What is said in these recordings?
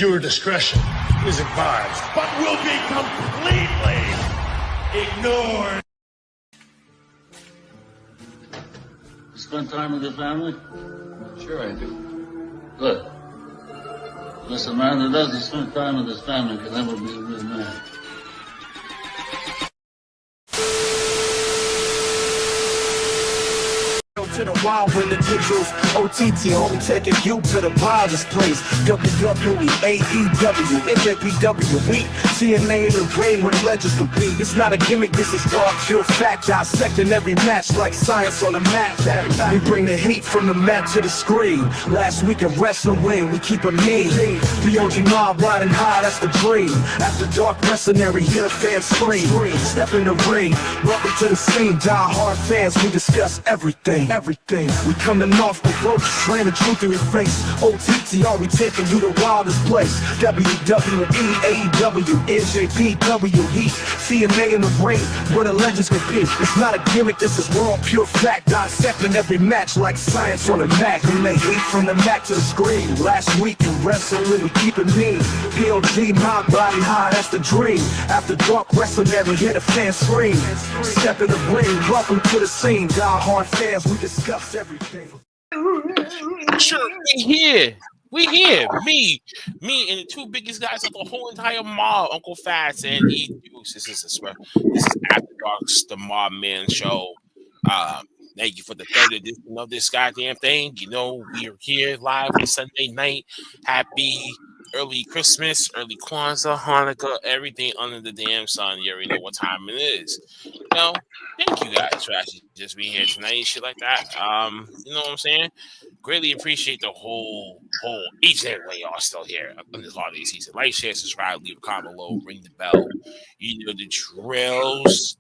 Viewer discretion is advised. But will be completely ignored. Spend time with your family? Sure I do. Good. Because a man that doesn't spend time with his family can never be a real man. To the wild individuals, OTT only taking you to the wildest place. WWE, AEW, NJPW, we TNA in the ring when legends compete. It's not a gimmick, this is raw, pure fact. Dissecting every match like science on the map. We bring the heat from the mat to the screen. Last week in wrestling, we keep it mean. The OG Mobb riding high, that's the dream. After dark wrestling, every hear the fans scream. Step in the ring, welcome to the scene. Die hard fans, we discuss everything. We come to North with ropes, slam the truth in your face. OTT, are we taking you the wildest place? WWE, AEW, NJPW, Heat, TNA in the ring, where the legends compete. It's not a gimmick, this is raw, pure fact. Dissecting every match like science on the mat. We lay heat from the mat to the screen. Last week in wrestling, we keep it mean. POG, my body high, that's the dream. After dark wrestling, never hear the fans scream. Step in the ring, welcome to the scene. Die hard fans, we discuss everything. Sure, we here. Me, and the two biggest guys of the whole entire mob, Uncle Fats and E Deuce. This is AfterDark's the Mob Man Show. Thank you for the third edition of this goddamn thing. You know, we are here live on Sunday night. Happy early Christmas, early Kwanzaa, Hanukkah, everything under the damn sun. You already know what time it is. You know, thank you guys for actually just being here tonight and shit like that. You know what I'm saying? Greatly appreciate the whole each and every way y'all still here on this holiday season. Like, share, subscribe, leave a comment below, ring the bell. You know the drills.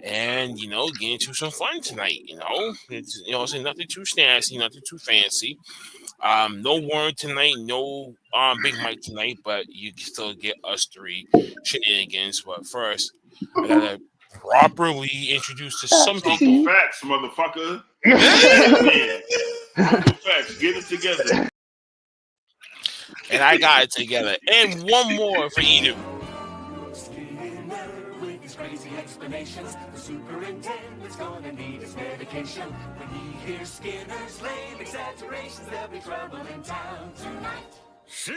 And, you know, get into some fun tonight, you know. It's, you know, saying nothing too snazzy, nothing too fancy. No Warren tonight, no Big Mike tonight, but you can still get us three shenanigans. But first, I gotta properly introduce to some people. Facts, motherfucker. Yeah. Facts, get it together. And I got it together. And one more for Edu. Crazy explanations. The superintendent's gonna need his medication. When he hears Skinner's lame exaggerations, there'll be trouble in town tonight. Seymour!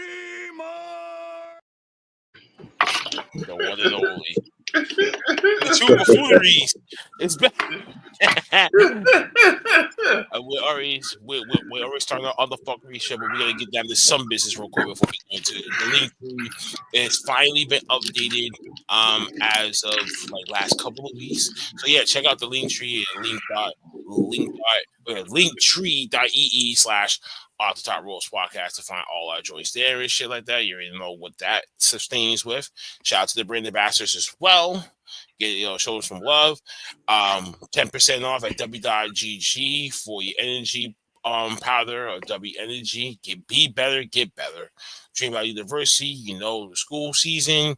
The one and only. The two buffooneries. It's better. We're already starting our other fuckery show, but we gotta get down to some business real quick before we go into it. The link tree has finally been updated as of like last couple of weeks. So yeah, check out the link tree at linktree.ee/ Off the Top Roast Podcast to find all our joints there and shit like that. You already know what that sustains with. Shout out to the brand ambassadors as well. Get, show them some love. 10% off at w.gg for your energy powder or W Energy. Be better, get better. Dream about university. You know, the school season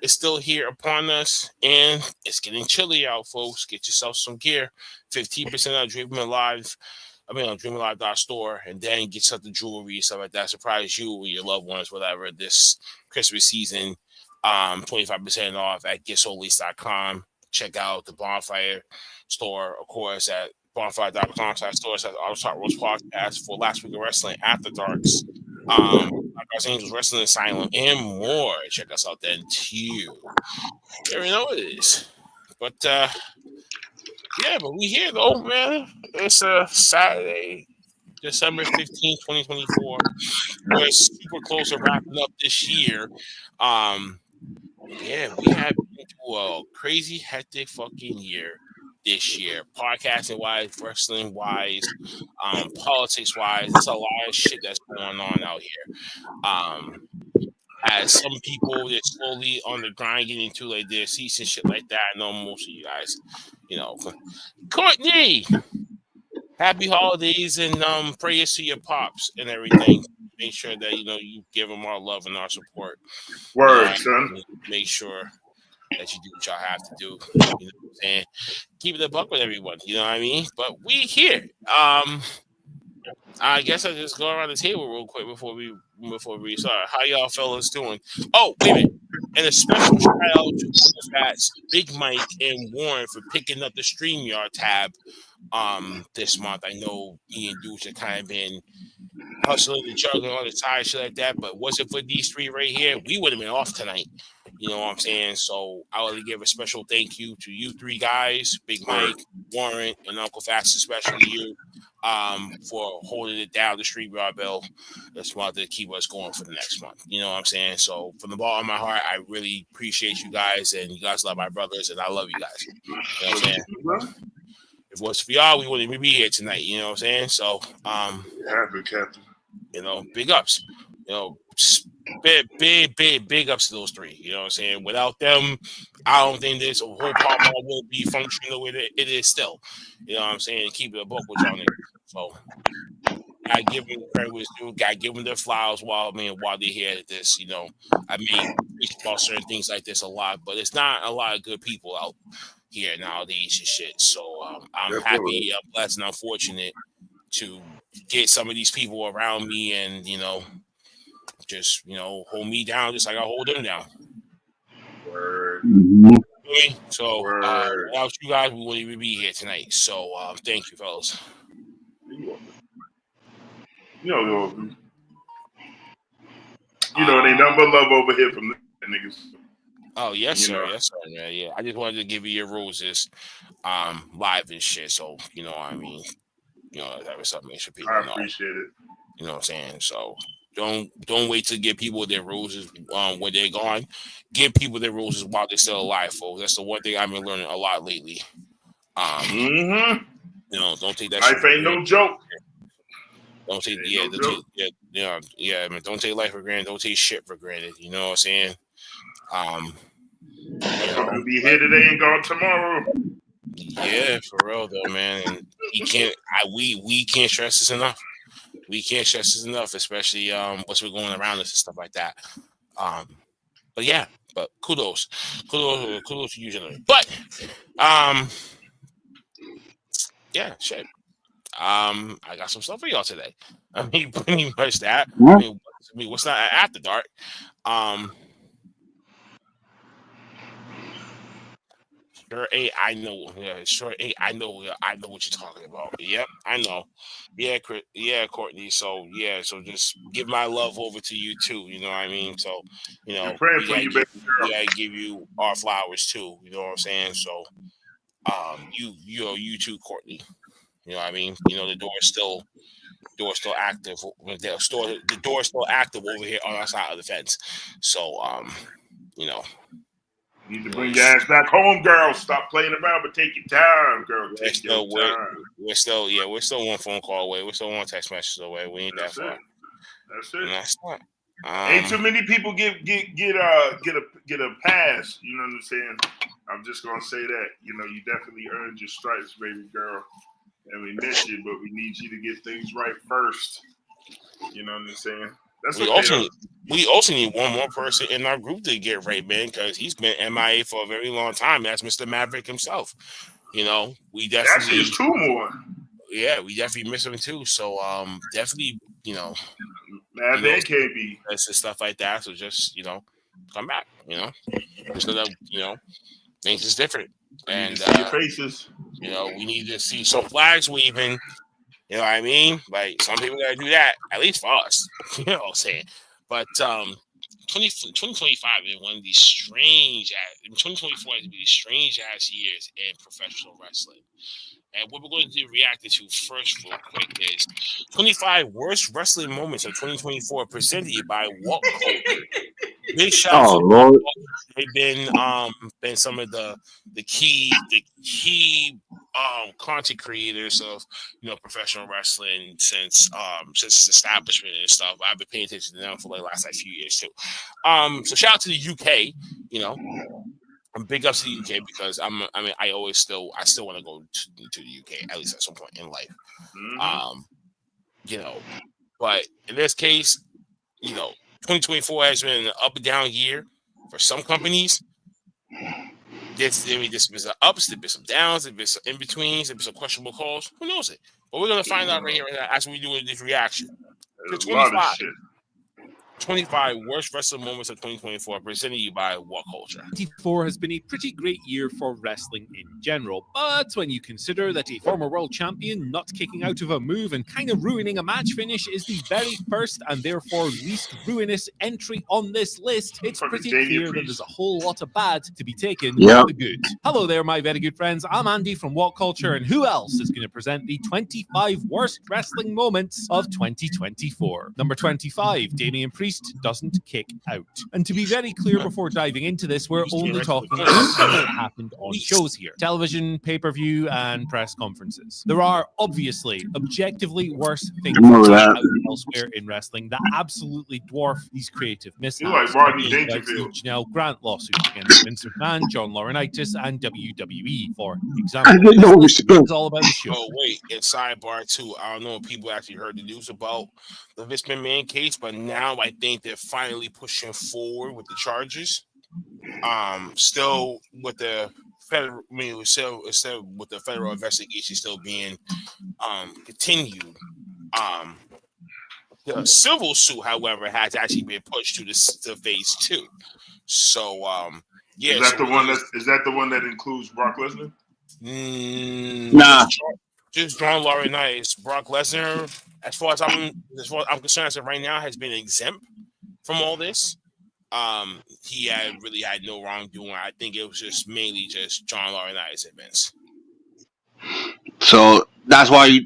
is still here upon us, and it's getting chilly out, folks. Get yourself some gear. 15% off Dream Alive. On DreamAlive.store, and then get yourself the jewelry, stuff like that. Surprise you or your loved ones, whatever, this Christmas season. 25% off at getsolease.com. Check out the Bonfire store, of course, at bonfire.com/store/Outside Roast Podcast for Last Week of Wrestling, AfterDarks, Los Angeles Wrestling Asylum, and more. Check us out then, too. You already know what it is. But, yeah, but we here though, man. It's Saturday, December 15th, 2024. We're super close to wrapping up this year. Yeah, we have been through a crazy, hectic fucking year this year. Podcasting wise, wrestling wise, politics wise. There's a lot of shit that's going on out here. As some people, they're slowly on the grind getting into like their seats and shit like that. I know most of you guys, you know. Courtney, happy holidays and prayers to your pops and everything. Make sure that you give them our love and our support. Word, son. Make sure that you do what y'all have to do. You know what I'm saying? Keep it a buck with everyone. You know what I mean? But we here. I guess I just go around the table real quick before we start. How y'all fellas doing? Oh, wait a minute. And a special shout out to Uncle Fats, Big Mike, and Warren for picking up the StreamYard tab this month. I know me and Deuce have kind of been hustling and juggling on the side, shit like that. But was it for these three right here, we would have been off tonight. You know what I'm saying? So I want to give a special thank you to you three guys, Big Mike, Warren, and Uncle Fats, especially you, for holding it down the StreamYard bill. That's what to keep us going for the next month. You know what I'm saying? So from the bottom of my heart, I really appreciate you guys, and you guys love my brothers, and I love you guys. You know what I'm saying? If it was for y'all, we wouldn't even be here tonight. You know what I'm saying? So, Captain. you know, big ups. You know, big ups to those three. You know what I'm saying? Without them, I don't think this whole part will be functioning the way that it is still. You know what I'm saying? Keep it a book with y'all niggas. So I give them the credit with due. Got to give them their flowers while they're here at this. You know, I mean, about certain things like this a lot, but it's not a lot of good people out here nowadays and shit. So I'm happy, blessed, and unfortunate to get some of these people around me and, you know, just, you know, hold me down just like I hold them down. Word. So without you guys, we wouldn't even be here tonight. So thank you, fellas. You know, it ain't nothing but love over here from the niggas. Oh yes, sir. Yes, sir. Yeah. I just wanted to give you your roses, live and shit. So you know what I mean. You know, that was something that people I appreciate it. You know what I'm saying? So don't wait to give people their roses when they're gone. Give people their roses while they're still alive, folks. That's the one thing I've been learning a lot lately. You know, don't take that. Life ain't no joke. Don't take man, don't take life for granted. Don't take shit for granted. You know what I'm saying? We'll be here today and gone tomorrow. Yeah, for real though, man. And we can't stress this enough. We can't stress this enough, especially what's been going around us and stuff like that. But yeah, kudos to you, gentlemen. But yeah, shit. I got some stuff for y'all today. I mean, pretty much that. I mean, what's not after dark? Sure, I know. Yeah, sure, I know. I know what you're talking about. Yep, I know. Yeah, Courtney. So yeah, so just give my love over to you too. You know what I mean? So you know, we gotta give you our flowers too. You know what I'm saying? So you too, Courtney. You know what I mean? You know the door is still active. The door is still active over here on our side of the fence. So you know. You need to bring your ass back home, girl. Stop playing around, but take your time, girl. Take your time. We're still one phone call away. We're still one text message away. We ain't that far. That's it. And that's not. Ain't too many people get a pass. You know what I'm saying? I'm just gonna say that. You know, you definitely earned your stripes, baby girl. And we miss you, but we need you to get things right first. You know what I'm saying? We also need one more person in our group to get right, man, because he's been MIA for a very long time. That's Mr. Maverick himself. You know, we definitely actually is two more. Yeah, we definitely miss him too. So definitely, you know, Maverick KB. That's stuff like that. So just, you know, come back, you know. Just so that, you know, things is different. And see your faces. You know, we need to see some flags waving. You know what I mean? Like, some people gotta do that, at least for us. You know what I'm saying? But 2025 is one of these 2024 is these strange ass years in professional wrestling. And what we're going to do react to first real quick is 25 worst wrestling moments of 2024 presented to you by Walt Cole. Big shout out to Lord. They've been some of the key content creators of, you know, professional wrestling since its establishment and stuff. I've been paying attention to them for the last few years too. So shout out to the UK, you know. I'm big ups to the UK because I still want to go to the UK at least at some point in life. You know, but in this case, you know, 2024 has been an up and down year for some companies. There's been some ups, there's been some downs, there's been some in betweens, there's been some questionable calls. Who knows it? But we're gonna find out right here as we do this reaction. There's a lot of shit. 25 worst wrestling moments of 2024, presented to you by What Culture. 2024 has been a pretty great year for wrestling in general, but when you consider that a former world champion not kicking out of a move and kind of ruining a match finish is the very first and therefore least ruinous entry on this list, it's pretty clear that there's a whole lot of bad to be taken with the good. Hello there, my very good friends. I'm Andy from What Culture, and who else is going to present the 25 worst wrestling moments of 2024? Number 25, Damian Priest doesn't kick out. And to be very clear before diving into this, we're only talking about what happened on shows here. Television, pay-per-view, and press conferences. There are obviously, objectively worse things elsewhere in wrestling that absolutely dwarf these creative mishaps. Like Rodney The Dangerfield. Janelle Grant lawsuit against Vince McMahon, John Laurinaitis, and WWE, for example. It's all about the show. Oh, wait, in sidebar too, I don't know if people actually heard the news about the Vince McMahon case, but now I think they're finally pushing forward with the charges. Still with the federal, still with the federal investigation still being continued. The civil suit, however, has actually been pushed to phase 2. So, yeah. Is that the one that includes Brock Lesnar? Nah. Just John Laurinaitis. Brock Lesnar, as far as I'm concerned, as of right now, has been exempt from all this. He really had no wrongdoing. I think it was just mainly just John Laurinaitis and Vince. So that's why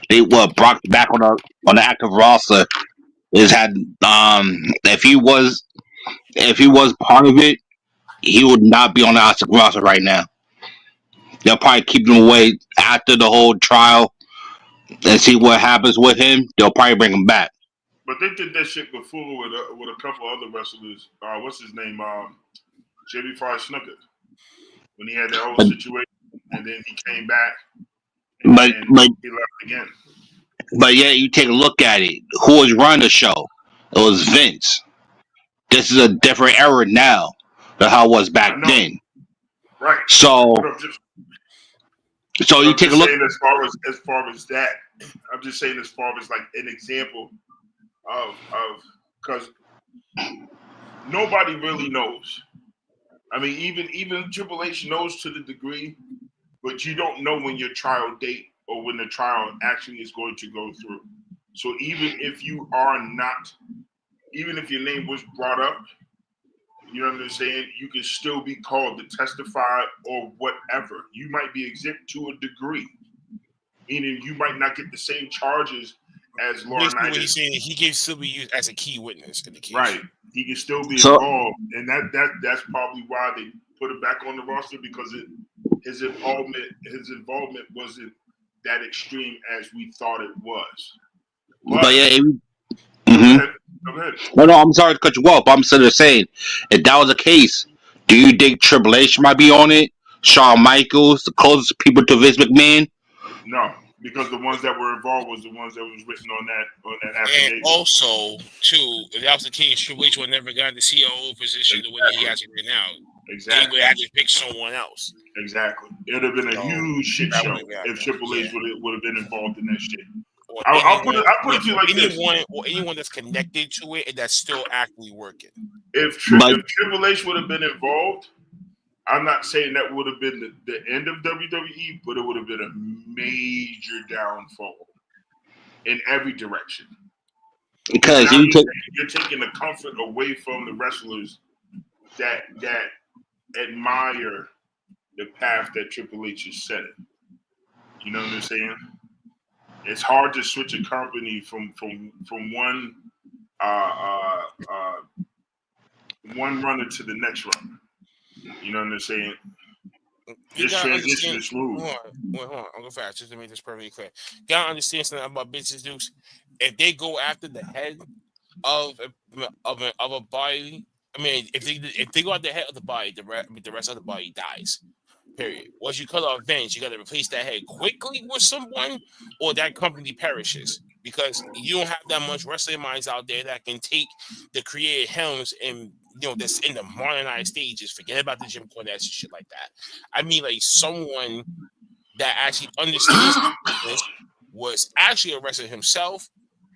they Brock back on the active roster is had if he was part of it, he would not be on the active roster right now. They'll probably keep him away after the whole trial and see what happens with him. They'll probably bring him back. But they did that shit before with a couple other wrestlers. What's his name? Jimmy Fry Snuka. When he had that whole situation, and then he came back, and he left again. But yeah, you take a look at it. Who was running the show? It was Vince. This is a different era now than how it was back then. Right. So you take a look. As far as that, I'm just saying as far as like an example of because nobody really knows. I mean, even Triple H knows to the degree, but you don't know when your trial date or when the trial actually is going to go through. So even if you are not, even if your name was brought up, you know what I'm saying, you can still be called to testify or whatever. You might be exempt to a degree, meaning you might not get the same charges as Laurinaitis. He's saying he can still be used as a key witness in the case. Right. He can still be involved. And that's probably why they put it back on the roster, because his involvement wasn't that extreme as we thought it was. But yeah, Go ahead. No, I'm sorry to cut you off. I'm still saying, if that was the case, do you think Triple H might be on it? Shawn Michaels, the closest people to Vince McMahon? No, because the ones that were involved was the ones that was written on that affidavit. And also, too, if that was the case, Triple H would never got the COO position the way that he has it right now. Exactly. He would have to pick someone else. Exactly. It would have been a huge shit show if Triple H would have been involved in that shit. I'll put it to you like anyone that's connected to it and that's still actively working. If Triple H would have been involved, I'm not saying that would have been the end of WWE, but it would have been a major downfall in every direction. Because you're taking the comfort away from the wrestlers that admire the path that Triple H is setting. You know what I'm saying? It's hard to switch a company from one runner to the next runner. You know what I'm saying? This transition is smooth. Hold on. I'm going fast just to make this perfectly clear. You gotta understand something about business dudes. If they go after the head of a body, I mean, if they go after the head of the body, the rest of the body dies. Period. Once you cut off veins, you got to replace that head quickly with someone, or that company perishes, because you don't have that much wrestling minds out there that can take the creative helms and that's in the modernized stages. Forget about the Jim Cornette and shit like that. I mean, like someone that actually understands business was actually arrested himself,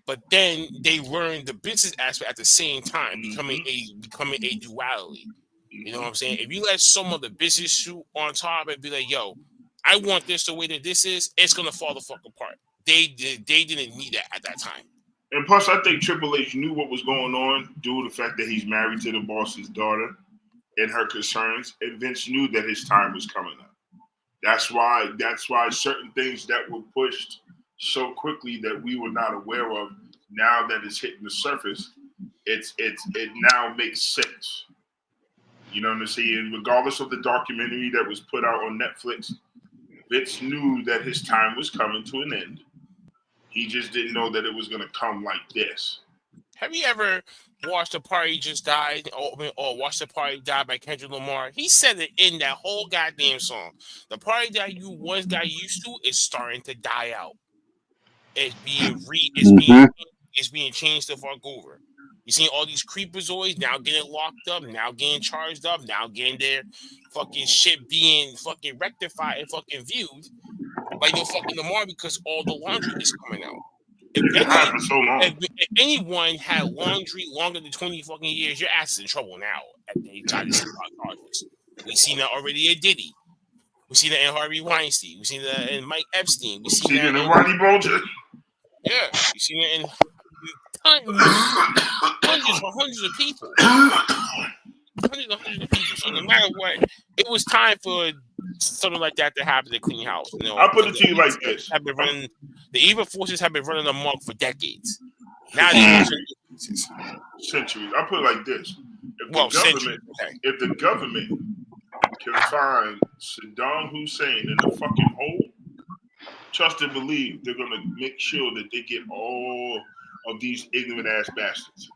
but then they learned the business aspect at the same time, becoming a duality. You know what I'm saying? If you let some of the business shoot on top and be like, "Yo, I want this the way that this is," it's gonna fall the fuck apart. They didn't need that at that time. And plus, I think Triple H knew what was going on due to the fact that he's married to the boss's daughter and her concerns. And Vince knew that his time was coming up. That's why certain things that were pushed so quickly that we were not aware of, now that it's hitting the surface, it now makes sense. You know what I'm saying? Regardless of the documentary that was put out on Netflix, Vince knew that his time was coming to an end. He just didn't know that it was going to come like this. Have you ever watched The Party Just Died or Watch the Party Die by Kendrick Lamar? He said it in that whole goddamn song. The party that you once got used to is starting to die out. It's being changed to fuck over. You see all these creepazoids now getting locked up, now getting charged up, now getting their fucking shit being fucking rectified and fucking viewed by no fucking Lamar because all the laundry is coming out. If anyone had laundry longer than 20 fucking years, your ass is in trouble now. They try to see charges. We've seen that already in Diddy. We've seen that in Harvey Weinstein. We've seen that in Mike Epstein. We've seen that in Rodney Bulger. Yeah, we've seen it in hundreds of people. Hundreds of people. So no matter what, it was time for something like that to happen to Clean House. You know, I'll put it to you like this: the evil forces have been running amok for decades. Now they're centuries. I'll put it like this: if the government can find Saddam Hussein in the fucking hole, trust and believe they're gonna make sure that they get all of these ignorant ass bastards.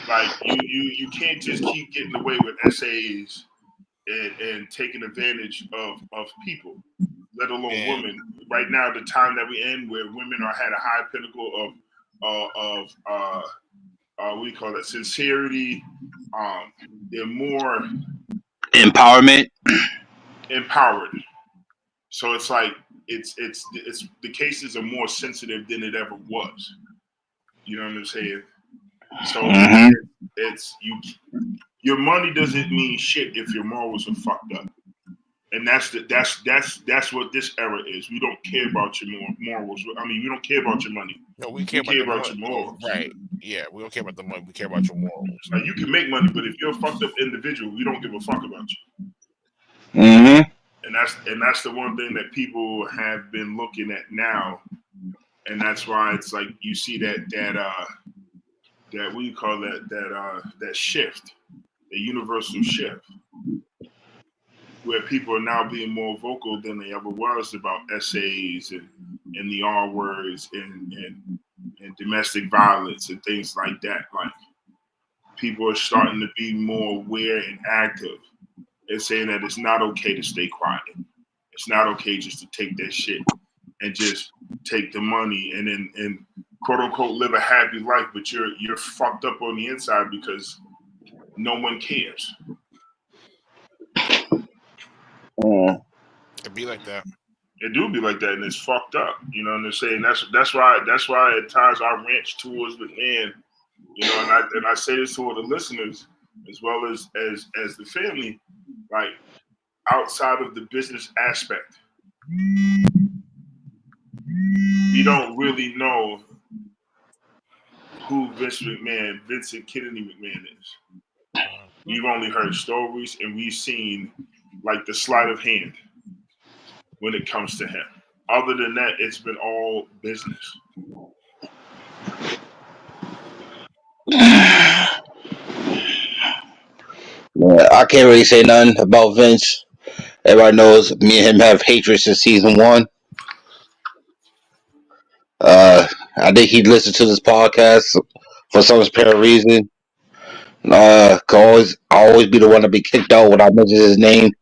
Like you can't just keep getting away with essays and taking advantage of people, let alone women. Right now, the time that we're in, where women are at a high pinnacle of what do you call that? Sincerity. They're more empowered. So it's like it's the cases are more sensitive than it ever was. You know what I'm saying? So it's your money doesn't mean shit if your morals are fucked up, and that's what this era is. We don't care about your morals. I mean, we don't care about your money. No, we care about your morals. Right? Yeah, we don't care about the money. We care about your morals. Like, you can make money, but if you're a fucked up individual, we don't give a fuck about you. And that's the one thing that people have been looking at now, and that's why it's like you see that we call that shift, a universal shift, where people are now being more vocal than they ever was about essays and the R words and domestic violence and things like that. Like, people are starting to be more aware and active and saying that it's not okay to stay quiet. It's not okay just to take that shit and just take the money and then quote unquote live a happy life, but you're fucked up on the inside because no one cares. It be like that. It do be like that, and it's fucked up. You know what I'm saying? That's why at times I rant towards McMahon. You know, and I say this to all the listeners as well as the family. Like, outside of the business aspect, we don't really know who Vincent Kennedy McMahon is. We've only heard stories, and we've seen like the sleight of hand when it comes to him. Other than that, it's been all business. Yeah, I can't really say nothing about Vince. Everybody knows me and him have hatred since season 1. I think he listened to this podcast for some apparent reason. Could always be the one to be kicked out when I mention his name.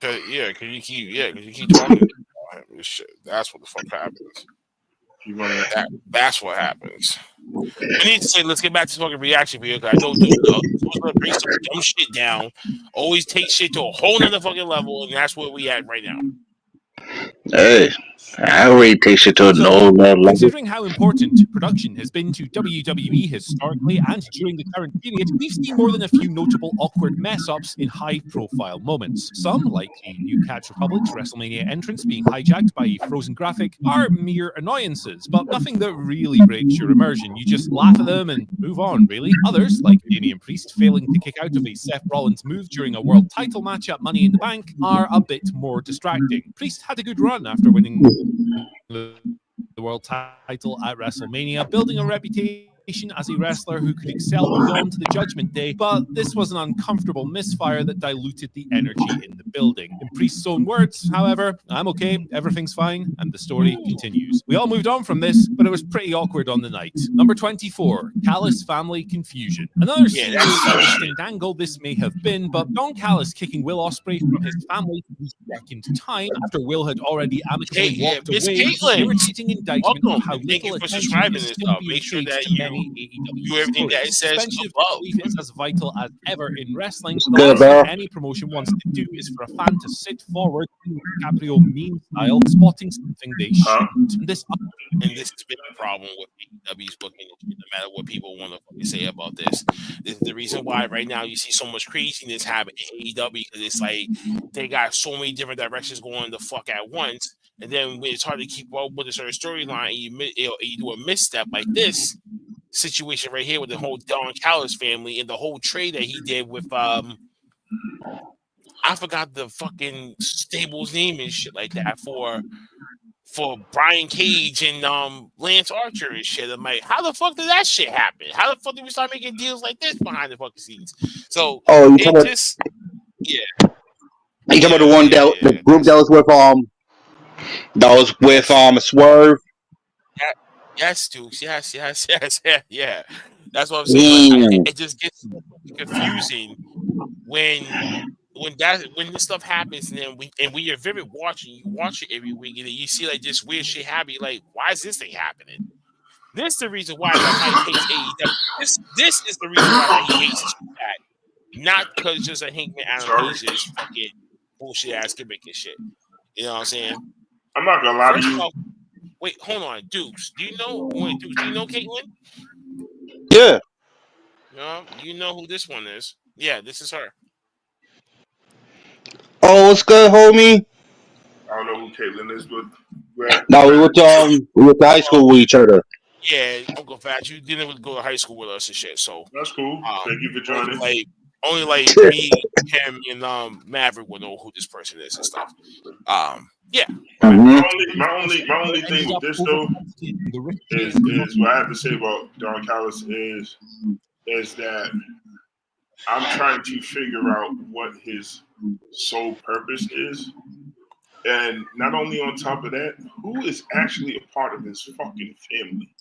Cause you keep talking about him. Shit. That's what the fuck happens. You run that. That's what happens. I need to say, let's get back to fucking reaction video because I know dudes gonna break some dumb shit down, always take shit to a whole nother fucking level, and that's where we at right now. Hey, I already take shit to So, no level. considering how important production has been to WWE historically and during the current period, we've seen more than a few notable awkward mess-ups in high-profile moments. Some, like the New Catch Republic's WrestleMania entrance being hijacked by a frozen graphic, are mere annoyances, but nothing that really breaks your immersion. You just laugh at them and move on, really. Others, like Damian Priest failing to kick out of a Seth Rollins move during a world title match at Money in the Bank, are a bit more distracting. Priest had a good run after winning the world title at WrestleMania, building a reputation as a wrestler who could excel beyond the Judgment Day, but this was an uncomfortable misfire that diluted the energy in the building. In Priest's own words, however, I'm okay, everything's fine, and the story continues. We all moved on from this, but it was pretty awkward on the night. Number 24, Callis family confusion. Another seriously distinct angle this may have been, but Don Callis kicking Will Ospreay from his family for the second time after Will had already amicably walked Miss away, Caitlin, irritating indictment of how thank you little for attention subscribing is this still stuff. being Make sure paid that to you many AEW do everything that it says Suspension of above. disbelief is as vital as ever in wrestling. The Good, last bro. thing any promotion wants to do is for a fan to sit forward in DiCaprio meme style, spotting something they shouldn't. This And this has been the problem with AEW's booking, no matter what people want to fucking say about this. This is the reason why right now you see so much craziness happen in AEW, because it's like they got so many different directions going the fuck at once. And then when it's hard to keep up with a certain storyline, and you do a misstep like this situation right here with the whole Don Callis family and the whole trade that he did with I forgot the fucking stable's name and shit like that for Brian Cage and Lance Archer and shit. I'm like, how the fuck did that shit happen? How the fuck did we start making deals like this behind the fucking scenes? So Oh, it just you talking about the one the group that was with Swerve? Yes, Dukes. Yes. Yeah. That's what I'm saying. Like, it just gets confusing when this stuff happens, and then when you're vivid watching, you watch it every week, and then you see like this weird shit happen. Like, why is this thing happening? This is the reason why Mike hates AEW. This is the reason why he hates it so bad. Not because just a Hankman Adam Page's fucking bullshit ass gimmick and shit. You know what I'm saying? I'm not gonna lie to you. Wait, hold on, Dukes. Do you know Caitlin? Yeah. No, you know who this one is. Yeah, this is her. Oh, what's good, homie? I don't know who Caitlin is, but no, we went to high school with each other. Yeah, Uncle Fat, you didn't go to high school with us and shit, so that's cool. Thank you for joining. Only me, him, and Maverick will know who this person is and stuff. Yeah. My only thing with this though is what I have to say about Don Callis is that I'm trying to figure out what his sole purpose is. And not only on top of that, who is actually a part of his fucking family?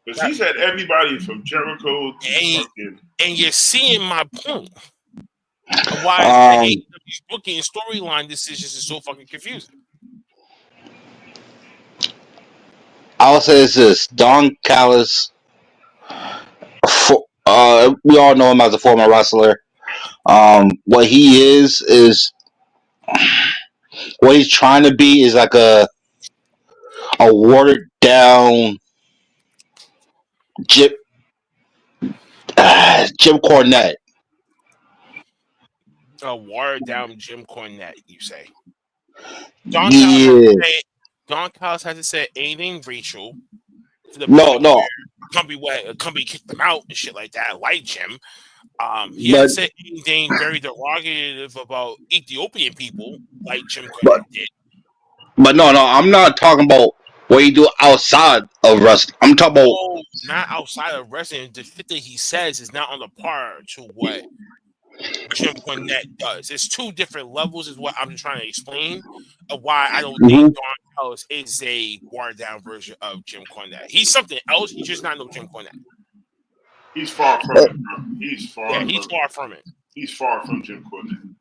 Because he's had everybody from Jericho to fucking... And you're seeing my point. Why AEW's booking and storyline decisions is so fucking confusing. I'll say it's this. Don Callis, we all know him as a former wrestler. What he is what he's trying to be is like a watered down Jim Cornette. A watered down Jim Cornette, you say? Don Callis hasn't said anything racial. No. Company kicked them out and shit like that, like Jim. He hasn't said anything very derogative about Ethiopian people like Jim Cornette did. But no, I'm not talking about what you do outside of wrestling. I'm talking about not outside of wrestling. The shit that he says is not on the par to what Jim Cornette does. It's two different levels, is what I'm just trying to explain of why I don't think Don Callis is a watered down version of Jim Cornette. He's something else. He's just not no Jim Cornette. He's far from it, bro. He's far from it. He's far from Jim Cornette.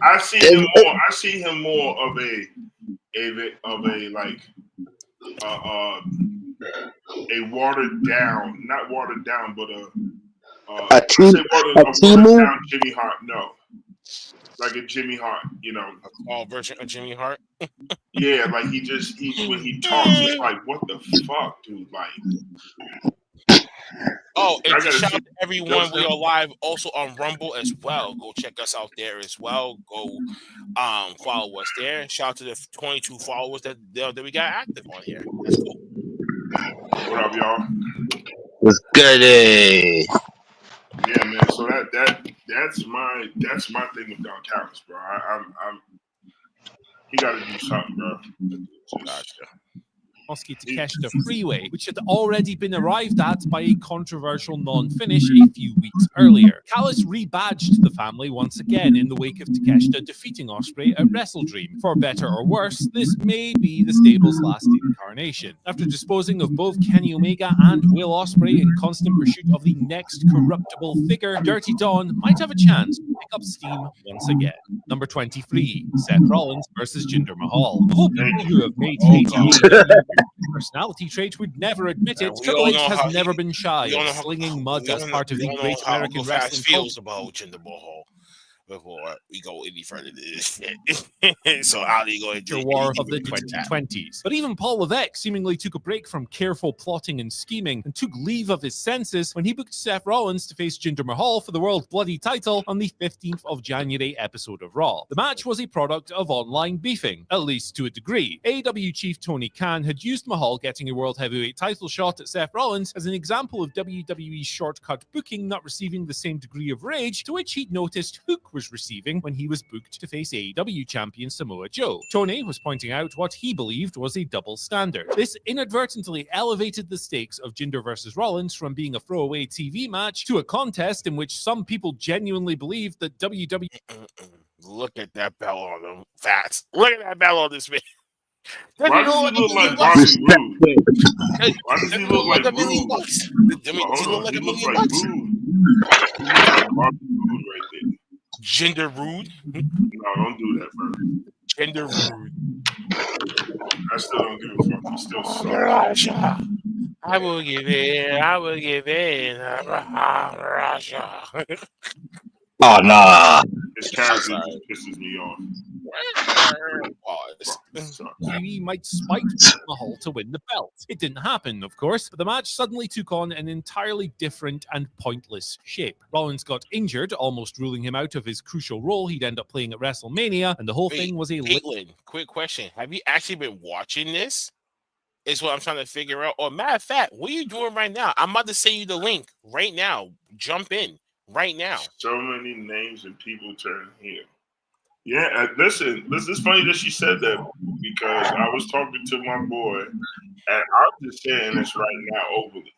I see him more of a like a watered down, not watered down, but A I team, say a a team watered move. down Jimmy Hart. No, like a Jimmy Hart. You know, A small version of Jimmy Hart. yeah, like he when he talks, it's like what the fuck, dude. Like Oh, and I to gotta shout see. out to everyone, we Justin. are live also on Rumble as well. Go check us out there as well. Go follow us there. Shout out to the 22 followers that we got active on here. That's cool. What up, y'all? Was good. Yeah, man. So that's my thing with Don Callis, bro. I'm he got to do something, bro. Gotcha. Mosky Takeshita Freeway, which had already been arrived at by a controversial non-finish a few weeks earlier. Callis rebadged the family once again in the wake of Takeshita defeating Ospreay at WrestleDream. For better or worse, this may be the stable's last incarnation. After disposing of both Kenny Omega and Will Ospreay in constant pursuit of the next corruptible figure, Dirty Dawn might have a chance to pick up steam once again. Number 23, Seth Rollins versus Jinder Mahal. The whole people who have made AEW personality trait would never admit it. Triple H has never been shy of slinging mud as part of the Great American Wrestling feels about Jinder Mahal before we go any further to this shit. So Ali go into war of the 2020s. But even Paul Levesque seemingly took a break from careful plotting and scheming and took leave of his senses when he booked Seth Rollins to face Jinder Mahal for the World Bloody title on the 15th of January episode of Raw. The match was a product of online beefing, at least to a degree. AEW chief Tony Khan had used Mahal getting a World Heavyweight title shot at Seth Rollins as an example of WWE's shortcut booking not receiving the same degree of rage to which he'd noticed Hook was receiving when he was booked to face AEW champion Samoa Joe. Tony was pointing out what he believed was a double standard. This inadvertently elevated the stakes of Jinder versus Rollins from being a throwaway TV match to a contest in which some people genuinely believed that WWE... Look at that bell on them fats. Look at that bell on this man. Why does he look like Bobby Roode? Why does he look like Roode? Does he look like a million like bucks? Roode. He looks like Bobby Roode right there. Jinder Rude? No, don't do that, bro. Jinder Rude. I still don't give a fuck. He still sucks. I will give in. I will give in. Russia. Oh nah. His character just pisses me off. WWE might spike Mahal to win the belt. It didn't happen, of course, but the match suddenly took on an entirely different and pointless shape. Rollins got injured, almost ruling him out of his crucial role he'd end up playing at WrestleMania, and the whole thing was a... Caitlin, quick question. Have you actually been watching this? Is what I'm trying to figure out. Or matter of fact, what are you doing right now? I'm about to send you the link right now. Jump in right now. So many names and people turn here. Yeah, listen, it's funny that she said that because I was talking to my boy, and I'm just saying this right now openly.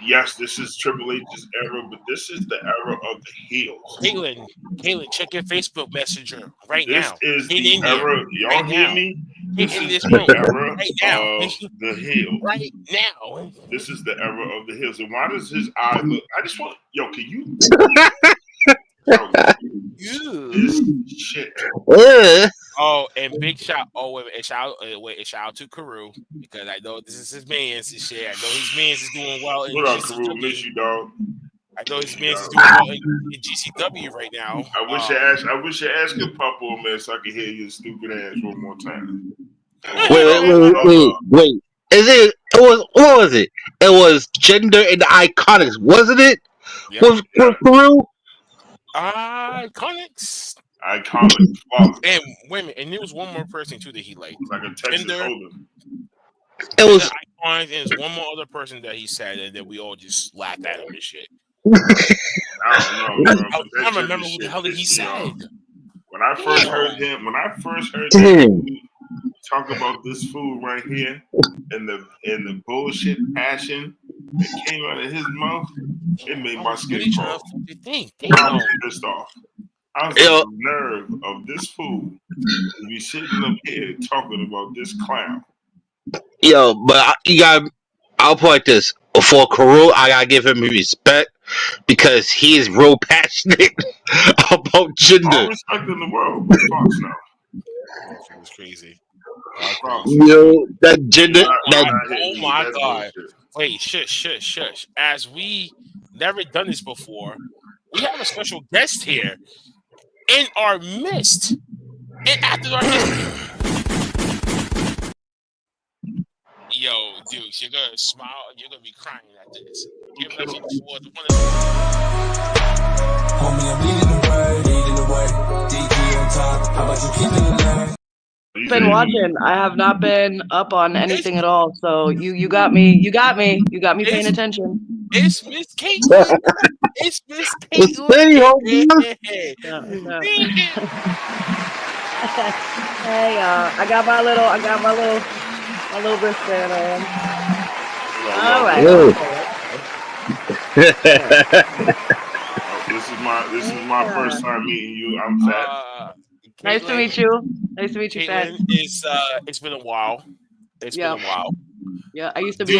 Yes, this is Triple H's era, but this is the era of the heels. Caitlin, check your Facebook Messenger right this now. This is the era. Y'all right hear now. me? This is this the room. era Right now. of the heels. Right now. This is the era of the heels. And why does his eye look? I just want, can you? This shit. Oh, and big shout! Oh, wait, a shout out to Carew because I know this is his man's and shit. I know his man's is doing well. What up, Carew? Miss you, dog. I know his man's is doing well in GCW right now. I wish you asked a papa, man, so I could hear your stupid ass one more time. Wait. What was it? It was Jinder and the Iconics, wasn't it? Yep. Was Peru? Iconics. Fuck. And wait a minute, and there was one more person too that he liked. Like a Texas Hold'em. It was Iconics, and there's one more other person that he said, and then we all just laughed at him and shit. I don't know, bro. I don't remember what the hell he said. When I first heard him talk about this food right here and the bullshit passion that came out of his mouth, it made my skin crawl. I was pissed off. I was like, the nerve of this fool to be sitting up here talking about this clown. Yo, but I'll point this. For Carew, I gotta give him respect because he is real passionate about Jinder. All respect in the world, but Fox now. It was crazy. Promise. Yo, that gender, that Oh my God! Wait, shush. As we never done this before, we have a special guest here in our midst. And after our yo, dude, you're gonna smile and you're gonna be crying at this. Give it up for one of the Homie, I'm leading the way. DG on top. How about you keep it alive? Been watching. I have not been up on anything at all. So you got me paying attention. It's Miss Caitlin. It's Miss It's Caitlin. pretty, homie. Hey, I got my little wristband on. All right. This is my first time meeting you. I'm Fat. Nice to meet you. Nice to meet you, Fat. It's been a while. It's been a while. Yeah, I used to be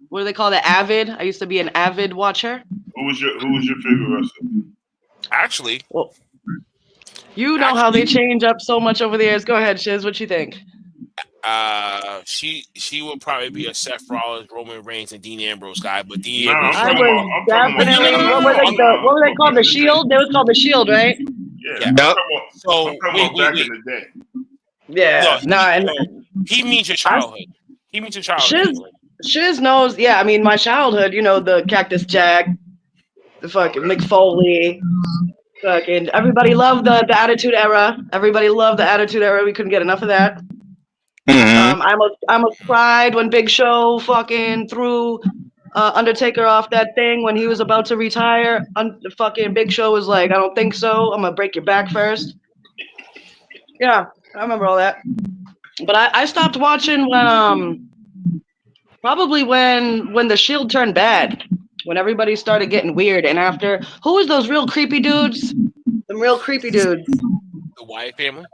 what do they call it? Avid. I used to be an avid watcher. Who was your favorite wrestler? Actually, well, you know how they change up so much over the years. Go ahead, Shiz. What you think? She would probably be a Seth Rollins, Roman Reigns, and Dean Ambrose guy. But Dean No, Ambrose, I was definitely. What were they called? The Shield. They was called the Shield, right? Yeah. Yep. So wait. Back in the day. Yeah. He means your childhood. He means your childhood. Shiz knows. Yeah, I mean my childhood. You know the Cactus Jack, the fucking Mick Foley. Fucking everybody loved the Attitude Era. Everybody loved the Attitude Era. We couldn't get enough of that. I almost cried when Big Show fucking threw Undertaker off that thing when he was about to retire. The fucking Big Show was like, I don't think so. I'm gonna break your back first. Yeah, I remember all that. But I stopped watching when probably when the Shield turned bad. When everybody started getting weird, and after who was those real creepy dudes? Them real creepy dudes. The Wyatt family.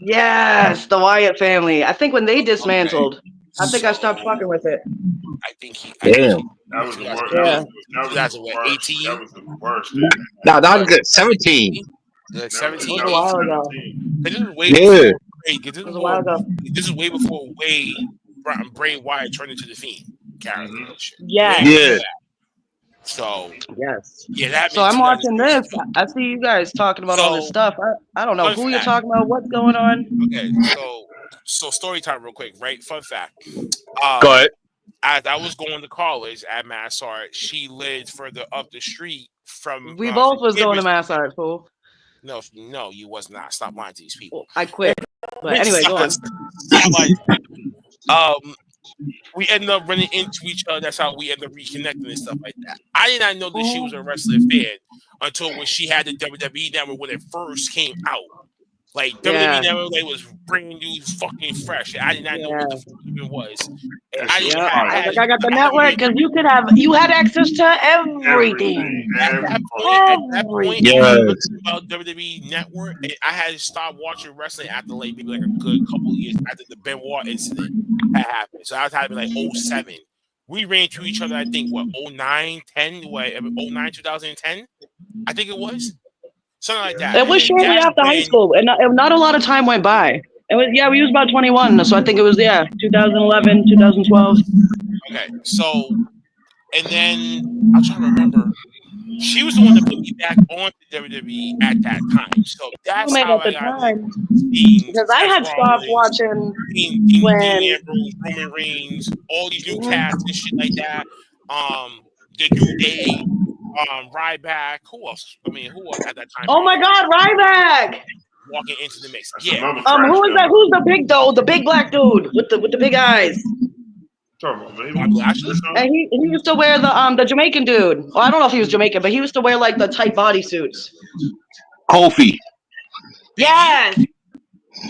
Yes, the Wyatt family. I think when they dismantled, I think I stopped fucking with it. I think he. Damn. That was the worst. Yeah. That was the worst. No, that was good. 17. 17. It was a while ago. This is way Yeah. It was a while ago. This is way before Bray Wyatt turned into the Fiend character. Yeah. So yes. Yeah, that. So I'm watching this. I see you guys talking about all this stuff. I don't know who you're talking about. What's going on? Okay, so story time, real quick, right? Fun fact. Go ahead. As I was going to college at Mass Art, she lived further up the street from. We both was going to Mass Art, fool. No, you was not. Stop lying to these people. I quit. But anyway, go on. We ended up running into each other. That's how we ended up reconnecting and stuff like that. I did not know that she was a wrestling fan until when she had the WWE Network when it first came out. Like WWE Network, like, was brand new, fucking fresh. I did not know what the fuck it was. And I got the network because you had access to everything. At that point, about WWE Network, I had to stop watching wrestling after maybe like a good couple of years after the Benoit incident had happened. So I was having like 07. We ran to each other, I think, 09, 2010? I think it was. Something like that. It was shortly after high school, and not a lot of time went by. It was we was about 21, so I think it was 2011, 2012. Okay, so and then I'm trying to remember. She was the one that put me back on to WWE at that time. So that's how I got because I had stopped watching when Dean Ambrose, Roman Reigns, all these new casts and shit like that. The New Day. Ryback. Who else? Who else at that time? Oh my God, Ryback! Walking into the mix. Yeah. Who is that? Who's the big the big black dude with the big eyes? And he used to wear the Jamaican dude. Well, I don't know if he was Jamaican, but he used to wear like the tight bodysuits. Kofi. Yes.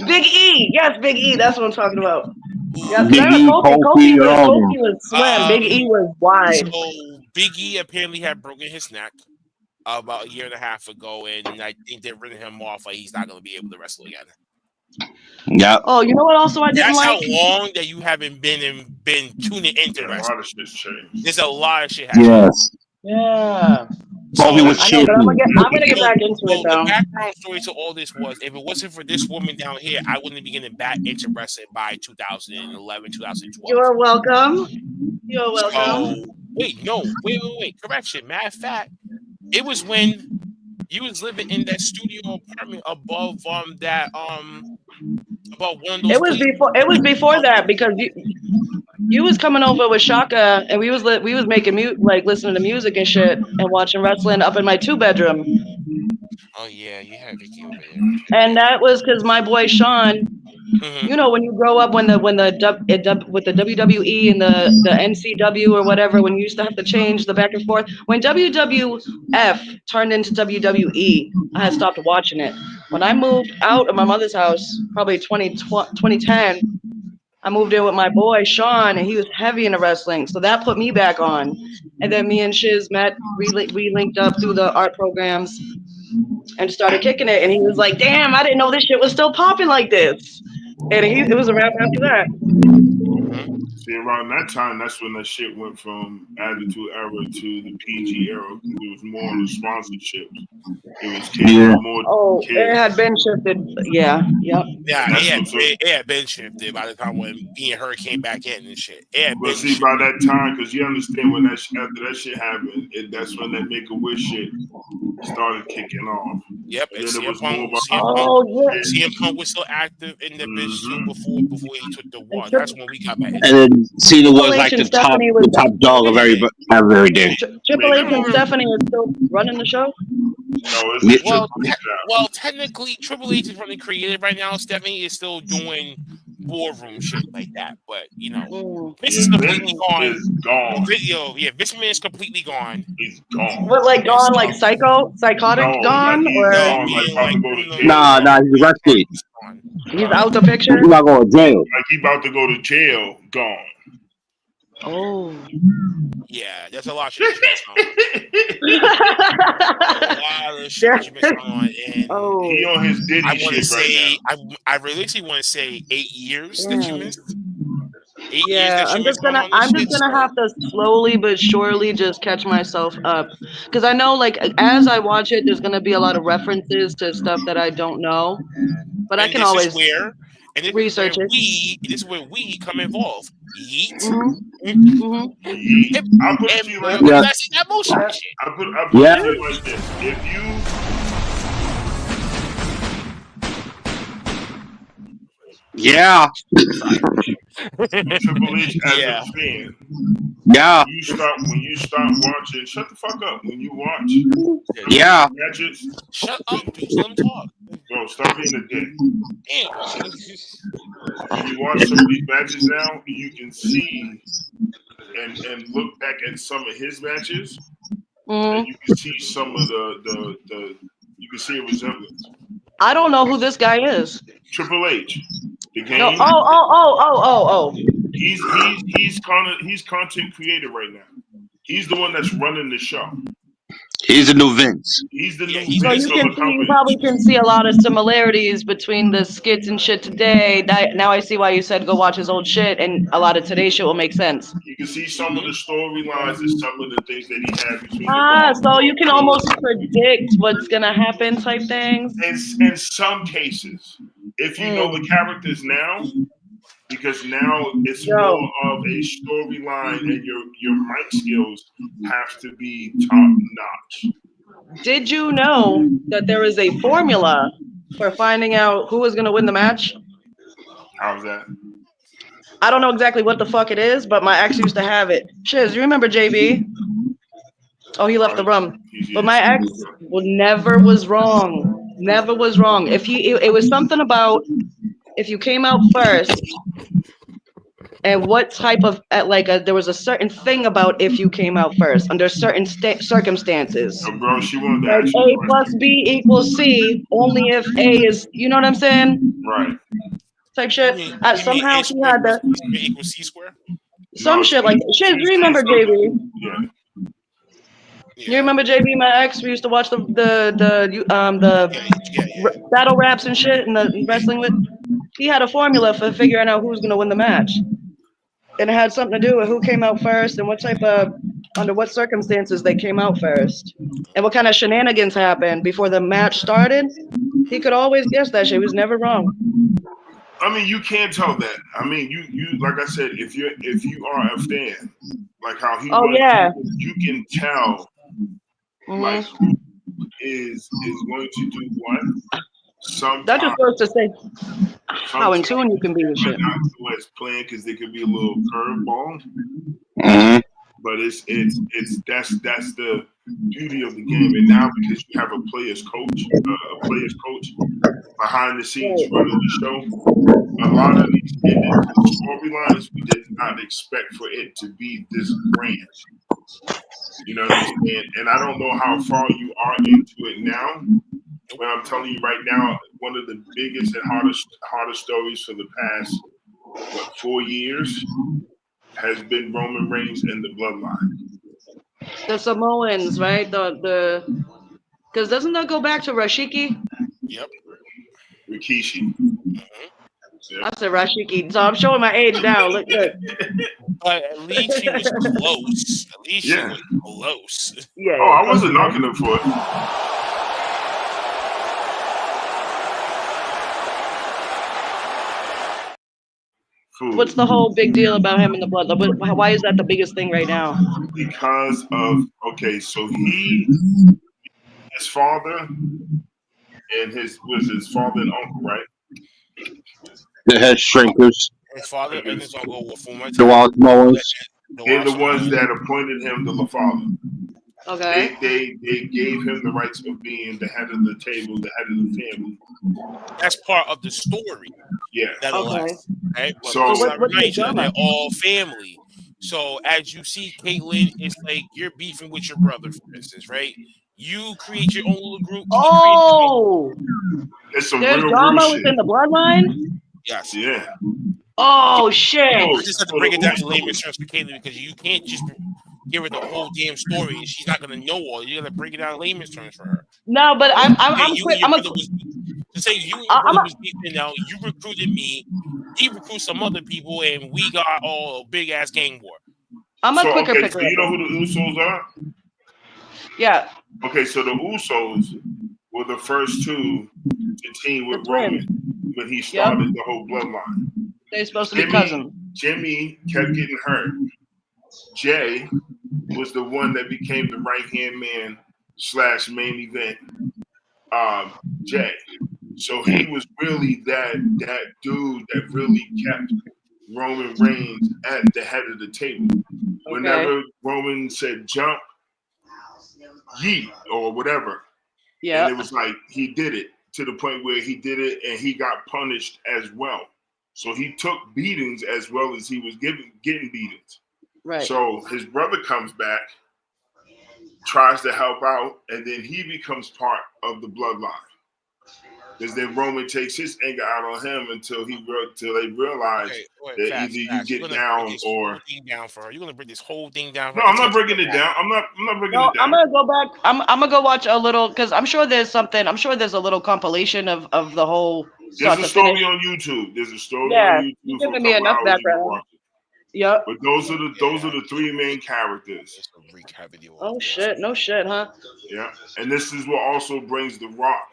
Big E. Yes, Big E. That's what I'm talking about. Yeah, Big E, Kofi was slim. Big E was wide. So Big E apparently had broken his neck about a year and a half ago, and I think they're running him off like he's not going to be able to wrestle again. Yeah. Oh, you know what? Also, I didn't like. That's how long that you haven't been tuning into wrestling. A lot of shit's changed. There's a lot of shit happening. Yes. Yeah. Kobe So was I know, but I'm champion. gonna get back into it so the though. background story to all this was, if it wasn't for this woman down here, I wouldn't be getting back into wrestling by 2011, 2012. You're welcome. You're welcome. So wait. Correction. Matter of fact, it was when you was living in that studio apartment above above one of those It was places. before. It was before that because you was coming over with Shaka and we was making like listening to music and shit and watching wrestling up in my 2-bedroom. Oh yeah, you had Vicky over there. And that was because my boy Sean. Mhm. You know, when you grow up, with the WWE and the NCW or whatever, when you used to have to change the back and forth, when WWF turned into WWE, I had stopped watching it. When I moved out of my mother's house, probably 2010, I moved in with my boy Sean, and he was heavy into wrestling, so that put me back on. And then me and Shiz met, we linked up through the art programs, and started kicking it. And he was like, "Damn, I didn't know this shit was still popping like this." And it was a wrap after that. See, around that time, that's when that shit went from Attitude Era to the PG era. It was more on the sponsorships. It was catering more Oh, to kids. it had been shifted. Yeah, yep. Yeah, That's it had been shifted by the time when me and her came back in and shit. It had But been see, by that time, because you understand when after that shit happened, that's when that Make a Wish shit started kicking off. Yep, And and then it was CM more Punk, about CM Punk was still active in the bitch too before he took the one. Tri- That's when we got back. And then Cena was Triple H like and the top Stephanie was dog of every day. Triple H and Stephanie are still running the show. No, it's Well, Triple H now. well, technically, Triple H is running creative right now. Stephanie is still doing boardroom shit like that, but you know, Vince is completely Vince gone. is gone. Vince McMahon is completely gone. He's gone. What, like gone, like psychotic No, gone, like or he's gone, like about to go to jail. Nah, he's arrested. he's out the picture? He's not going to jail. Like he about to go to jail, gone. Oh. Yeah, there's a lot of shit you missed on. A lot of shit you missed on, and Oh. He on his Diddy I want to shit say, right now. I really want to say 8 years that you missed. 8 years Yeah, that you I'm missed just on this shit. have to slowly but surely just catch myself up, because I know, like, as I watch it, there's gonna be a lot of references to stuff that I don't know, but I And can this always is where, research it. This is where we come involved. Yeet. Yeet. I'll put it to you like Yeah. this. That's that motion shit. I'll put it to you like this. If you Yeah. Triple H as a fan, Yeah. when you start watching, shut the fuck up. When you watch Yeah. matches, Shut up, dude. Let him talk. bro, stop being a dick. Damn. When you watch some of these matches now, you can see and look back at some of his matches, and you can see some of the you can see a resemblance. I don't know who this guy is. Triple H, the game. No. Oh. He's content creator right now. He's the one that's running the show. He's the new Vince. He's the new So Vince you of can the see, you company. probably can see a lot of similarities between the skits and shit today. Now I see why you said go watch his old shit, and a lot of today's shit will make sense. You can see some of the storylines and some of the things that he had between So you can almost predict what's gonna happen type things. in some cases, if you know the characters now, because now it's more of a storyline, and your mic skills have to be top notch. Did you know that there is a formula for finding out who is gonna win the match? How's that? I don't know exactly what the fuck it is, but my ex used to have it. Shiz, you remember JB? Oh, he left the room. But my ex never was wrong. Never was wrong. It was something about if you came out first, and what type of there was a certain thing about if you came out first under certain circumstances. So, bro, she wanted to Like ask you A plus B equals C, only if A is, you know what I'm saying? right. Type shit. Somehow she had that. Equals C square. Some shit like that. Shit, you remember JB? Yeah. You remember JB, my ex? We used to watch the battle raps and shit and the wrestling with. He had a formula for figuring out who's gonna win the match, and it had something to do with who came out first and what type of under what circumstances they came out first, and what kind of shenanigans happened before the match started. He could always guess that shit. He was never wrong. I mean, you can't tell that. I mean, you like I said, if you are a fan, like how he Oh was, yeah. you can tell like Mhm. who is going to do what. That just Sometimes, goes to say how in tune you can be with might shit. not go as planned because there could be a little curveball. Hmm. But it's that's the beauty of the game. And now because you have a player's coach behind the scenes running the show, a lot of these endings and storylines we did not expect for it to be this grand. You know what I'm saying? And I don't know how far you are into it now, but I'm telling you right now, one of the biggest and hardest stories for the past 4 years has been Roman Reigns and the Bloodline. The Samoans, right? The because doesn't that go back to Rashiki? Yep. Rikishi. I said Rashiki, so I'm showing my age now. Look. But at least he was close. At least he Yeah. was close. Yeah. Oh, I wasn't knocking him for it. Food. What's the whole big deal about him in the blood? Why is that the biggest thing right now? Because of so his father and his father and uncle, right? The head shrinkers, His father and his uncle were former the wild mowers. They're the ones that appointed him the father. Okay. They gave him the rights of being the head of the table, the head of the family. That's part of the story. Yeah. Nonetheless, right? But So let's not what's the remind you that drama? they're all family. So as you see, Caitlyn, it's like you're beefing with your brother, for instance, right? You create your own little group. He creates his own. It's some There's real drama shit. within the bloodline. Yes. Yeah. Oh shit! I just have to break it down in layman's terms for Caitlyn because you can't just give her the whole damn story and she's not gonna know all. You gotta break it down in layman's terms for her. No, but I'm You quick. and your brother was to say you and your brother was beefing. Now you recruited me. He recruited some other people, and we got all a big ass gang war. I'm a quicker So picker. you know who the Usos are? Yeah. Okay, so the Usos were the first two to team with Roman when he started the whole bloodline. They're supposed to be cousins. Jimmy kept getting hurt. Jay was the one that became the right hand man / main event. Jay. So he was really that dude that really kept Roman Reigns at the head of the table. Whenever Roman said jump, yeet, or whatever. Yeah. And it was like he did it to the point where he did it and he got punished as well. So he took beatings as well as he was getting beatings. Right. So his brother comes back, tries to help out, and then he becomes part of the bloodline. Because then Roman takes his anger out on him until they realize that either you get down or down for her. You're gonna break this whole thing down. For no, I'm not breaking it down. I'm not breaking it down. I'm gonna go back. I'm gonna go watch a little because I'm sure there's something. I'm sure there's a little compilation of the whole. There's a story on YouTube. There's a story Yeah, on YouTube you're for a giving me couple enough hours. You can background. watch it. Yep. But those are the three main characters. Oh shit! No shit, huh? Yeah, and this is what also brings The Rock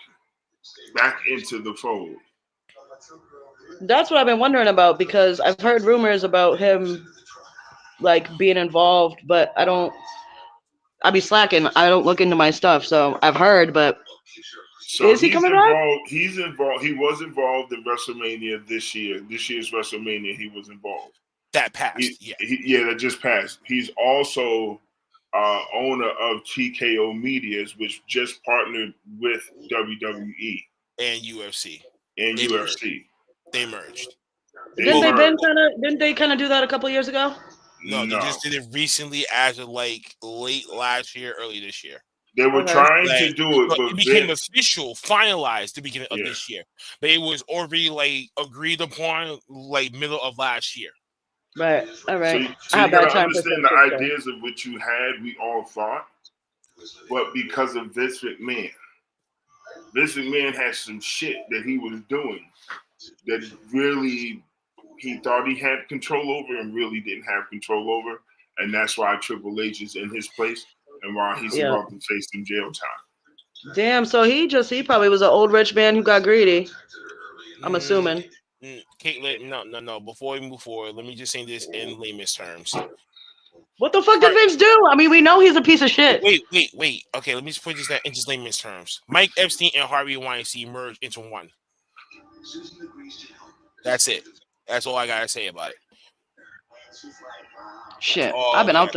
back into the fold. That's what I've been wondering about because I've heard rumors about him like being involved, but I be slacking. I don't look into my stuff, so I've heard, but So is he coming back? He's involved. He was involved in WrestleMania this year. This year's WrestleMania, he was involved. That passed. That just passed. He's also owner of TKO Medias, which just partnered with WWE and UFC. They merged. Didn't they kind of do that a couple years ago? No, they just did it recently, as of like late last year, early this year. They were trying to do it, but it became official, finalized the beginning of this year. But it was already like agreed upon, like middle of last year. Right. All right. So you gotta understand the ideas of what you had. We all thought, but because of Vince McMahon had some shit that he was doing that really he thought he had control over and really didn't have control over. and that's why Triple H is in his place, and why he's Yeah. about to face some jail time. Damn. So he probably was an old rich man who got greedy. I'm assuming. Caitlin, no. Before we move forward, let me just say this in layman's terms. What the fuck did Vince do? I mean, we know he's a piece of shit. Wait. Okay, let me just put this in just layman's terms. Mike Epstein and Harvey Weinstein merged into one. That's it. That's all I gotta say about it. Shit, I've been out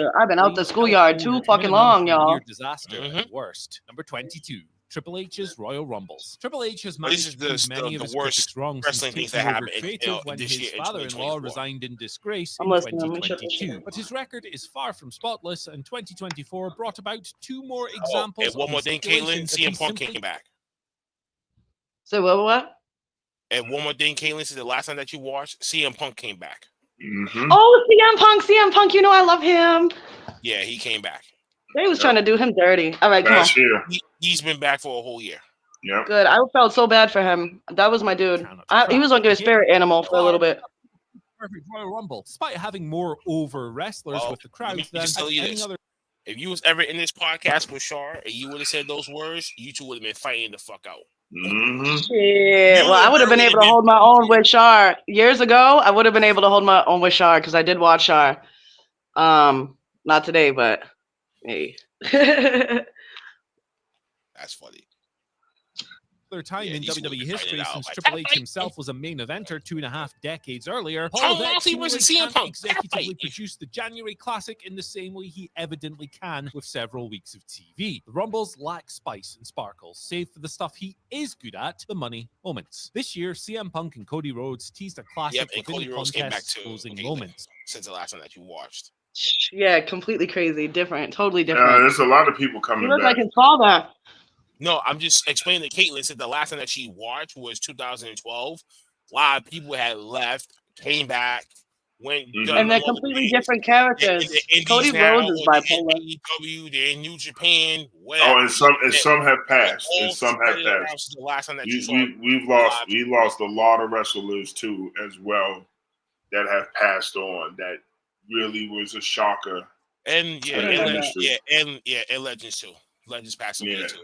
the schoolyard too fucking long, y'all. Disaster at worst. Number 22. Triple H's Royal Rumbles. Triple H has This managed is to prove many of the his worst critics wrong wrestling since things that taking over happened creative when this his year in father-in-law 2024. resigned in disgrace I'm in listening, let me shut this 2022. shit. But his record is far from spotless, and 2024 brought about two more And examples one of more the thing, Caitlin, situations that he CM Punk simply came back. So what? And one more thing, Caitlin, since the last time that you watched, CM Punk came back. Mm-hmm. Oh, CM Punk, you know I love him. Yeah, he came back. They was trying to do him dirty. All right, come on. Last year. He's been back for a whole year. Yep. Good. I felt so bad for him. That was my dude. He was like a spirit animal for a little bit. Perfect Royal Rumble, despite having more over wrestlers with the crowd than just tell you any this. other. If you was ever in this podcast with Shar and you would have said those words, you two would have been fighting the fuck out. Mm-hmm. Shit. Well, I would have been able to hold my own with Shar. Years ago, I would have been able to hold my own with Shar because I did watch Shar. Not today, but hey. That's funny. Their time in these WWE women history fighting it since out. Triple H himself was a main eventer 2.5 decades earlier. John Paul Moxley versus CM can't Punk. executively produce the January Classic in the same way he evidently can with several weeks of TV. The Rumbles lack spice and sparkle, save for the stuff he is good at, the money moments. This year, CM Punk and Cody Rhodes teased a classic Yep, and with Cody any Rhodes came back contest too. closing Caitlin, moments. since the last time that you watched. Yeah, completely crazy. Different. Totally Yeah, different. there's a lot of people He coming looked back. like his father. No, I'm just explaining to Caitlin since the last time that she watched was 2012. A lot of people had left, came back, went done And they're all the completely things. different characters. Cody Rhodes is bipolar. AEW, they're in New Japan. Whatever. Oh, and some have passed. All And some have spread it around passed. since the last time that you saw We lost a lot of wrestlers too as well that have passed on. That really was a shocker. and to the industry. and Legends too. Legends passed away Yeah. too.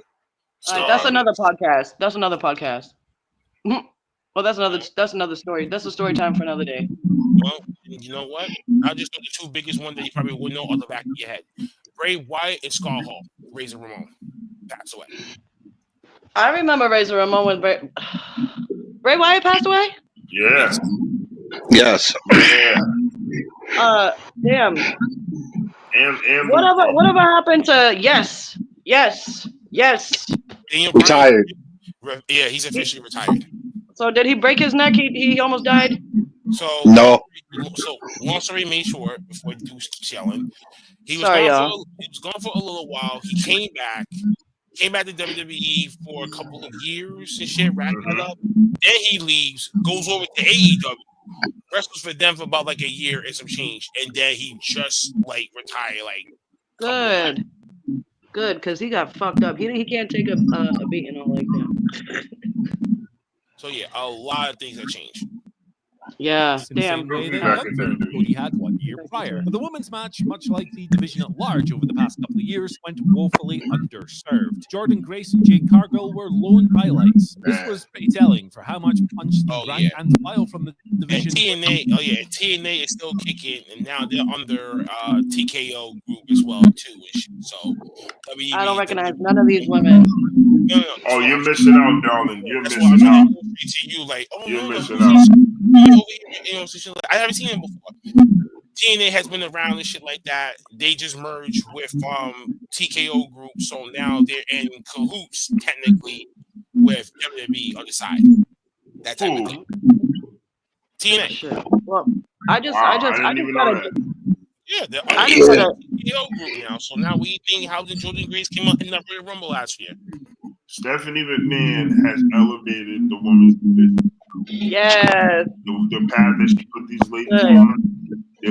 All right, that's another podcast. That's another podcast. Well, that's another story. That's a story time for another day. Well, you know what? I'll just know the two biggest ones that you probably would know on the back of your head. Bray Wyatt and Scott Hall. Razor Ramon passed away. I remember Razor Ramon when Bray Wyatt passed away. Yeah. Yes. Yeah. Damn. And Whatever happened to yes. Daniel Retired. Bryan, yeah, he's officially retired. So did he break his neck? He almost died. So No. So long story made short, before you keep yelling, he was gone for a little while. He came back to WWE for a couple of years and shit, wrapping it up. Then he leaves, goes over to AEW, wrestles for them for about like a year and some change, and then he just like retired. Like Good, because he got fucked up. He can't take a beating all like that. So yeah, a lot of things have changed. Yeah, In the same way that Gunther and Cody had 1 year prior. But the women's match, much like the division at large over the past couple of years, went woefully underserved. Jordan Grace and Jade Cargill were lone highlights. This was pretty telling for how much punch the rank and file from the division. And TNA is still kicking, and now they're under TKO group as well too. So WWE, I don't recognize none of these women. No. Oh, you're missing out, darling. You're That's missing why out. To you, like, You're no, missing who's out. this? You know, shit like, I haven't seen him before. TNA has been around and shit like that. They just merged with TKO group, so now they're in cahoots technically with WWE on the side. That type of thing. TNA. Shit. Well, I just didn't even know gotta. that. Yeah, they're I under just the gotta. TKO group now. So now we think how did Jordan Grace came up in that Royal Rumble last year? Stephanie McMahon has elevated the women's division. Yes. The path that she put these ladies on,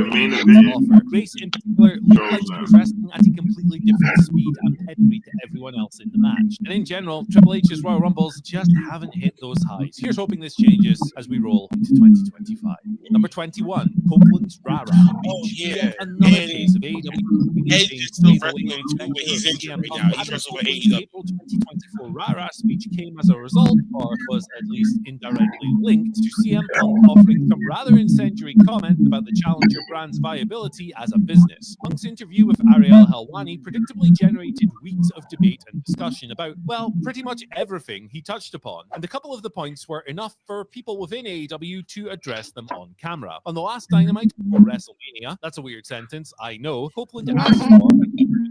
Yeah, main to event. offer. Grace, in particular, looked like she Shows was wrestling at a completely different speed and pedigree to everyone else in the match. And in general, Triple H's Royal Rumbles just haven't hit those highs. Here's hoping this changes as we roll into 2025. Number 21, Copeland's Rara. Oh yeah, Yet another and case of AEW. Edge is still wrestling too, but he's injured right now. He's wrestling with AEW. April 2024 Rara speech came as a result, or was at least indirectly linked to CM Punk offering some rather incendiary comment about the challenger brand's viability as a business. Punk's interview with Ariel Helwani predictably generated weeks of debate and discussion about, well, pretty much everything he touched upon. And a couple of the points were enough for people within AEW to address them on camera. On the last Dynamite, or WrestleMania, that's a weird sentence, I know, Copeland asked for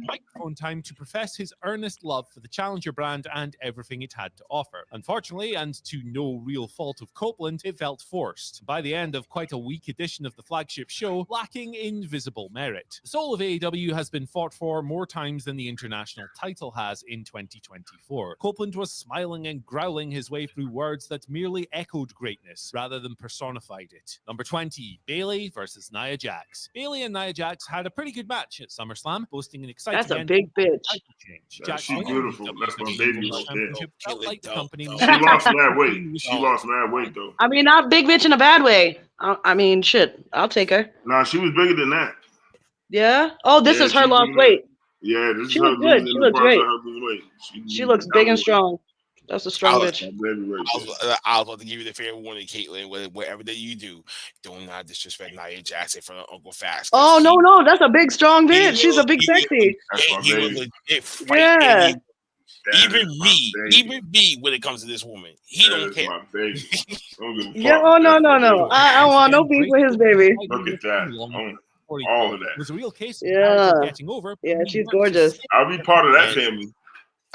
microphone time to profess his earnest love for the challenger brand and everything it had to offer. Unfortunately, and to no real fault of Copeland, it felt forced. By the end of quite a weak edition of the flagship show, lacking in visible merit. The soul of AEW has been fought for more times than the international title has in 2024. Copeland was smiling and growling his way through words that merely echoed greatness rather than personified it. Number 20, Bayley versus Nia Jax. Bayley and Nia Jax had a pretty good match at SummerSlam, boasting an exciting That's a big bitch. She's beautiful. That's my baby right there. Felt like the company She lost mad weight. She lost mad weight though. I mean, not big bitch in a bad way. I mean, shit. I'll take her. Nah, she was bigger than that. Yeah. Oh, this Yeah, is her she's lost bigger weight. Yeah, this She is her looks good. losing She the looks process great. of her losing weight. She looks big and strong. That's a strong bitch. I was about to give you the fair warning, Caitlin. Whatever that you do not disrespect Nia Jax in front of Uncle Fast. Oh no, that's a big strong bitch. She's a big sexy. He will legit fight Yeah. even me when it comes to this woman. He don't care. Yeah. Oh no. I don't want no beef with his baby. Look at that. All of that. Was a real case of Yeah. getting over. Yeah, she's gorgeous. I'll be part of that family.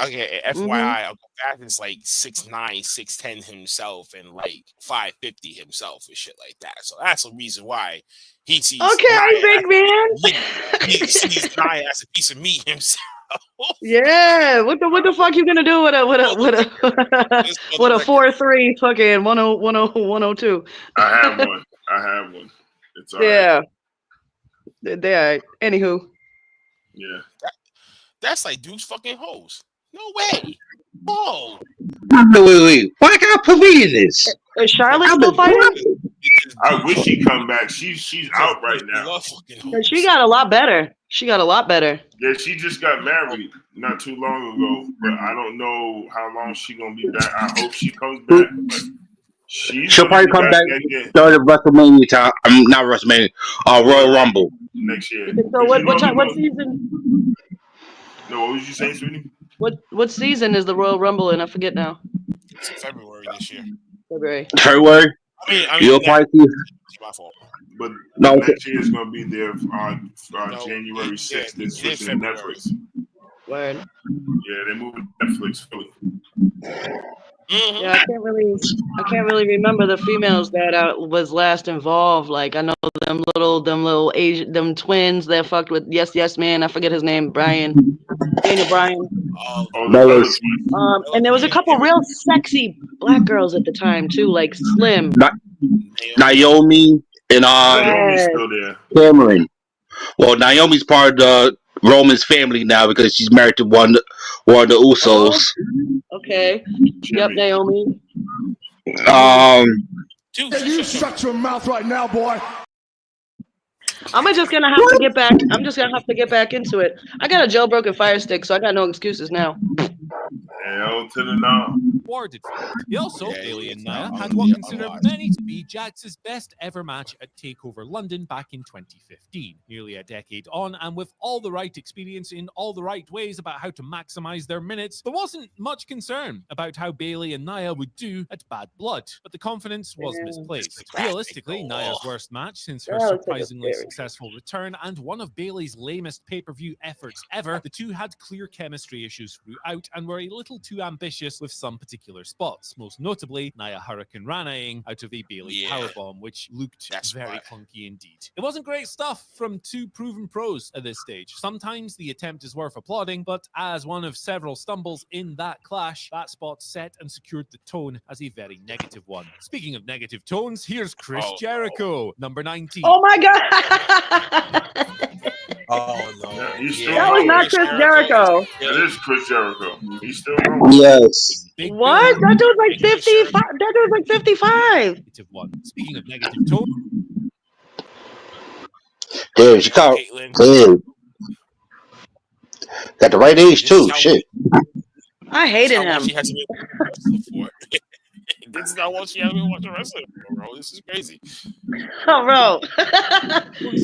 Okay, FYI, Uncle Fast is like 6'9", 6'10" himself, and like 5'50" himself and shit like that. So that's the reason why he sees. Okay, big man. He sees Nia as a piece of meat himself. Yeah. What the fuck you gonna do with a 4'3" fucking 102? I have one. It's all Yeah. right. There. Anywho. Yeah. That's like Duke's fucking hoes. No way. Oh. Wait. Why I gotta put me in this? Is Charlotte still fighting? I wish she'd come back. She's out right now. She got a lot better. Yeah, she just got married not too long ago, but I don't know how long she's gonna be back. I hope she comes back. But She'll probably come back during WrestleMania time. Not WrestleMania. Royal Rumble next year. So what season? No, what was you saying, sweetie? What season is the Royal Rumble in? I forget now. It's February this year. February. I mean, you'll probably see. It's my fault. But next year is gonna be there on January 6th. They're switching to Netflix. Word. Yeah, they moved to Netflix Philly. Yeah, I can't really remember the females that was last involved. Like I know them little Asian, them twins that fucked with Yes Man. I forget his name, Daniel Bryan. And there was a couple real sexy black girls at the time too, like Slim. Naomi and Naomi's still there. Cameron. Well, Naomi's part of the Roman's family now because she's married to one of the Usos. Okay. Yep, Naomi. You shut your mouth right now, boy. I'm just gonna have to get back into it. I got a jailbroken Fire Stick, so I got no excuses now. Hell to the no. He also, Bayley and Nia, had what considered many to be Jax's best ever match at TakeOver London back in 2015. Nearly a decade on, and with all the right experience in all the right ways about how to maximize their minutes, there wasn't much concern about how Bayley and Nia would do at Bad Blood. But the confidence was misplaced. Realistically, Nia's worst match since her surprisingly successful return and one of Bayley's lamest pay-per-view efforts ever, the two had clear chemistry issues throughout and were a little too ambitious with some particular particular spots, most notably Naya Hurricane Ranaing out of a Bailey powerbomb, which looked very clunky indeed. It wasn't great stuff from two proven pros at this stage. Sometimes the attempt is worth applauding, but as one of several stumbles in that clash, that spot set and secured the tone as a very negative one. Speaking of negative tones, here's Chris Jericho, number 19. Oh my God! Oh no, that was not Chris Jericho. That is Chris Jericho. He's still wrong. Yes. What? That dude's like 55. That dude's like 55. Negative one. Speaking of negative tone, Dude, Chicago. Dude. Got the right age too. Shit. I hated him. This is not what she has been watching wrestling for, bro. This is crazy. Oh, bro.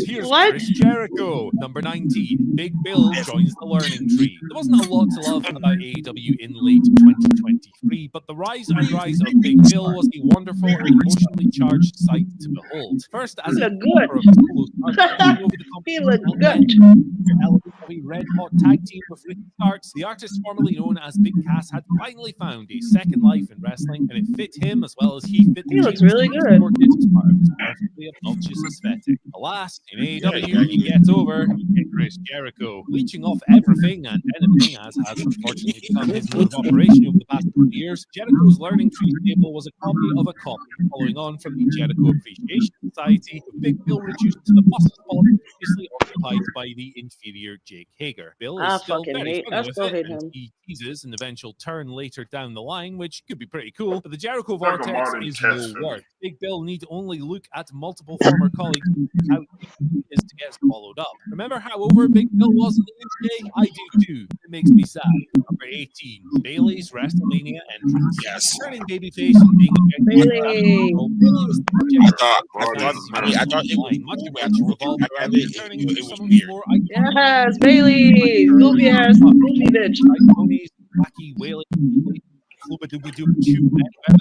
Here's What? Chris Jericho, number 19. Big Bill joins the learning tree. There wasn't a lot to love about AEW in late 2023, but the rise and rise of Big Bill was a wonderful and emotionally charged sight to behold. First, as a member of the solo stars, over the he looked good. Element of a red-hot tag team with Ricky Starks, the artist formerly known as Big Cass had finally found a second life in wrestling, and it fit him as well as he fit the He looks really good. As part of his perfectly obnoxious aesthetic. Alas, in AEW, he gets over Chris Jericho, leeching off everything and anything, as has unfortunately become his mode of operation over the past 20 years. Jericho's learning tree stable was a copy of a copy, following on from the Jericho Appreciation Society, with Big Bill reduced to the muscle spot previously occupied by the inferior Jake Hager. Bill is still very funny with it, and he teases an eventual turn later down the line, which could be pretty cool, but the Jericho Vortex is no worth. Big Bill need only look at multiple former colleagues how easy it is to get swallowed up. Remember how over Big Bill was in the UK? I do too. It makes me sad. Number 18, Bailey's WrestleMania entrance. Yes. Turning babyface and being a Bailey. Bailey was I thought it was much of it revolved around returning to some of the more Yes, Bailey. Goofy ass, goofy bitch. ponies, wacky wailing, whoever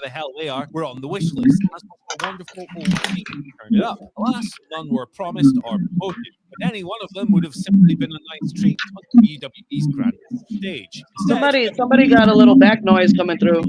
the hell they are, were on the wish list. As a wonderful old team turn it up. Alas, none were promised or promoted, but any one of them would have simply been a nice treat on WWE's grandest stage. Instead, Somebody got a little back noise coming through.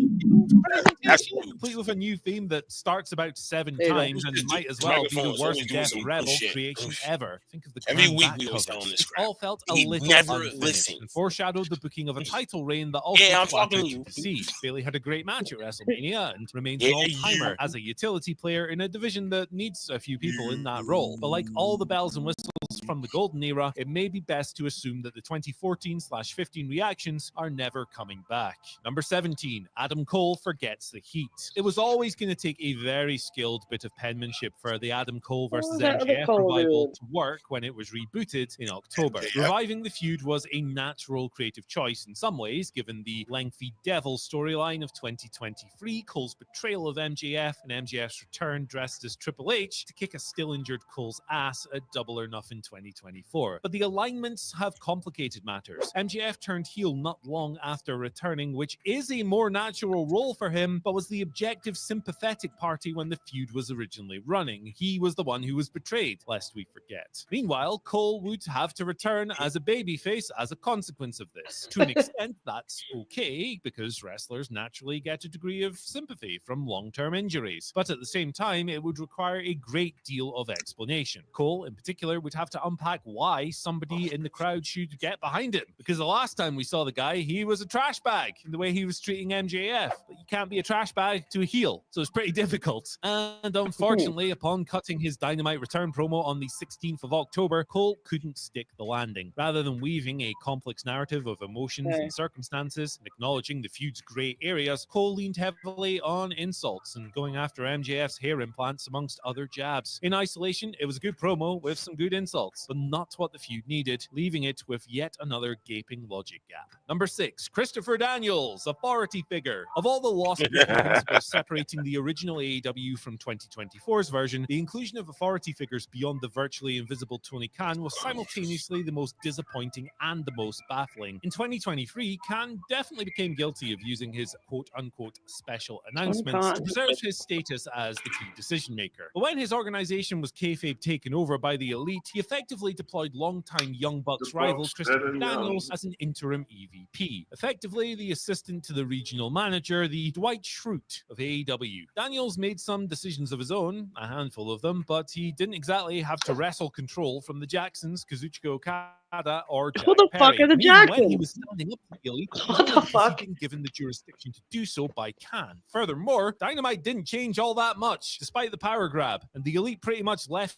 Complete with a new theme that starts about 7 times and might as well be the worst Death Rebel creation ever. Think of the every week back we was covers. telling this It all felt a little never unfinished listened. and foreshadowed the booking of a title reign that also I'm flattered talking to you. to see. Bailey had a great match at WrestleMania and remains an all-timer as a utility player in a division that needs a few people in that role. But like all the bells and whistles from the golden era, it may be best to assume that the 2014/15 reactions are never coming back. Number 17, Adam Cole forgets the heat. It was always going to take a very skilled bit of penmanship for the Adam Cole versus MJF revival to work when it was rebooted in October. Reviving the feud was a natural creative choice in some ways, given the lengthy Devil storyline of 2023, Cole's betrayal of MJF, and MJF's return dressed as Triple H to kick a still injured Cole's ass at Double or Nothing 2024. But the alignments have complicated matters. MJF turned heel not long after returning, which is a more natural role for him, but was the objective sympathetic party when the feud was originally running. He was the one who was betrayed, lest we forget. Meanwhile, Cole would have to return as a babyface as a consequence of this. To an extent, that's okay, because wrestlers naturally get a degree of sympathy from long-term injuries. But at the same time, it would require a great deal of explanation. Cole, in particular, would have to unpack why somebody in the crowd should get behind him. Because the last time we saw the guy, he was a trash bag in the way he was treating MJF. But you can't be a trash bag to a heel, so it's pretty difficult. And unfortunately, upon cutting his Dynamite return promo on the 16th of October, Cole couldn't stick the landing. Rather than weaving a complex narrative of emotions and circumstances and acknowledging the feud's grey areas, Cole leaned heavily on insults and going after MJF's hair implants amongst other jabs. In isolation, it was a good promo with some good insults, but not what the feud needed, leaving it with yet another gaping logic gap. Number 6, Christopher Daniels, authority figure. Of all the lost principles separating the original AEW from 2024's version, the inclusion of authority figures beyond the virtually invisible Tony Khan was simultaneously the most disappointing and the most baffling. In 2023, Khan definitely became guilty of using his quote-unquote special announcements to preserve his status as the key decision maker. But when his organization was kayfabe taken over by the elite, he effectively effectively deployed longtime Young Bucks The rival Bucks Christopher better Daniels young. as an interim EVP, effectively the assistant to the regional manager, the Dwight Schrute of AEW. Daniels made some decisions of his own, a handful of them, but he didn't exactly have to wrestle control from the Jacksons, Kazuchika Okada, or Jack Who the fuck Perry. are the And even when he Jacksons? was standing up for the Elite, it was What only the because he'd fuck? been given the jurisdiction to do so by Khan. Furthermore, Dynamite didn't change all that much, despite the power grab, and the Elite pretty much left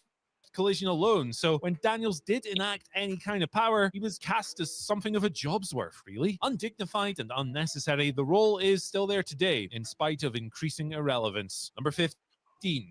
Collision alone. So when Daniels did enact any kind of power, he was cast as something of a job's worth, really. Undignified and unnecessary, the role is still there today, in spite of increasing irrelevance. Number 15.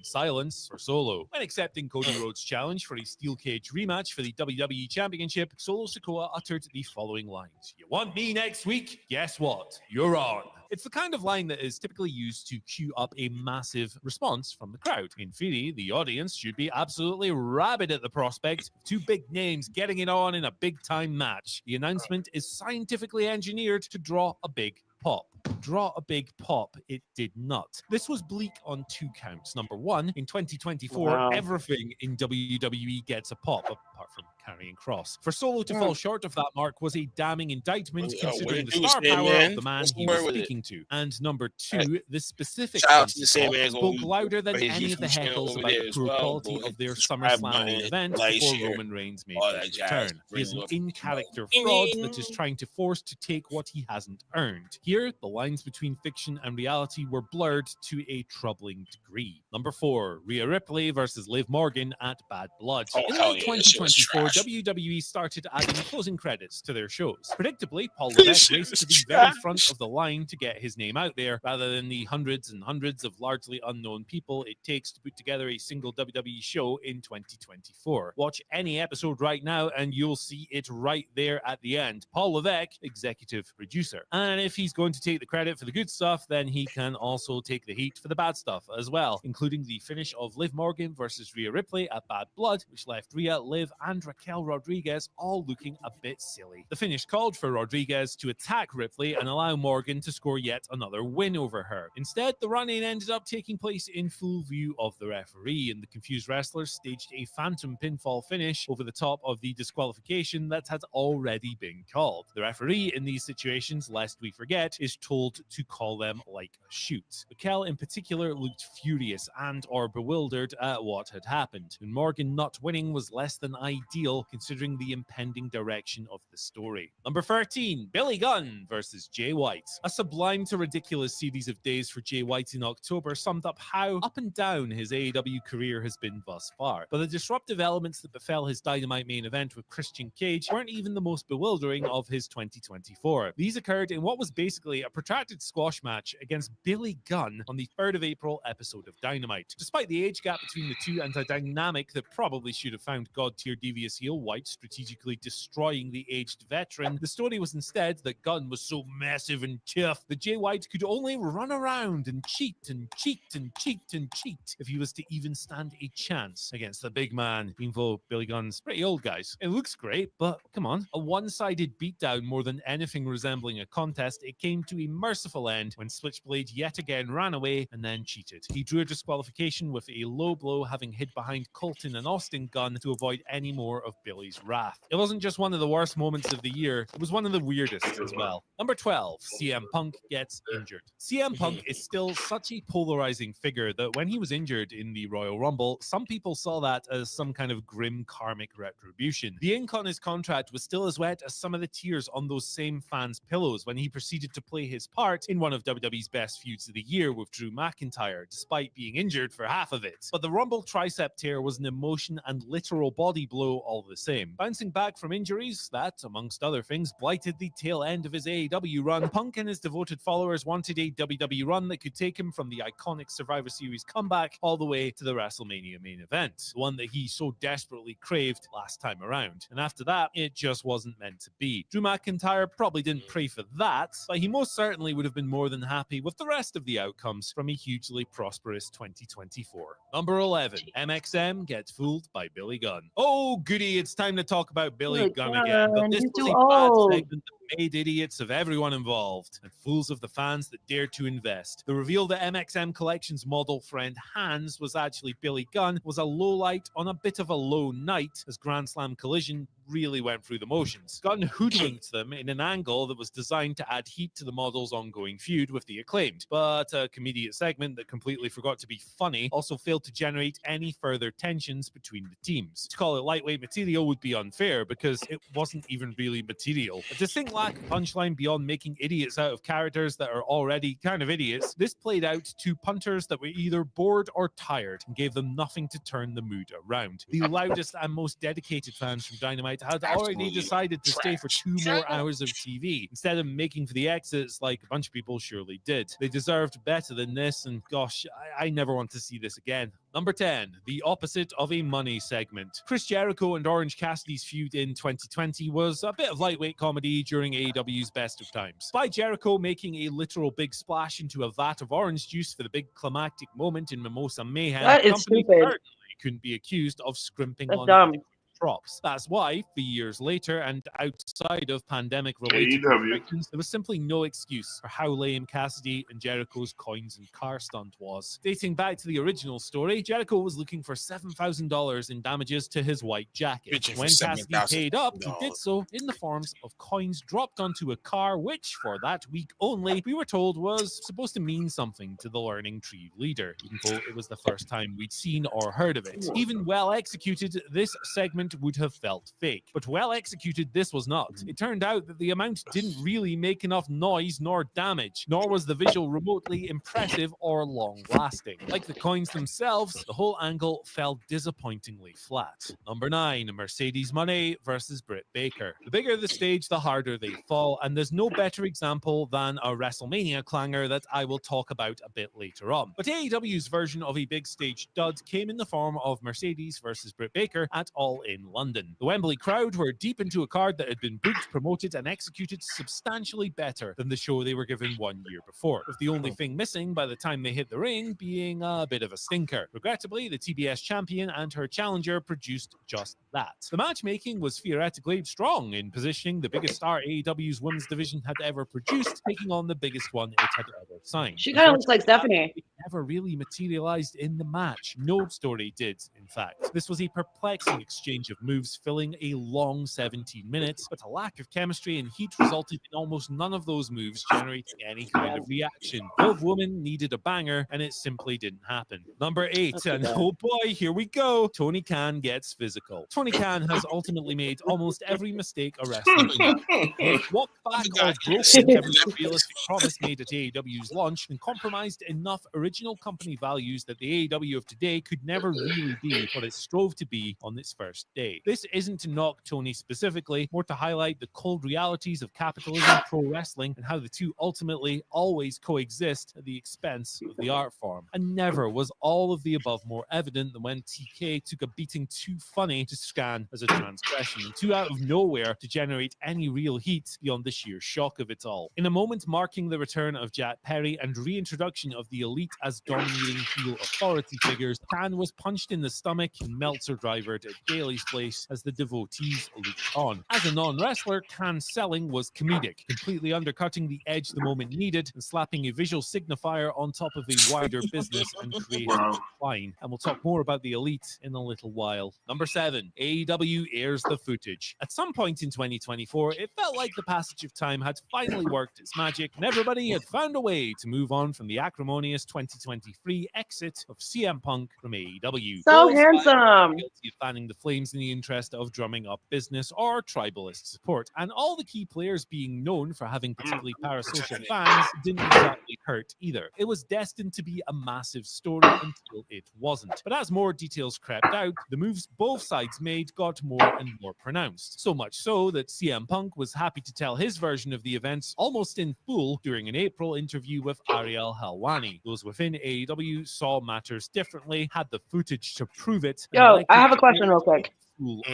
Silence for Solo. When accepting Cody Rhodes' challenge for a steel cage rematch for the WWE Championship, Solo Sikoa uttered the following lines. You want me next week? Guess what? You're on. It's the kind of line that is typically used to cue up a massive response from the crowd. In theory, the audience should be absolutely rabid at the prospect of two big names getting it on in a big-time match. The announcement is scientifically engineered to draw a big pop. Draw a big pop. It did not. This was bleak on 2 counts. Number 1, in 2024, Wow. everything in WWE gets a pop, apart from Karrion Kross. For Solo to fall short of that mark was a damning indictment, considering the star power of the man he was speaking to. And number 2, this specific Shout out to the same pop man spoke louder than his any of the YouTube channel heckles over about there the as poor well, quality boy. of their Subscribe SummerSlam button, main event like, before share, Roman Reigns made all his that jazz. return. He is an in-character fraud that is trying to force to take what he hasn't earned. Here, the lines between fiction and reality were blurred to a troubling degree. Number 4, Rhea Ripley versus Liv Morgan at Bad Blood. Oh, In hell late yeah, that shit was 2024, trash. WWE started adding closing credits to their shows. Predictably, Paul This Levesque shit raced to was the very trash. front of the line to get his name out there, rather than the hundreds and hundreds of largely unknown people it takes to put together a single WWE show in 2024. Watch any episode right now and you'll see it right there at the end. Paul Levesque, executive producer. And if he's going to take the credit for the good stuff, then he can also take the heat for the bad stuff as well, including the finish of Liv Morgan versus Rhea Ripley at Bad Blood, which left Rhea, Liv, and Raquel Rodriguez all looking a bit silly. The finish called for Rodriguez to attack Ripley and allow Morgan to score yet another win over her. Instead, the run-in ended up taking place in full view of the referee, and the confused wrestlers staged a phantom pinfall finish over the top of the disqualification that had already been called. The referee in these situations, lest we forget, is told to call them like a shoot. Raquel in particular looked furious and or bewildered at what had happened, and Morgan not winning was less than ideal considering the impending direction of the story. Number 13, Billy Gunn versus Jay White. A sublime to ridiculous series of days for Jay White in October summed up how up and down his AEW career has been thus far. But the disruptive elements that befell his Dynamite main event with Christian Cage weren't even the most bewildering of his 2024. These occurred in what was basically a protracted squash match against Billy Gunn on the 3rd of April episode of Dynamite. Despite the age gap between the two and a dynamic that probably should have found God-tier devious heel White strategically destroying the aged veteran, the story was instead that Gunn was so massive and tough that Jay White could only run around and cheat and cheat and cheat and cheat if he was to even stand a chance against the big man. Meanwhile, Billy Gunn's pretty old, guys. It looks great, but come on. A one-sided beatdown more than anything resembling a contest, it came to a merciful end when Switchblade yet again ran away and then cheated. He drew a disqualification with a low blow, having hid behind Colton and Austin Gunn to avoid any more of Billy's wrath. It wasn't just one of the worst moments of the year, it was one of the weirdest as well. Number 12, CM Punk gets injured. CM Punk is still such a polarizing figure that when he was injured in the Royal Rumble, some people saw that as some kind of grim karmic retribution. The ink on his contract was still as wet as some of the tears on those same fans' pillows when he proceeded to play his part in one of WWE's best feuds of the year with Drew McIntyre, despite being injured for half of it. But the Rumble tricep tear was an emotion and literal body blow all the same. Bouncing back from injuries that, amongst other things, blighted the tail end of his AEW run, Punk and his devoted followers wanted a WWE run that could take him from the iconic Survivor Series comeback all the way to the WrestleMania main event, the one that he so desperately craved last time around. And after that, it just wasn't meant to be. Drew McIntyre probably didn't pray for that, but he most certainly would have been more than happy with the rest of the outcomes from a hugely prosperous 2024. Number 11, MXM gets fooled by Billy Gunn. Oh goody, it's time to talk about Billy Gunn again, but this He's was too a bad old. segment that made idiots of everyone involved, and fools of the fans that dared to invest. The reveal that MXM Collection's model friend Hans was actually Billy Gunn was a lowlight on a bit of a low night, as Grand Slam Collision really went through the motions. Gunn hoodwinked them in an angle that was designed to add heat to the model's ongoing feud with the Acclaimed, but a comedic segment that completely forgot to be funny also failed to generate any further tensions between the teams. To call it lightweight material would be unfair because it wasn't even really material. A distinct lack of punchline beyond making idiots out of characters that are already kind of idiots, this played out to punters that were either bored or tired and gave them nothing to turn the mood around. The loudest and most dedicated fans from Dynamite had already decided to stay for 2 more hours of TV instead of making for the exits like a bunch of people surely did. They deserved better than this, and gosh, I never want to see this again. Number 10, the opposite of a money segment. Chris Jericho and Orange Cassidy's feud in 2020 was a bit of lightweight comedy during AEW's best of times. By Jericho making a literal big splash into a vat of orange juice for the big climactic moment in Mimosa Mayhem, That is company stupid. certainly couldn't be accused of scrimping That's on dumb. props. That's why, 3 years later and outside of pandemic-related AEW. restrictions, there was simply no excuse for how lame Cassidy and Jericho's coins and car stunt was. Dating back to the original story, Jericho was looking for $7,000 in damages to his white jacket. Bitching for When Cassidy $7,000. paid up, he did so in the forms of coins dropped onto a car, which, for that week only, we were told was supposed to mean something to the Learning Tree leader, even though it was the first time we'd seen or heard of it. Even well executed, this segment would have felt fake. But well executed, this was not. It turned out that the amount didn't really make enough noise nor damage, nor was the visual remotely impressive or long-lasting. Like the coins themselves, the whole angle fell disappointingly flat. Number 9, Mercedes Moné versus Britt Baker. The bigger the stage, the harder they fall, and there's no better example than a WrestleMania clanger that I will talk about a bit later on. But AEW's version of a big stage dud came in the form of Mercedes versus Britt Baker at All In London. The Wembley crowd were deep into a card that had been booked, promoted, and executed substantially better than the show they were given 1 year before, with the only thing missing by the time they hit the ring being a bit of a stinker. Regrettably, the TBS champion and her challenger produced just that. The matchmaking was theoretically strong in positioning the biggest star AEW's women's division had ever produced, taking on the biggest one it had ever signed. She kind of looks like Stephanie. It never really materialized in the match. No story did, in fact. This was a perplexing exchange of moves filling a long 17 minutes, but a lack of chemistry and heat resulted in almost none of those moves generating any kind of reaction. Both women needed a banger, and it simply didn't happen. Number 8, and oh boy, here we go. Tony Khan gets physical. Tony Khan has ultimately made almost every mistake a wrestler can. He walked back or broken every realistic promise made at AEW's launch and compromised enough original company values that the AEW of today could never really be what it strove to be on its first day. This isn't to knock Tony specifically, more to highlight the cold realities of capitalism, pro wrestling, and how the two ultimately always coexist at the expense of the art form. And never was all of the above more evident than when TK took a beating too funny to scan as a transgression, and too out of nowhere to generate any real heat beyond the sheer shock of it all. In a moment marking the return of Jack Perry and reintroduction of the Elite as dominating heel authority figures, Khan was punched in the stomach and Meltzer drivered at Bailey's place as the devotees looked on. As a non-wrestler, Khan's selling was comedic, completely undercutting the edge the moment needed and slapping a visual signifier on top of a wider business and creative decline. And we'll talk more about the Elite in a little while. Number 7, AEW airs the footage. At some point in 2024, it felt like the passage of time had finally worked its magic, and everybody had found a way to move on from the acrimonious 2023 exit of CM Punk from AEW. So Both handsome. guilty of fanning the flames in the interest of drumming up business or tribalist support, and all the key players being known for having particularly parasocial fans didn't exactly hurt either. It was destined to be a massive story until it wasn't. But as more details crept out, the moves both sides made got more and more pronounced. So much so that CM Punk was happy to tell his version of the events almost in full during an April interview with Ariel Helwani. Those within AEW saw matters differently, had the footage to prove it. and Yo, elected I have a to question real quick.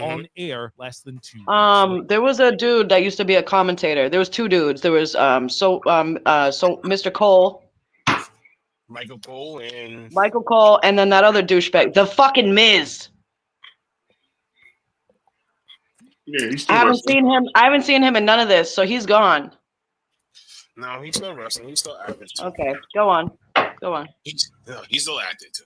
on air less than 2 weeks There was a dude that used to be a commentator. There was two dudes. There was Mr. Cole, Michael Cole and then that other douchebag, the fucking Miz. Yeah, he's I still haven't wrestling. seen him. I haven't seen him in none of this, so he's gone. No, he's still wrestling. He's still active too. Okay, go on. He's still active too.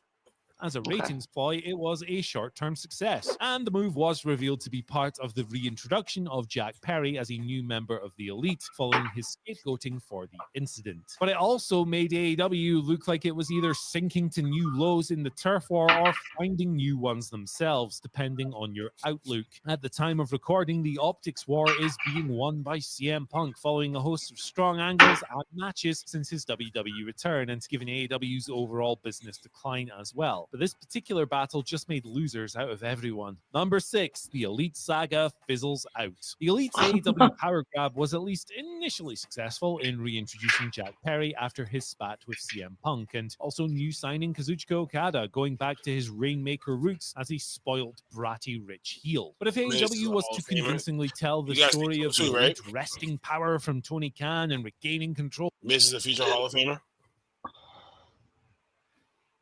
As a ratings ploy, it was a short-term success, and the move was revealed to be part of the reintroduction of Jack Perry as a new member of the Elite, following his scapegoating for the incident. But it also made AEW look like it was either sinking to new lows in the turf war or finding new ones themselves, depending on your outlook. At the time of recording, the optics war is being won by CM Punk, following a host of strong angles and matches since his WWE return, and given AEW's overall business decline as well. But this particular battle just made losers out of everyone. Number 6, the Elite saga fizzles out. The Elite's AEW power grab was at least initially successful in reintroducing Jack Perry after his spat with CM Punk, and also new signing Kazuchika Okada, going back to his Rainmaker roots as a spoiled, bratty, rich heel. But if AEW was to convincingly tell the story of the Elite wresting power from Tony Khan and regaining control... Miz is a future Hall of Famer?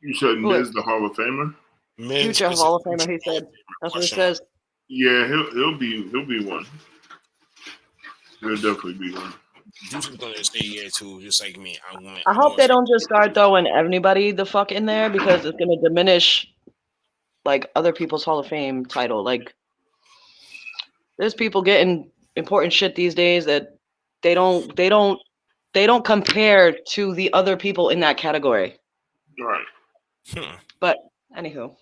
You said Miz the Hall of Famer? Future Hall of Famer, he said. That's what it says. Yeah, he'll be one. He'll definitely be one. Deuce is gonna stay here too, just like me. I hope they don't just start throwing everybody the fuck in there, because it's gonna diminish like other people's Hall of Fame title. Like, there's people getting important shit these days that they don't compare to the other people in that category. Right. But anywho,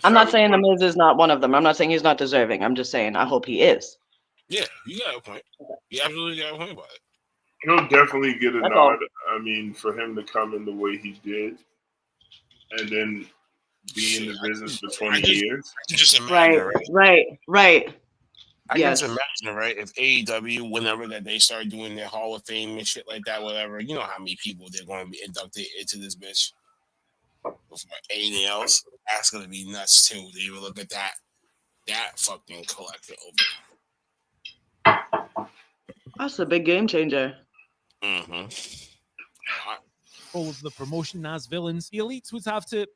I'm not saying The Miz is not one of them. I'm not saying he's not deserving. I'm just saying I hope he is. Yeah, you got a point. You absolutely got a point about it. He'll definitely get a That's nod. all. I mean, for him to come in the way he did, and then be in the business for 20 years. I can just imagine, Right. I Yes. can just imagine, right? If AEW, whenever that they start doing their Hall of Fame and shit like that, whatever, you know how many people they're going to be inducted into this bitch. Before anything else, that's going to be nuts too. They will look at that fucking collector over. That's a big game changer. Mm-hmm. Of the promotion as villains, the Elites would have to,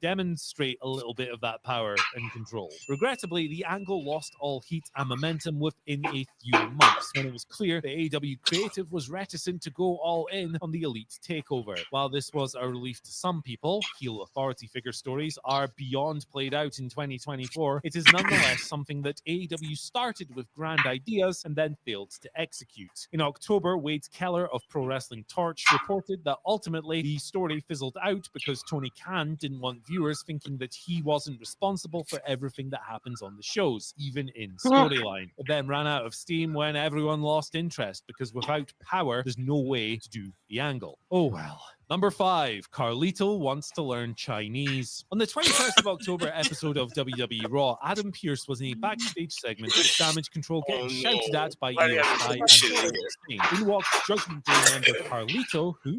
demonstrate a little bit of that power and control. Regrettably, the angle lost all heat and momentum within a few months, when it was clear the AEW creative was reticent to go all in on the Elite takeover. While this was a relief to some people, heel authority figure stories are beyond played out in 2024, it is nonetheless something that AEW started with grand ideas and then failed to execute. In October, Wade Keller of Pro Wrestling Torch reported that ultimately the story fizzled out because Tony Khan didn't want viewers thinking that he wasn't responsible for everything that happens on the shows, even in storyline. It then ran out of steam when everyone lost interest, because without power, there's no way to do the angle. Oh well. Number 5, Carlito wants to learn Chinese. On the 21st of October episode of WWE Raw, Adam Pearce was in a backstage segment with Damage Control getting shouted at by Io Sky and Sting. In walked Judgment Day member Carlito, who,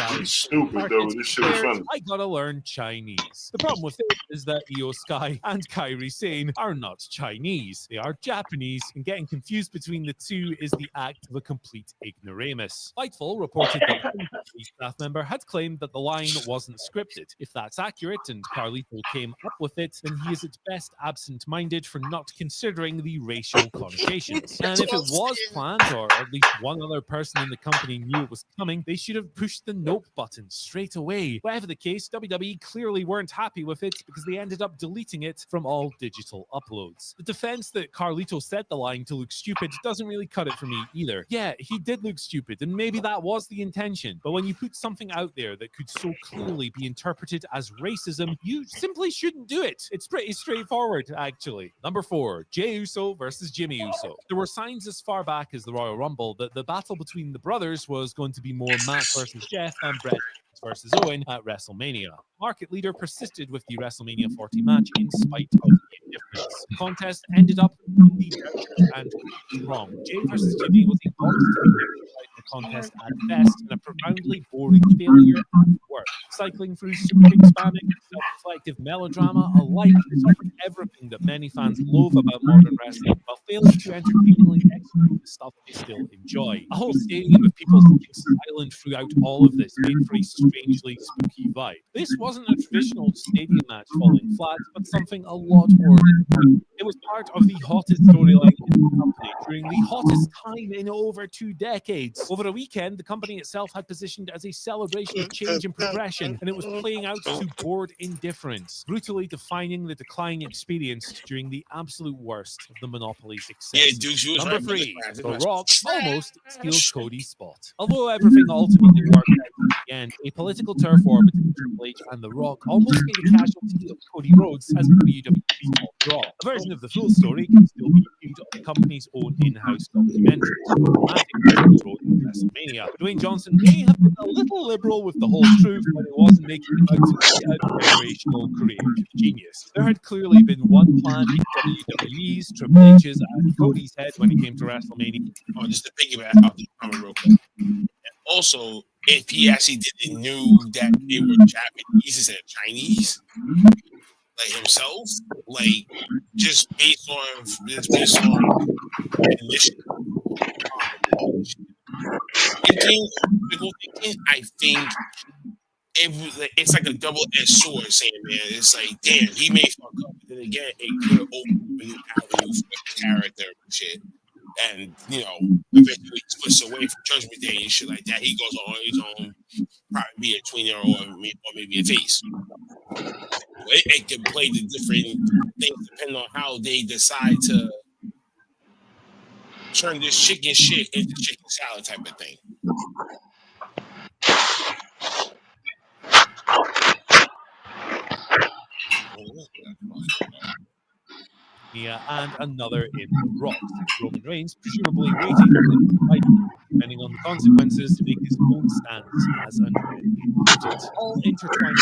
as stupid though, this shit is funny. I gotta learn Chinese. The problem with it is that Io Sky and Kairi Sane are not Chinese. They are Japanese, and getting confused between the two is the act of a complete ignoramus. Fightful reported that the staff member had claimed that the line wasn't scripted. If that's accurate and Carlito came up with it, then he is at best absent-minded for not considering the racial connotations. And if it was planned, or at least one other person in the company knew it was coming, they should have pushed the nope button straight away. Whatever the case, WWE clearly weren't happy with it because they ended up deleting it from all digital uploads. The defense that Carlito said the line to look stupid doesn't really cut it for me either. Yeah, he did look stupid, and maybe that was the intention, but when you put something out there that could so clearly be interpreted as racism, you simply shouldn't do it. It's pretty straightforward, actually. Number 4, Jey Uso versus Jimmy Uso. There were signs as far back as the Royal Rumble that the battle between the brothers was going to be more Matt versus Jeff and Bret versus Owen at WrestleMania. Market leader persisted with the WrestleMania 40 match in spite of the indifference. The contest ended up the and wrong. Jey versus Jimmy was a box to contest at best and a profoundly boring failure at work. Cycling through super Hispanic, self-reflective melodrama alike, it offered everything that many fans loathe about modern wrestling, while failing to entertainingly execute the stuff they still enjoy. A whole stadium of people sitting silent throughout all of this made for a strangely spooky vibe. This wasn't a traditional stadium match falling flat, but something a lot more disappointing. It was part of the hottest storyline in the company during the hottest time in over 2 decades. Over a weekend, the company itself had positioned as a celebration of change and progression, and it was playing out to bored indifference, brutally defining the decline experienced during the absolute worst of the monopoly success. Yeah, dude, you was Number right about 3, this. The Rock almost steals Cody's spot. Although everything ultimately worked out in the end, a political turf war between Triple H and The Rock almost made a casualty of Cody Rhodes as WWE's top draw. A version of the full story can still be viewed on the company's own in-house documentary, Dramatic Cody Rhodes at WrestleMania. Dwayne Johnson may have been a little liberal with the whole truth when it wasn't making him out to be a generational creative genius. There had clearly been one plan in WWE's, Triple H's, and Cody's head when it came to WrestleMania. Oh, just to piggyback off the comment real quick. And also, if he actually didn't knew that they were Japanese instead of Chinese, like himself, like just based on initial thinking, I think it's like a double-edged sword. Saying, man, it's like, damn, he may fuck up, but then again, it could open a new avenue for his character and shit. And eventually he splits away from Judgment Day and shit like that. He goes on his own, probably be a tweener or maybe a face. It can play the different things depending on how they decide to turn this chicken shit into chicken salad type of thing. Yeah, and another in The Rock, Roman Reigns, presumably waiting depending on the consequences, to make his own stance as Andrade. All intertwined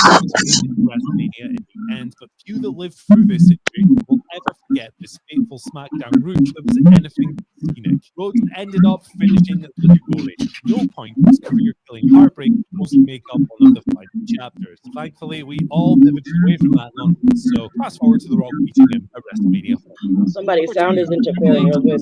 in WrestleMania in the end, but few that lived through this situation will ever forget this fateful SmackDown route that was anything but scenic. Rhodes ended up finishing the story. No point was career-killing heartbreak supposed to make up one of the final chapters. Thankfully, we all pivoted away from that nonsense, so fast forward to The Rock beating him at WrestleMania. Somebody's sound is interfering real good.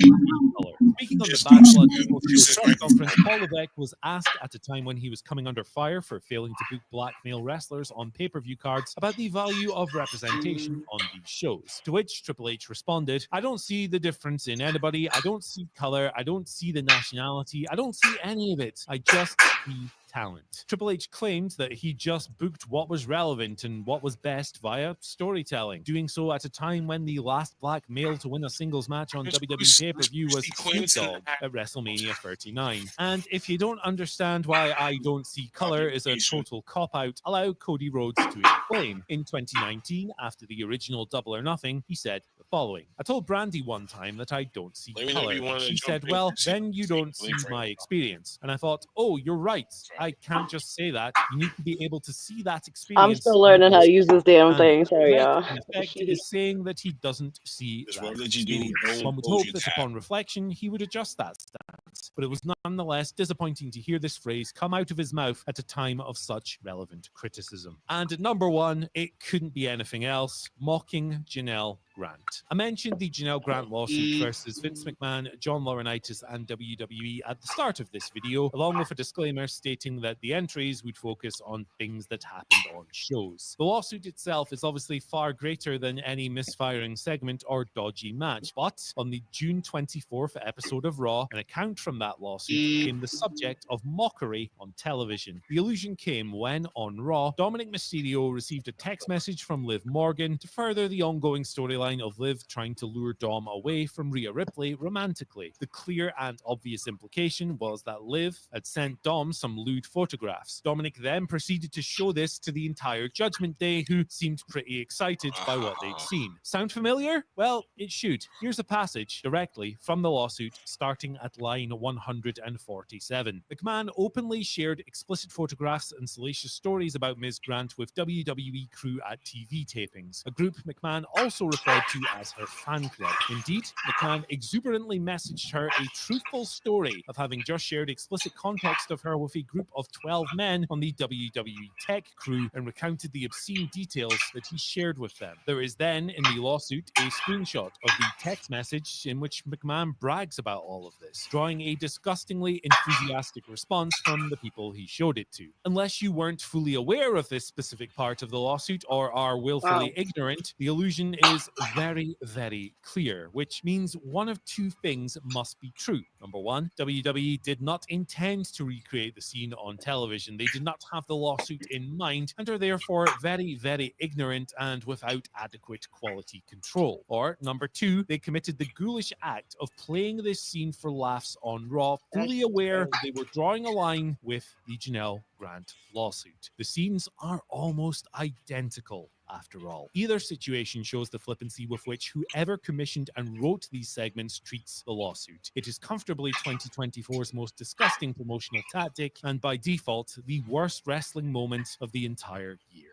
Speaking of the Bad Blood Show press conference, Paul Levesque was asked at a time when he was coming under fire for failing to book black male wrestlers on pay-per-view cards about the value of representation on these shows. To which Triple H responded, "I don't see the difference in anybody. I don't see color. I don't see the nationality. I don't see any of it. I just see talent." Triple H claimed that he just booked what was relevant and what was best via storytelling, doing so at a time when the last black male to win a singles match on WWE pay-per-view was Snoop Dogg at WrestleMania 39. And if you don't understand why I don't see color is a total cop-out, allow Cody Rhodes to explain. In 2019, after the original Double or Nothing, he said the following: "I told Brandy one time that I don't see color. She said, well, then you don't see my experience. And I thought, oh, you're right. I can't just say that. You need to be able to see that experience." I'm still learning how to use this damn thing. Sorry, y'all. In effect, is saying that he doesn't see that experience. One would hope that upon reflection, he would adjust that stance. But it was nonetheless disappointing to hear this phrase come out of his mouth at a time of such relevant criticism. And at number 1, it couldn't be anything else: mocking Janelle Grant. I mentioned the Janelle Grant lawsuit versus Vince McMahon, John Laurinaitis, and WWE at the start of this video, along with a disclaimer stating that the entries would focus on things that happened on shows. The lawsuit itself is obviously far greater than any misfiring segment or dodgy match, but on the June 24th episode of Raw, an account from that lawsuit became the subject of mockery on television. The illusion came when, on Raw, Dominic Mysterio received a text message from Liv Morgan to further the ongoing storyline of Liv trying to lure Dom away from Rhea Ripley romantically. The clear and obvious implication was that Liv had sent Dom some lewd photographs. Dominic then proceeded to show this to the entire Judgment Day, who seemed pretty excited by what they'd seen. Sound familiar? Well, it should. Here's a passage directly from the lawsuit, starting at line 147. McMahon openly shared explicit photographs and salacious stories about Ms. Grant with WWE crew at TV tapings, a group McMahon also referred to as her fan club. Indeed, McMahon exuberantly messaged her a truthful story of having just shared explicit context of her with a group of 12 men on the WWE tech crew and recounted the obscene details that he shared with them. There is then, in the lawsuit, a screenshot of the text message in which McMahon brags about all of this, drawing a disgustingly enthusiastic response from the people he showed it to. Unless you weren't fully aware of this specific part of the lawsuit or are willfully ignorant, the illusion is very, very clear, which means one of two things must be true. Number one, WWE did not intend to recreate the scene on television. They did not have the lawsuit in mind and are therefore very, very ignorant and without adequate quality control. Or number two, they committed the ghoulish act of playing this scene for laughs on Raw, fully aware that they were drawing a line with the Janelle Grant lawsuit. The scenes are almost identical. After all, either situation shows the flippancy with which whoever commissioned and wrote these segments treats the lawsuit. It is comfortably 2024's most disgusting promotional tactic, and by default, the worst wrestling moment of the entire year.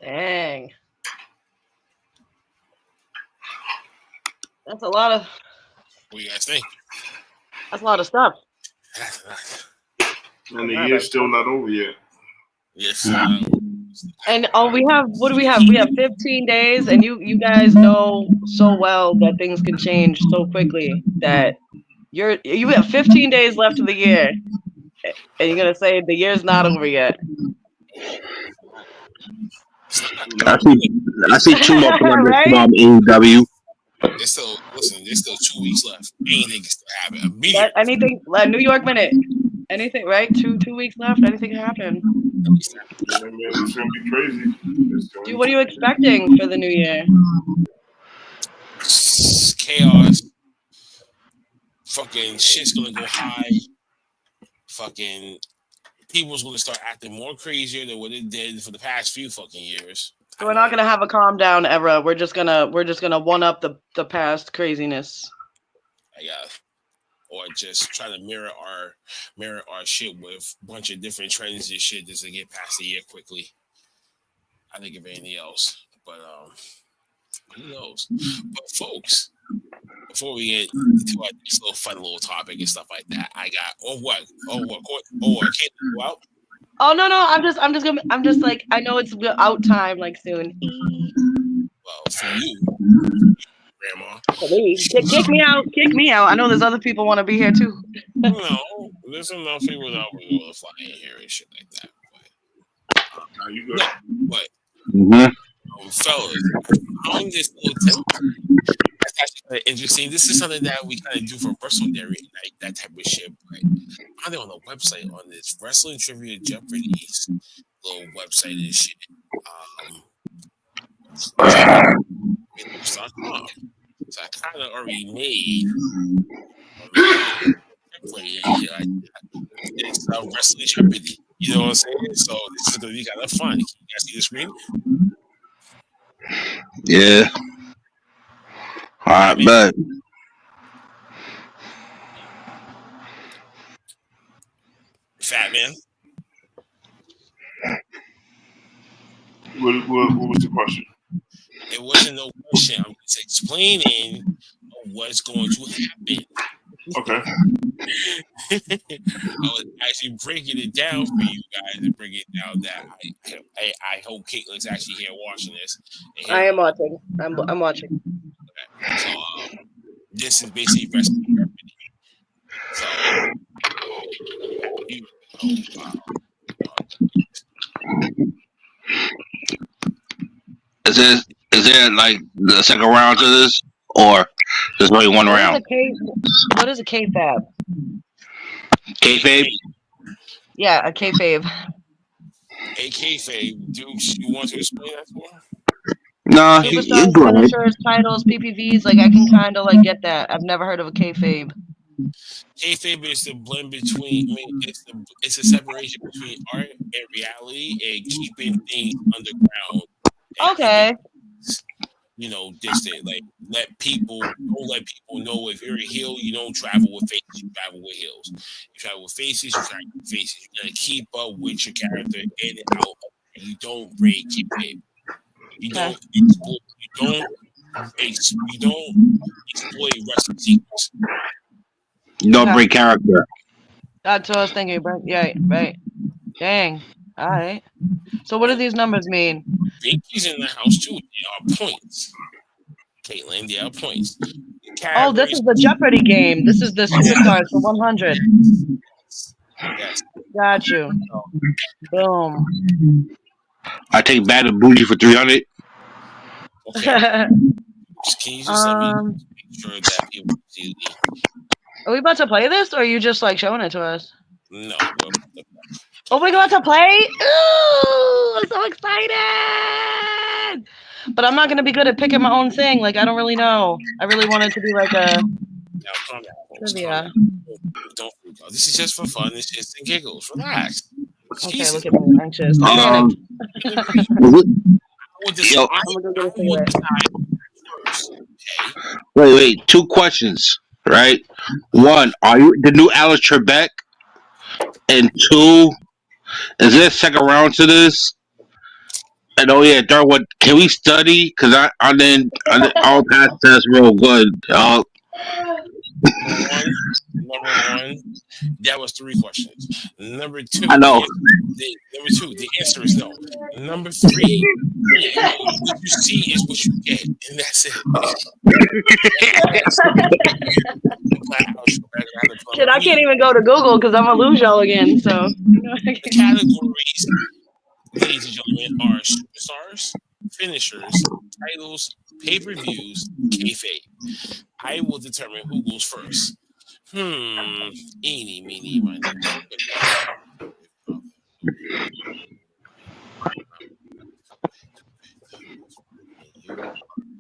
Dang. That's a lot of. What do you guys think? That's a lot of stuff. And the year's still not over yet. Yes. And we have, what do we have? We have 15 days, and you guys know so well that things can change so quickly that you have 15 days left of the year, and you're gonna say the year's not over yet. I see two more projects Right? from AEW. There's still 2 weeks left. Anything can still happen immediately. Anything, like New York Minute. Anything, right? Two weeks left. Anything can happen. It's gonna be crazy. Dude, what are you expecting for the new year? Chaos. Fucking shit's gonna go high. Fucking people's gonna start acting more crazier than what it did for the past few fucking years. So we're not gonna have a calm down era. We're just gonna one up the past craziness. Or just try to mirror our shit with a bunch of different trends and shit just to get past the year quickly. I think of anything else, but who knows? But folks, before we get into our next little fun little topic and stuff like that, I got I can't go out. Oh no, I'm just like, I know it's out time like soon. Well, for you, Grandma. Kick me out. I know there's other people want to be here too. No, there's enough people that will fly in here and shit like that. Now you good. But fellas, on this little tip, that's actually interesting. This is something that we kind of do for WrestleDairy, like that type of shit. But I think on the website, on this Wrestling Trivia Jeopardy's little website and shit, so I kind of already made it's Wrestling Jeopardy. You know what I'm saying? So this is gonna be kind of fun. Can you guys see the screen? Yeah. All right, but Fat Man. What was the question? It wasn't no question. I'm just explaining what's going to happen. Okay. I was actually breaking it down for you guys and bring it down that I hope Caitlin's actually here watching this. I am watching. I'm watching. Okay. So this is basically wrestling Jeopardy. So is there like the second round to this, or there's only one round? What is a kayfabe? Kayfabe? Yeah, a kayfabe. A kayfabe, dude, you want to explain that for her? No, you go ahead. Finishers, titles, PPVs, like I can kind of like get that. I've never heard of a kayfabe. Kayfabe is the blend between. I mean, it's a separation between art and reality, and keeping things underground. Okay. You know, distant. Like don't let people know if you're a heel, you don't travel with faces, you travel with heels. You travel with faces, you travel with faces. You gotta keep up with your character in and out. You don't break kayfabe. You don't exploit wrestling secrets. You don't break character. That's what I was thinking, bro. Yeah, right. Dang. All right. So what do these numbers mean? Vicky's in the house too. They are points. Caitlin, they are points. Oh, this is the Jeopardy game. This is the superstars for 100. Yes. Got you. Boom. I take Bad and Bougie for 300. Okay. Can you just let me make sure that people see the Are we about to play this, or are you just like showing it to us? no? Oh, we're about to play? Ooh, I'm so excited! But I'm not gonna be good at picking my own thing. Like, I don't really know. I really want it to be like a Now, calm down, folks. trivia. Don't freak out. This is just for fun. It's just and giggles. Relax. Okay, Jesus. look at me, anxious. I'm panicked. Yo, I'm gonna go get a cigarette. First, okay? wait. 2 questions, right? 1, are you the new Alice Trebek? And 2, is there a second round to this? And oh yeah, third one, can we study? Cause I didn't all past test real good. Number one, that was 3 questions. Number 2, I know. the answer is no. Number 3, what you see is what you get, and that's it. Shit, I can't even go to Google because I'm gonna lose y'all again. So the categories, ladies and gentlemen, are superstars, finishers, titles, pay-per-views, kayfabe. I will determine who goes first. Eeny, meeny, miny.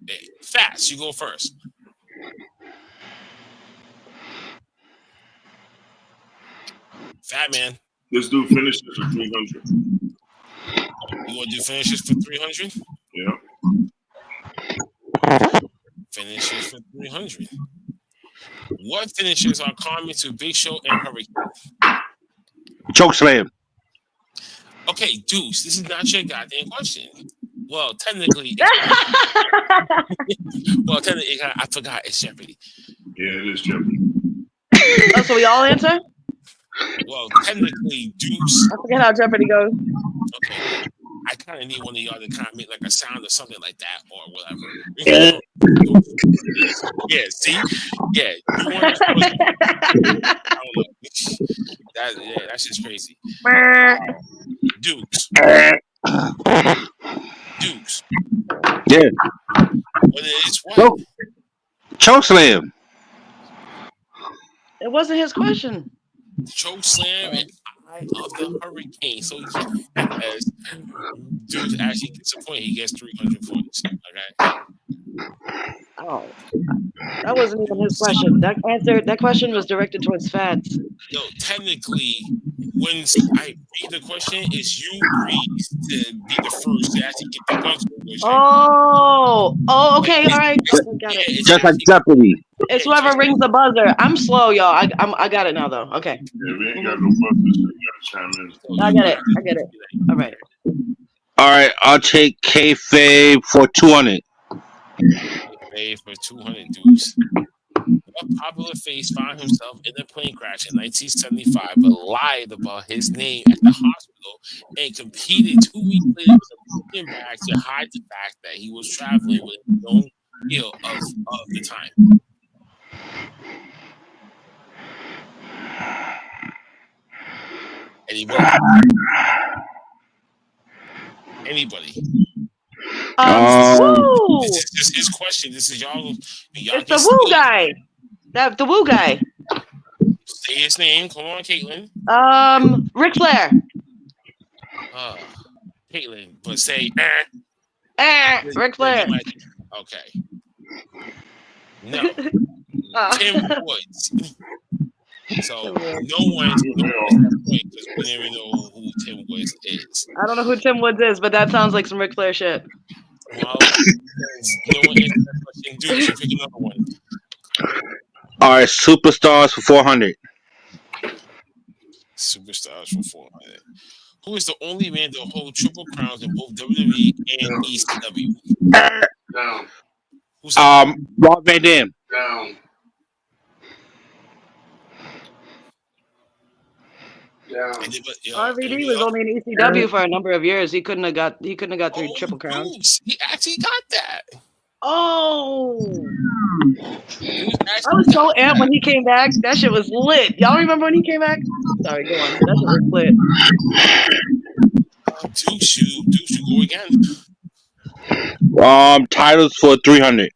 Hey, fast, you go first. Fat man. Let's do finishes for 300. You want to do finishes for 300? Yeah. Finishes for 300. What finishes are common to Big Show and Hurricane? Chokeslam. Okay, Deuce, this is not your goddamn question. Well, technically, I forgot it's Jeopardy. Yeah, it is Jeopardy. Oh, so we all answer? Well, technically, Deuce. I forget how Jeopardy goes. Okay. I kind of need one of y'all to kind of make like a sound or something like that or whatever. Yeah, see? Yeah. You want I don't know. That's just crazy. Dukes. Dukes. Yeah. What is what? Chokeslam. It wasn't his question. Choke slam and Eye of the Hurricane. So yes, Dukes actually gets a point. He gets 300 points. Okay. Oh, that wasn't even his question. That question was directed towards Fats. No, technically, when I read the question, it's you agrees to be the first to actually get the points. Oh, okay, all right. Got it. Just like Jeopardy. It's whoever rings the buzzer. I'm slow, y'all. I got it now, though. Okay. Yeah, we ain't got no buzzers. So you gotta chime in. I get it. All right. All right, I'll take kayfabe for 200. Kayfabe for 200 dudes. What popular face found himself in a plane crash in 1975 but lied about his name at the hospital and competed 2 weeks later with a broken back to hide the fact that he was traveling with a known skill of the time? Anybody? This is his question. This is y'all. It's the Woo guy. The Woo guy. Say his name. Come on, Caitlin. Ric Flair. Caitlin, but say Ric Flair. Okay. No. Tim Woods. So no one's point because we didn't even know who Tim Woods is. I don't know who Tim Woods is, but that sounds like some Ric Flair shit. Well, no one answered that question. Dude, you pick another one. All right, superstars for 400. Superstars for 400. Who is the only man to hold triple crowns in both WWE and ECW? Down. Who's that? Rob Van Dam. Down. RVD was only in ECW for a number of years. He couldn't have got 3 triple crowns. He actually got that. Oh, I was so amped when he came back. That shit was lit. Y'all remember when he came back? Sorry, go on. That shit was lit. Deuce, go again. Titles for 300.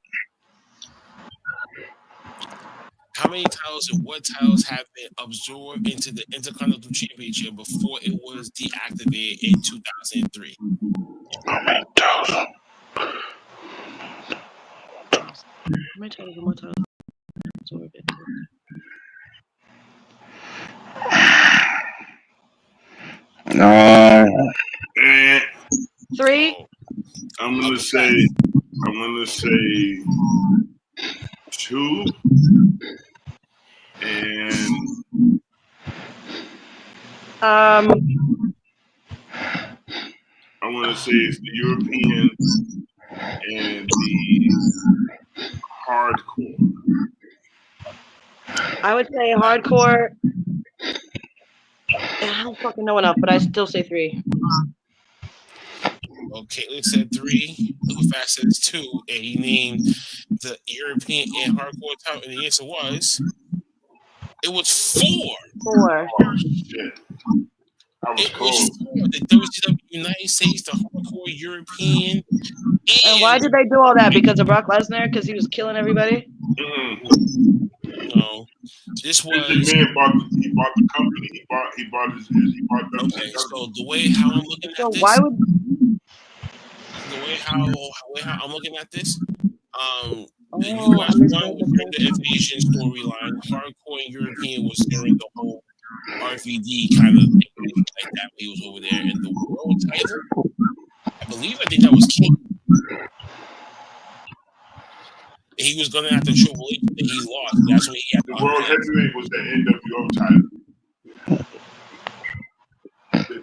How many titles and what titles have been absorbed into the Intercontinental Championship before it was deactivated in 2003? How many titles? How many titles and what titles absorbed it? Three. I'm gonna say 2, and I'm gonna say it's the European and the hardcore. I would say hardcore. I don't fucking know enough, but I still say 3. Well, Caitlin said 3. Uncle Fat says 2, and he named the European and hardcore title, and the answer was it was 4. 4. Oh shit! It was 4. The WCW United States, the hardcore European. And why did they do all that? Because of Brock Lesnar? Because he was killing everybody? No, this was. This man bought the company. He bought WCW. Okay, so the way how I'm looking at this. Why would the way how I'm looking at this? The Oh, US one was during the invasion storyline. Hardcore and European was during the whole RVD kind of thing, like that. He was over there, and the world title, I think that was King. He was going after Triple H, and he lost. That's when he had the world heavyweight was the NWO title.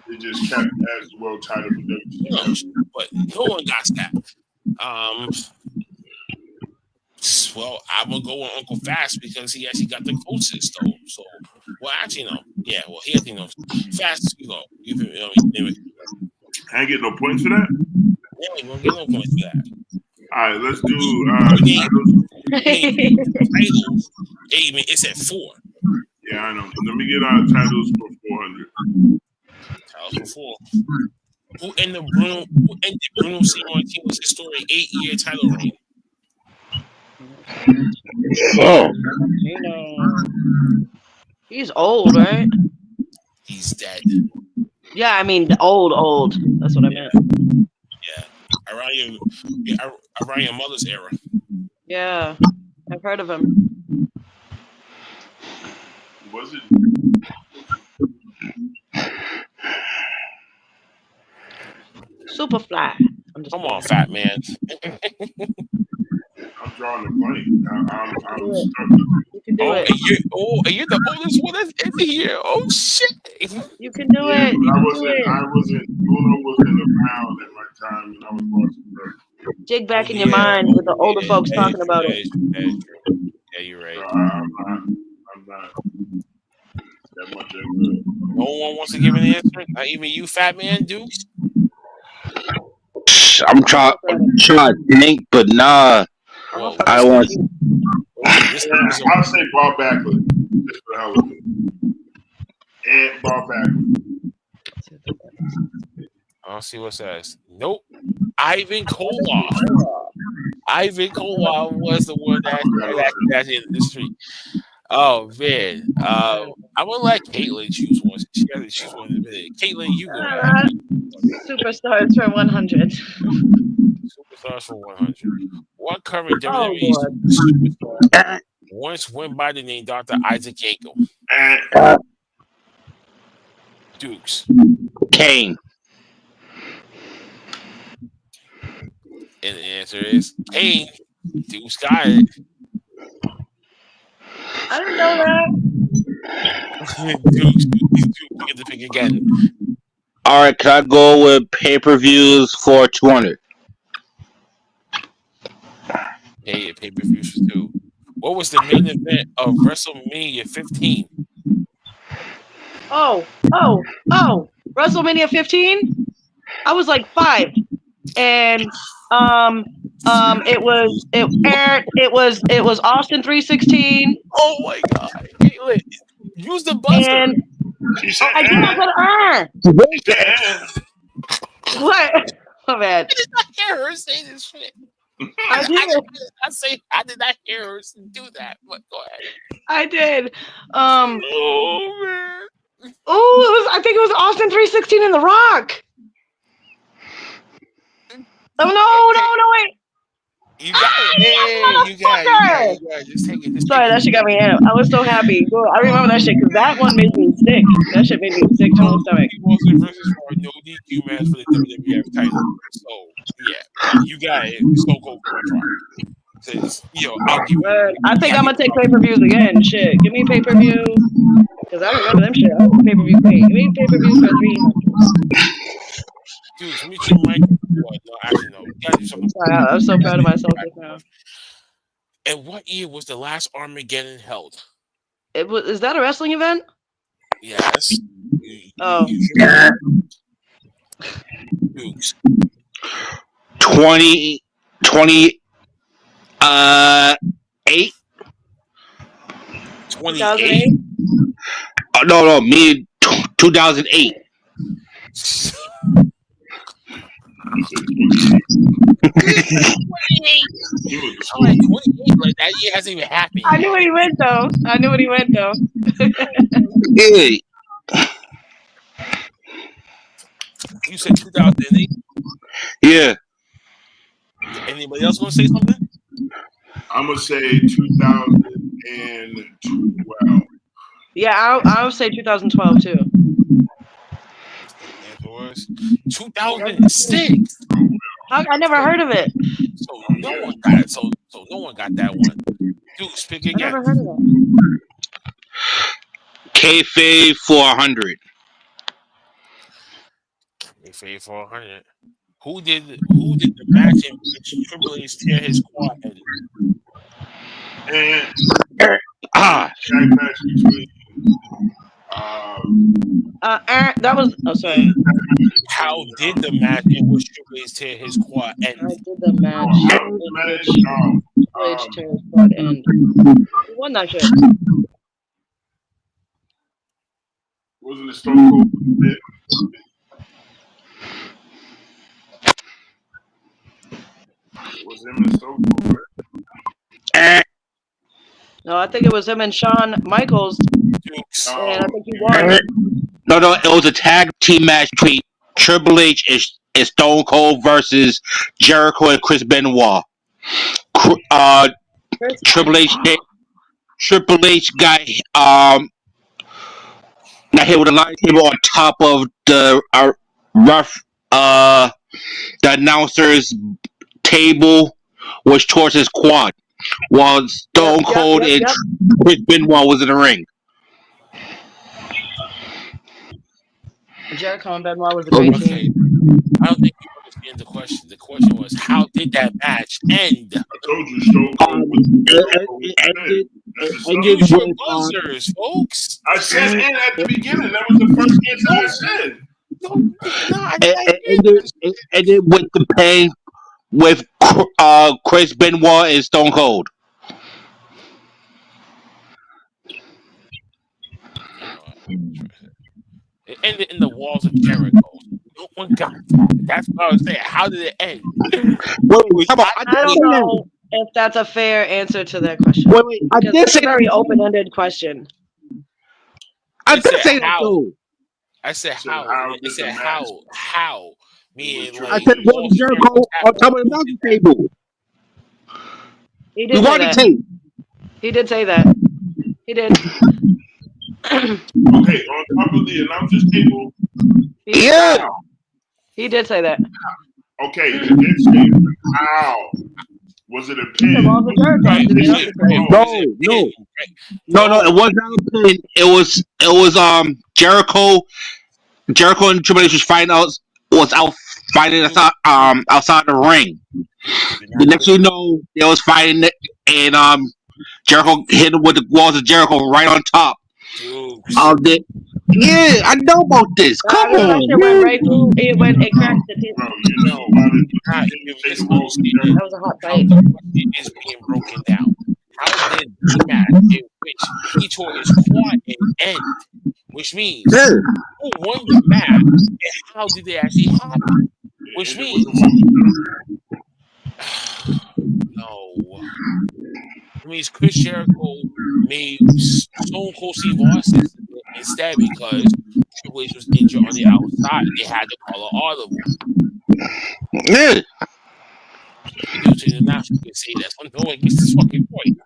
They just kept as the world title for WCW. But no one got that. Well, I'm gonna go with Uncle Fast because he actually got the closest though. So, well, actually, no. Yeah, well, he actually knows. Fast, you go. I ain't get no points for that. Yeah, we won't get no points for that. All right, let's do titles. Hey, it's at 4. Yeah, I know. Let me get our titles for 400. Titles for 4. Who ended Bruno Seymour King's historic 8-year title reign? Oh. He's old, right? He's dead. Yeah, I mean old. That's what I meant. Yeah, around your mother's era. Yeah, I've heard of him. Was it? Superfly. Come on, fat man. I'm drawing the blank. I'm stuck. You can do it. You're the oldest one that's in here. Oh shit! You can do it. You I wasn't. Bruno wasn't around at my time, and I was watching her. Dig back in your mind with the older folks talking about it. Yeah, you're right. I'm not that much into it. No one wants to give an answer. Not even you, fat man, Dukes. I'm trying to think, but nah. Well, I want. I'll say Bob Backlund, just for the hell of it. And Bob Backlund. I'll see what it says. Nope. Ivan Koloff. Ivan Koloff was the one that's in the street. Oh man. I'm gonna let Caitlin choose one. She has to choose one in a minute. Caitlin, you go. Superstars for 100. Superstars for 100. What current WWE superstar once went by the name Dr. Isaac Yankel? Dukes. Kane. And the answer is Kane. Dukes got it. I didn't know that. Dukes get the pick again. All right, can I go with pay-per-views for 200? Hey, pay-per-views for 2. What was the main event of WrestleMania 15? Oh. WrestleMania 15? I was like 5. And It was Austin 316. Oh my god! Hey, wait, use the buzzer. And She said, I did not She said, What? Oh man. I did not hear her say this shit. I did. I did not hear her do that. But go ahead. I did. Oh man. Oh, I think it was Austin 316 in The Rock. Oh no, wait. You got it. You got it. Just take it. Sorry, that shit got me amped. I was so happy. Bro, I remember that shit because that one made me sick. That shit made me sick to my stomach. Wilson versus for no DQ match for the WWF title. So yeah, you got it. So cool. I'll give you. I think I'm gonna take pay-per-views again. Shit, give me pay-per-view because I remember them shit. I was pay-per-view queen. Give me pay-per-view for 300. Dude, let me check my. No, actually no. Sorry, I'm so proud of myself right now. And what year was the last Armageddon held? It was. Is that a wrestling event? Yes. Oh. Dukes. 8. 2008? No, me 2008. Like 28, like that year hasn't even happened. I knew what he meant though. Hey. You said 2008? Yeah. Anybody else want to say something? I'm gonna say 2012. Yeah, I'll say 2012 too. 2006. I never heard of it. So no one got it. So no one got that one. Dude, speak again. I never heard of it. Kayfabe 400. Kayfabe 400. Who did the match in which Triple H tear his quad headed? And Ah. tag match between that was. Oh, sorry. How did the match in which Triple H tear his quad end? How did the match in which Triple H tear his quad end? Who won that shit? Wasn't it Stone Cold? Was him and Stone Cold? No, I think it was him and Shawn Michaels. And I think he won. No, it was a tag team match between Triple H and Stone Cold versus Jericho and Chris Benoit. Triple H got hit with a light table on top of the the announcer's table, which towards his quad, while Stone Cold and Chris Benoit was in the ring. Jericho and Benoit was a great team. I don't think you understand the question. The question was, how did that match end? I told you, Stone Cold Use your buzzers, folks. I said in at the beginning. That was the first answer I said. And then with the pain with Chris Benoit and Stone Cold. It ended in the walls of Jericho. No one got that. That's what I was saying. How did it end? Wait, I don't know if that's a fair answer to that question. Wait, I did it's say a very open-ended question. I did say that too. I said how. I said how. How? Meaning, like, I said what Jericho on top of the announcer table. He did say that. He did say that. He did. Okay, on top of the announcer's table. Yeah. He did say that. Okay, you did say how. Was it a pin? No, it was not a pin. It was Jericho and Triple H was out fighting outside the ring. The next thing you know, they was fighting and Jericho hit him with the walls of Jericho right on top. Yeah, I know about this. Come That on, shit went man. right through. It cracked the table. Bro, you know No, why you're not they even say the world That was a hot how fight. the question is being broken down. How did the match in which he tore his quad end? Which means Yeah. who won the match and how did it actually happen? Which and it was a means woman. no. It means Chris Jericho made Stone Cold Steve Austin instead because Triple H was injured on the outside. They had to call an audible. Yeah. Due to the national can say that, so no one gets this fucking point.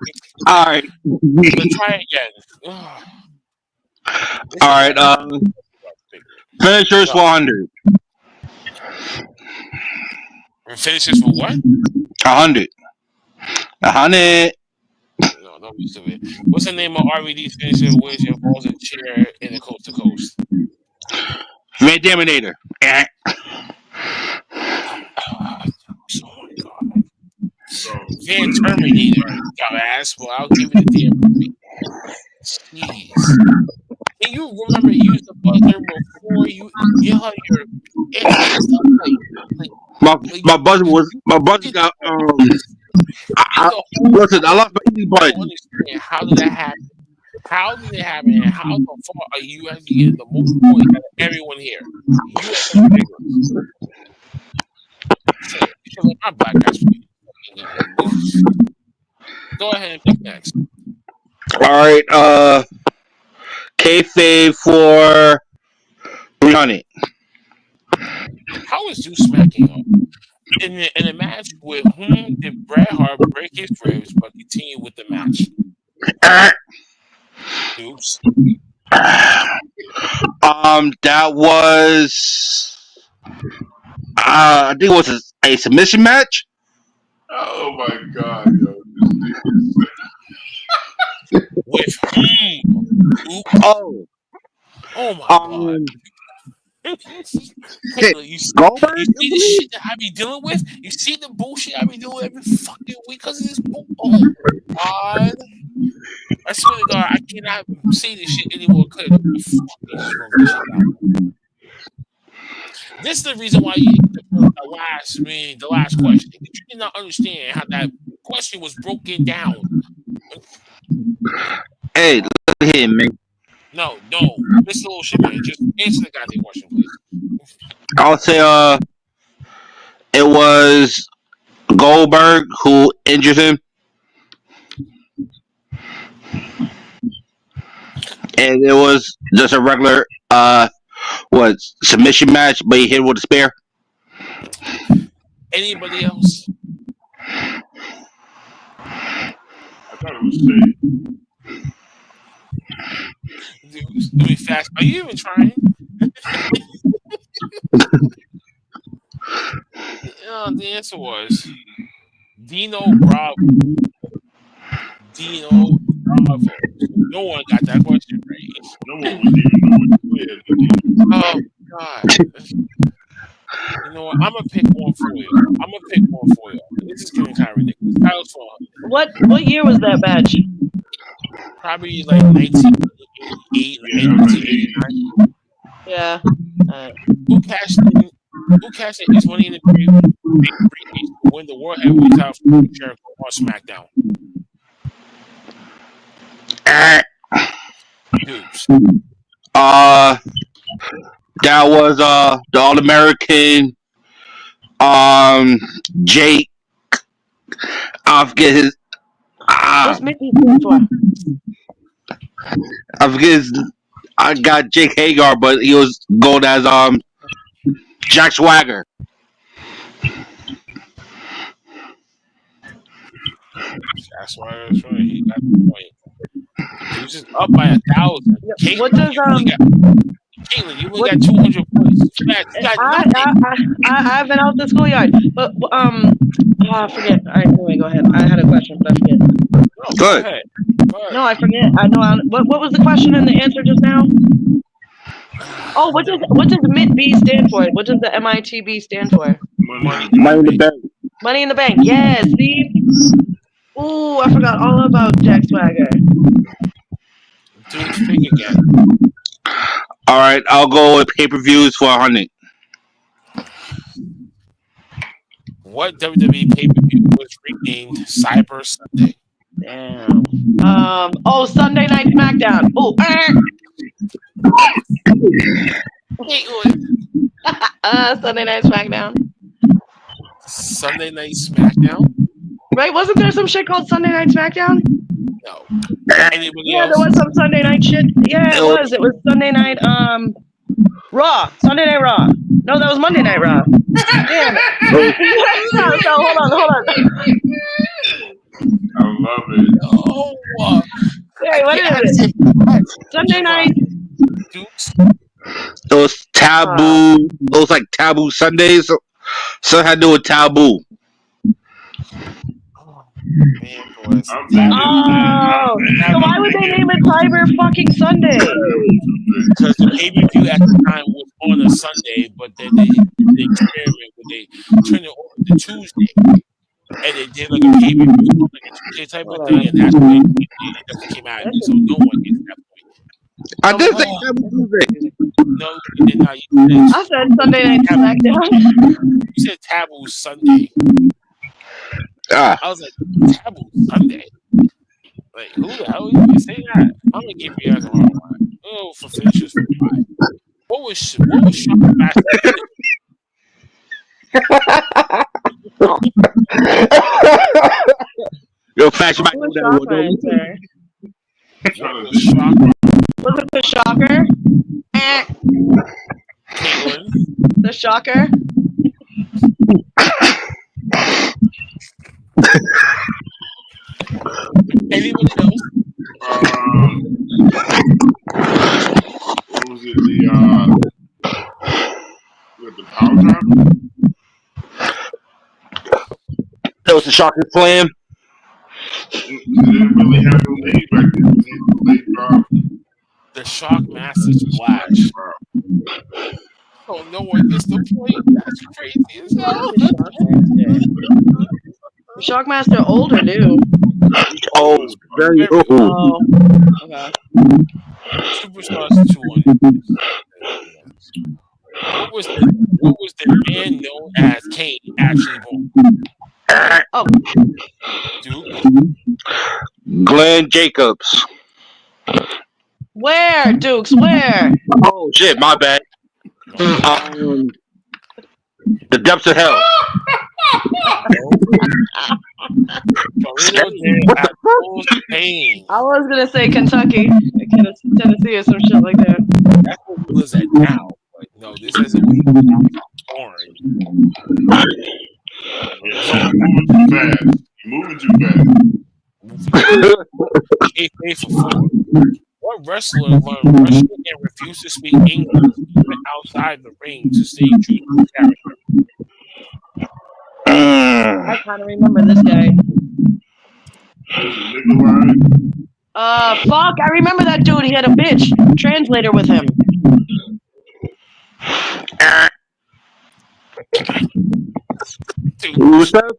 All right. Let's try it again. Ugh. All right. Finishers 100. Finishes for what? 100. 100. No, don't be stupid. What's the name of RVD's finisher which involves a chair in a coast to coast? Red Dominator. Eh. Oh my god. Van Terminator, dumbass. Well, I'll give it a damn. Jeez. Can you remember to use the buzzer before you yell out your exit stuff? My buzzer got listen, I lost my easy I button. don't understand how did that happen? How did it happen? And how the fuck are you actually getting the most points out of everyone here? You are so ridiculous. You should let my black guys go ahead and pick next. All right, kayfabe for 300. How is Zeus smacking up? In a match with whom did Bret Hart break his ribs but continue with the match? Oops. That was I think it was a submission match. Oh my god, yo. With whom? Oh. Oh my god. Taylor, you see the shit that I be dealing with? You see the bullshit I be dealing with every fucking week because of this bull? Oh my god. I swear to God, I cannot say this shit anymore clear. This is the reason why you the last question. You did not understand how that question was broken down. Hey, look at him, man. No, this little shit, man. Just answer the goddamn question, please. I'll say it was Goldberg who injured him. And it was just a regular submission match, but he hit with a spear. Anybody else? I thought it was safe. Let me fast. Are you even trying? The answer was Dino Bravo. No one got that question right. No one would even know what Oh god. You know what? I'm gonna pick one for you. This is getting kind of ridiculous. That was fun. What year was that match? Probably like 1988, 1989. Yeah. Who cashed in his money in the briefcase to win the World Heavyweight title from Jericho on SmackDown? Dudes. That was the All-American Jake. I forget his What's Mickey stand for? I forget his, I got Jake Hagar, but he was going as Jack Swagger. That's why he got the point. He was just up by 1,000. What does Caitlin, you only got 200 points. You got nothing. I've been out the schoolyard, but I forget. All right, anyway, go ahead. I had a question, but I forget. No, go ahead. No, I forget. I know. What was the question and the answer just now? Oh, what does MITB stand for? What does the MITB stand for? Money in the Bank. Money in the Bank. Yes. See. Ooh, I forgot all about Jack Swagger. Dude, speak again. All right, I'll go with pay-per-views for 100. What WWE pay-per-view was renamed Cyber Sunday? Damn. Sunday Night SmackDown. Oh, Sunday Night SmackDown. Sunday Night SmackDown? Right? Wasn't there some shit called Sunday Night SmackDown? No. Anybody Yeah, else? there was some Sunday night shit. Yeah, it was. It was Sunday night. Raw. Sunday Night Raw. No, that was Monday Night Raw. Damn it. So hold on. I love it. Oh, Hey, what is it? Sunday night. Dukes. Those taboo, those like taboo Sundays. So it had to do with taboo. Man, boys. So why would they name it Cyber fucking Sunday? Because the pay-per-view at the time was on a Sunday, but then they experiment where they turned it over to Tuesday. And they did like a pay-per-view, like a Tuesday type of thing, and that's when it came out. So no one gets that point. I did say taboo Tuesday. No, you did not. I said Sunday Night SmackDown. You said Taboo Sunday. I was like, Taboo Sunday? Like, who the hell are you saying that? I'm gonna give you guys a hard one. Oh, for finishers for 5. What was Shawn Master? Yo, fashion back. Was it the Shocker? Caitlin. The Shocker? Anybody else? What was it? The power driver? That was the Shocker Slam. They didn't really have no name back then. The Shockmaster Splash. Oh, no one gets the point. That's crazy as hell. Shockmaster older dude. Oh, very old. Oh, okay. Superstars 200. What was the man known as Kane actually born? Oh, Duke. Glenn Jacobs. Where, Dukes? Where? Oh shit, my bad. The depths of hell. I was gonna say Kentucky, Tennessee, or some shit like that. That's what he was at now. But no, this isn't what he was born. Yeah, moving too fast. For 4. What wrestler learned Russian and refused to speak English even outside the ring to stay true to his character? I kind of remember this guy. Nikolai. Fuck, I remember that dude. He had a bitch translator with him. Who's that?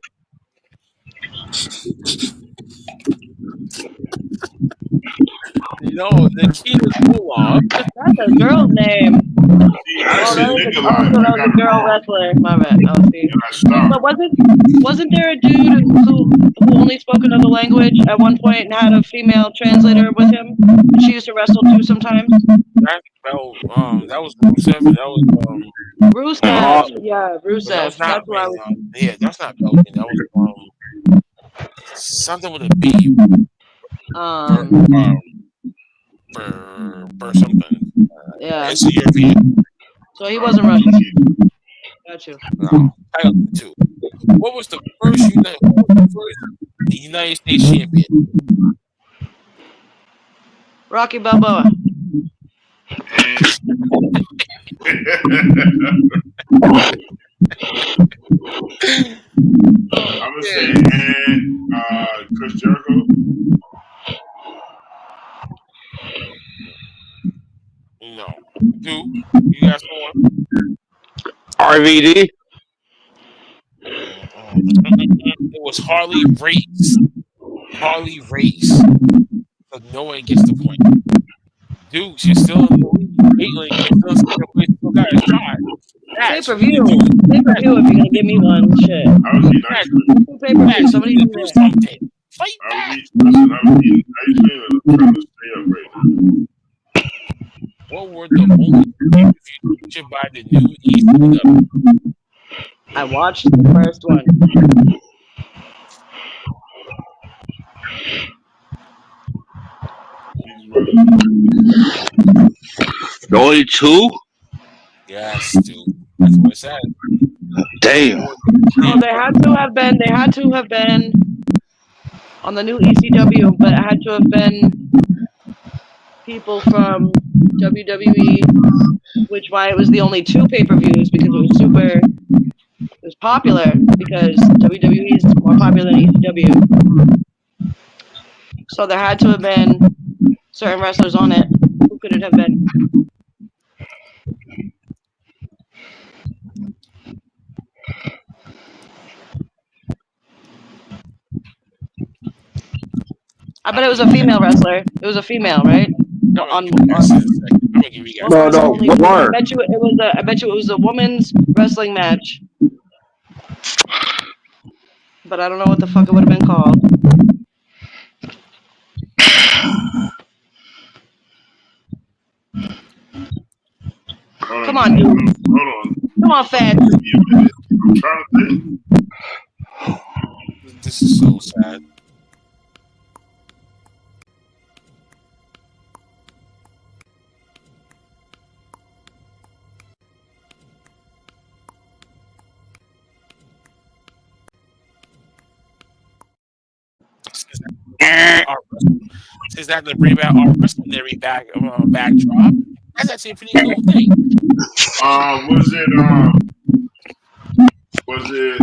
No, the key was Mobb. That's a girl's name. That was a girl wrestler. My bad. Oh, see. But wasn't there a dude who only spoke another language at one point and had a female translator with him? She used to wrestle too sometimes. That was Rusev. And that was Rusev. Yeah, Rusev. That's what I was. Yeah, that's not Belgian. That was something with a B. For something. Yeah. It's a European. So he wasn't Russian. Got you. No. I got 2. What was the first United States champion? Rocky Balboa. I'm gonna say Chris Jericho. No. Duke, you got someone? RVD. It was Harley Race. Harley Race. So no one gets the point. Dukes, you're still in the lead. Caitlin Pay per view. Pay per view. If you're gonna give me one, shit. I was eating ice cream. Pay per view. Somebody do do that. something. Fight I back. was eating ice cream and I'm trying to stay up right now. What were the only pay-per-views featured by the new ECW? I watched the first one. The only two? Yes, dude. That's what it said. Damn. No, they had to have been. They had to have been on the new ECW, but it had to have been people from WWE, which why it was the only two pay-per-views because it was super. It was popular because WWE is more popular than ECW. So there had to have been certain wrestlers on it. Who could it have been? I bet it was a female wrestler. It was a female, right? I'm gonna give you guys. No, what I were? bet you it was a. I bet you it was a women's wrestling match. But I don't know what the fuck it would have been called. Come on, dude. Hold on. Come on, Fat. I'm trying to think. This is so sad. Since that to bring back our wrestling backdrop, that's actually a pretty cool thing. Was it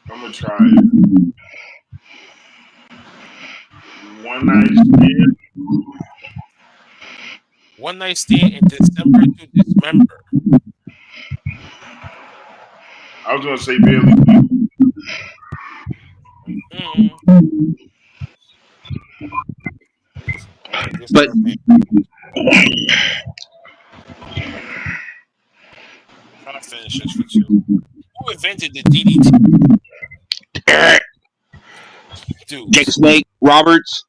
I'm gonna try it. One night stand. One night stand in December to Dismember. I was gonna say Bailey. But trying to finish this with you. Who invented the DDT? Dude. Jake Snake Roberts.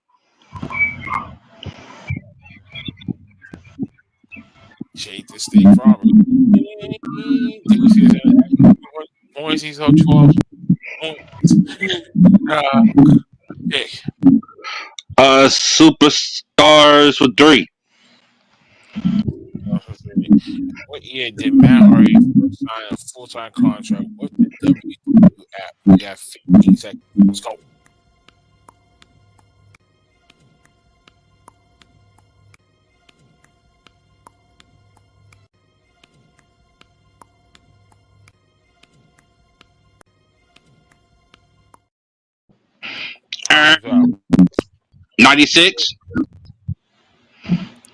Jake the Snake Roberts. Boys, he's up 12 pick. Superstars with 3. What year did Matt Hardy first sign a full-time contract with the WWE app? We got 15 seconds. Let's go. Uh, 96.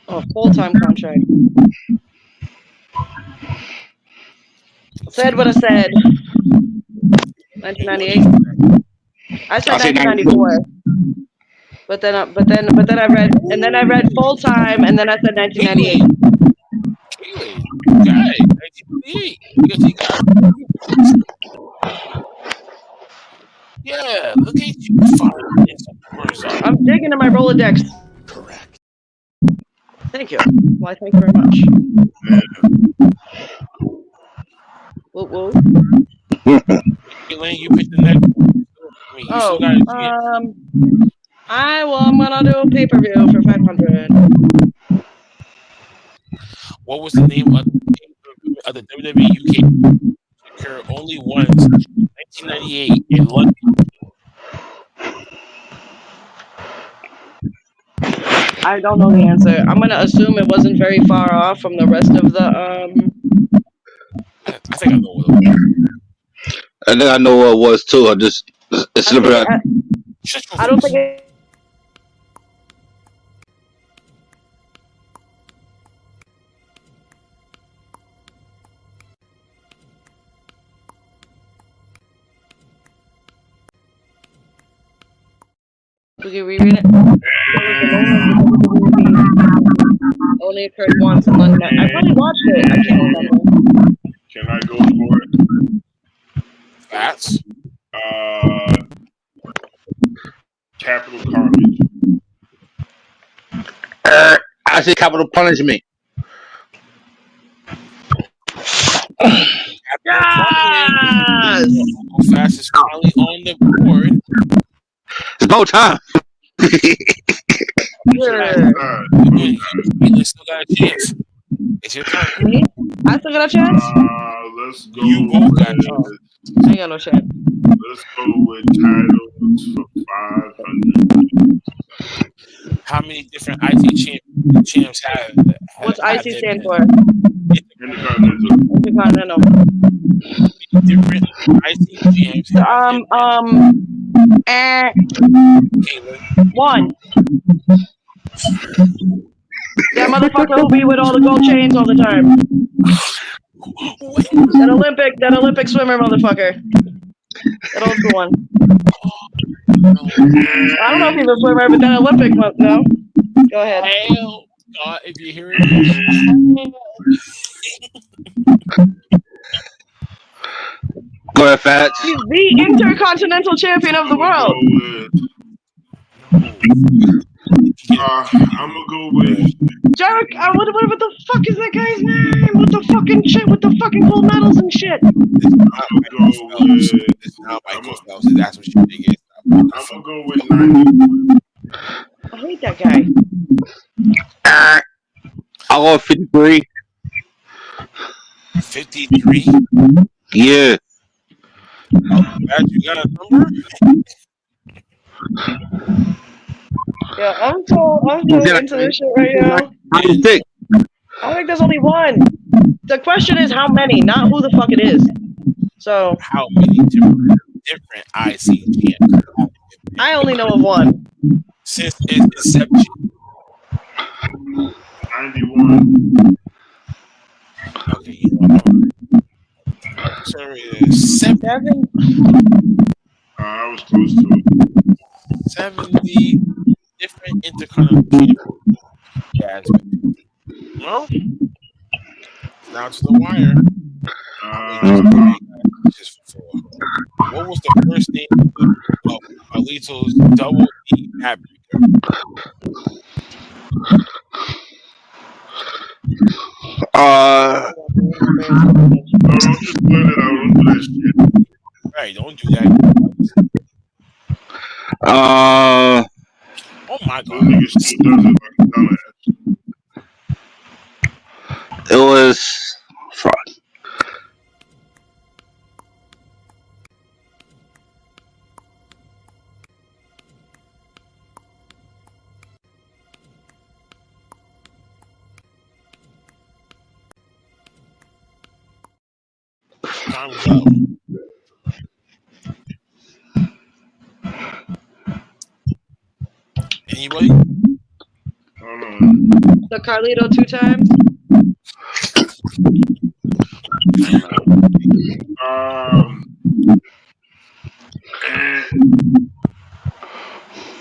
Oh, full-time contract. Said what I said. 1998. I said 1994. But then I read full-time, and then I said 1998. Really? Okay. 1998. Yeah, look at you. I'm digging in my Rolodex. Correct. Thank you. Why, thank you very much. Whoa, whoa. Elaine, you picked the next one. I mean, I'm gonna do a pay-per-view for 500. What was the name of the WWE UK occur only once, 1998 in London? I don't know the answer. I'm gonna assume it wasn't very far off from the rest of the I think I know what it was. I think I know what it was too. I don't think it. We can reread it. only occurred once on Monday night. I probably watched it. I can't remember. Can I go for it? Facts. Capital Carnage. I say capital punishment. Yes! Uncle Fast is finally on the board. It's about time. Yeah. You still got a chance. It's your turn. Me? I still got a chance? Let's go. You both got a with, chance. I ain't got no chance. let's go with titles for 500. How many different IT champs have? What's IC stand for? Intercontinental. Intercontinental. Different IT champs. One. That motherfucker who be with all the gold chains all the time. That Olympic swimmer motherfucker. That old school one. I don't know if he's a swimmer, but that Olympic one, no. Go ahead. Hell, God, if you hear it. Go ahead, Fats. He's the intercontinental champion of the world. I'm gonna go with Jerk, what the fuck is that guy's name? With the fucking shit, with the fucking gold medals and shit. It's not Michael Phelps. That's what you think it is. I'm gonna go with 90. I hate that guy. I'll go with 53. 53? Yeah. Matt, you got a number? Yeah, I'm so into this shit right now. How do you think? I think there's only one. The question is how many, not who the fuck it is. So how many different IC champs? I only know of one. Since its inception. 91. Okay, you know. Sorry, 7. I was close to it. 70 different intercontinental champions. Jasmine. Well, now to the wire. What was the first name of Alito's double D hat breaker? Right, don't do that. Oh my God. It was fraud. Time's up. Anybody? So Carlito 2 times?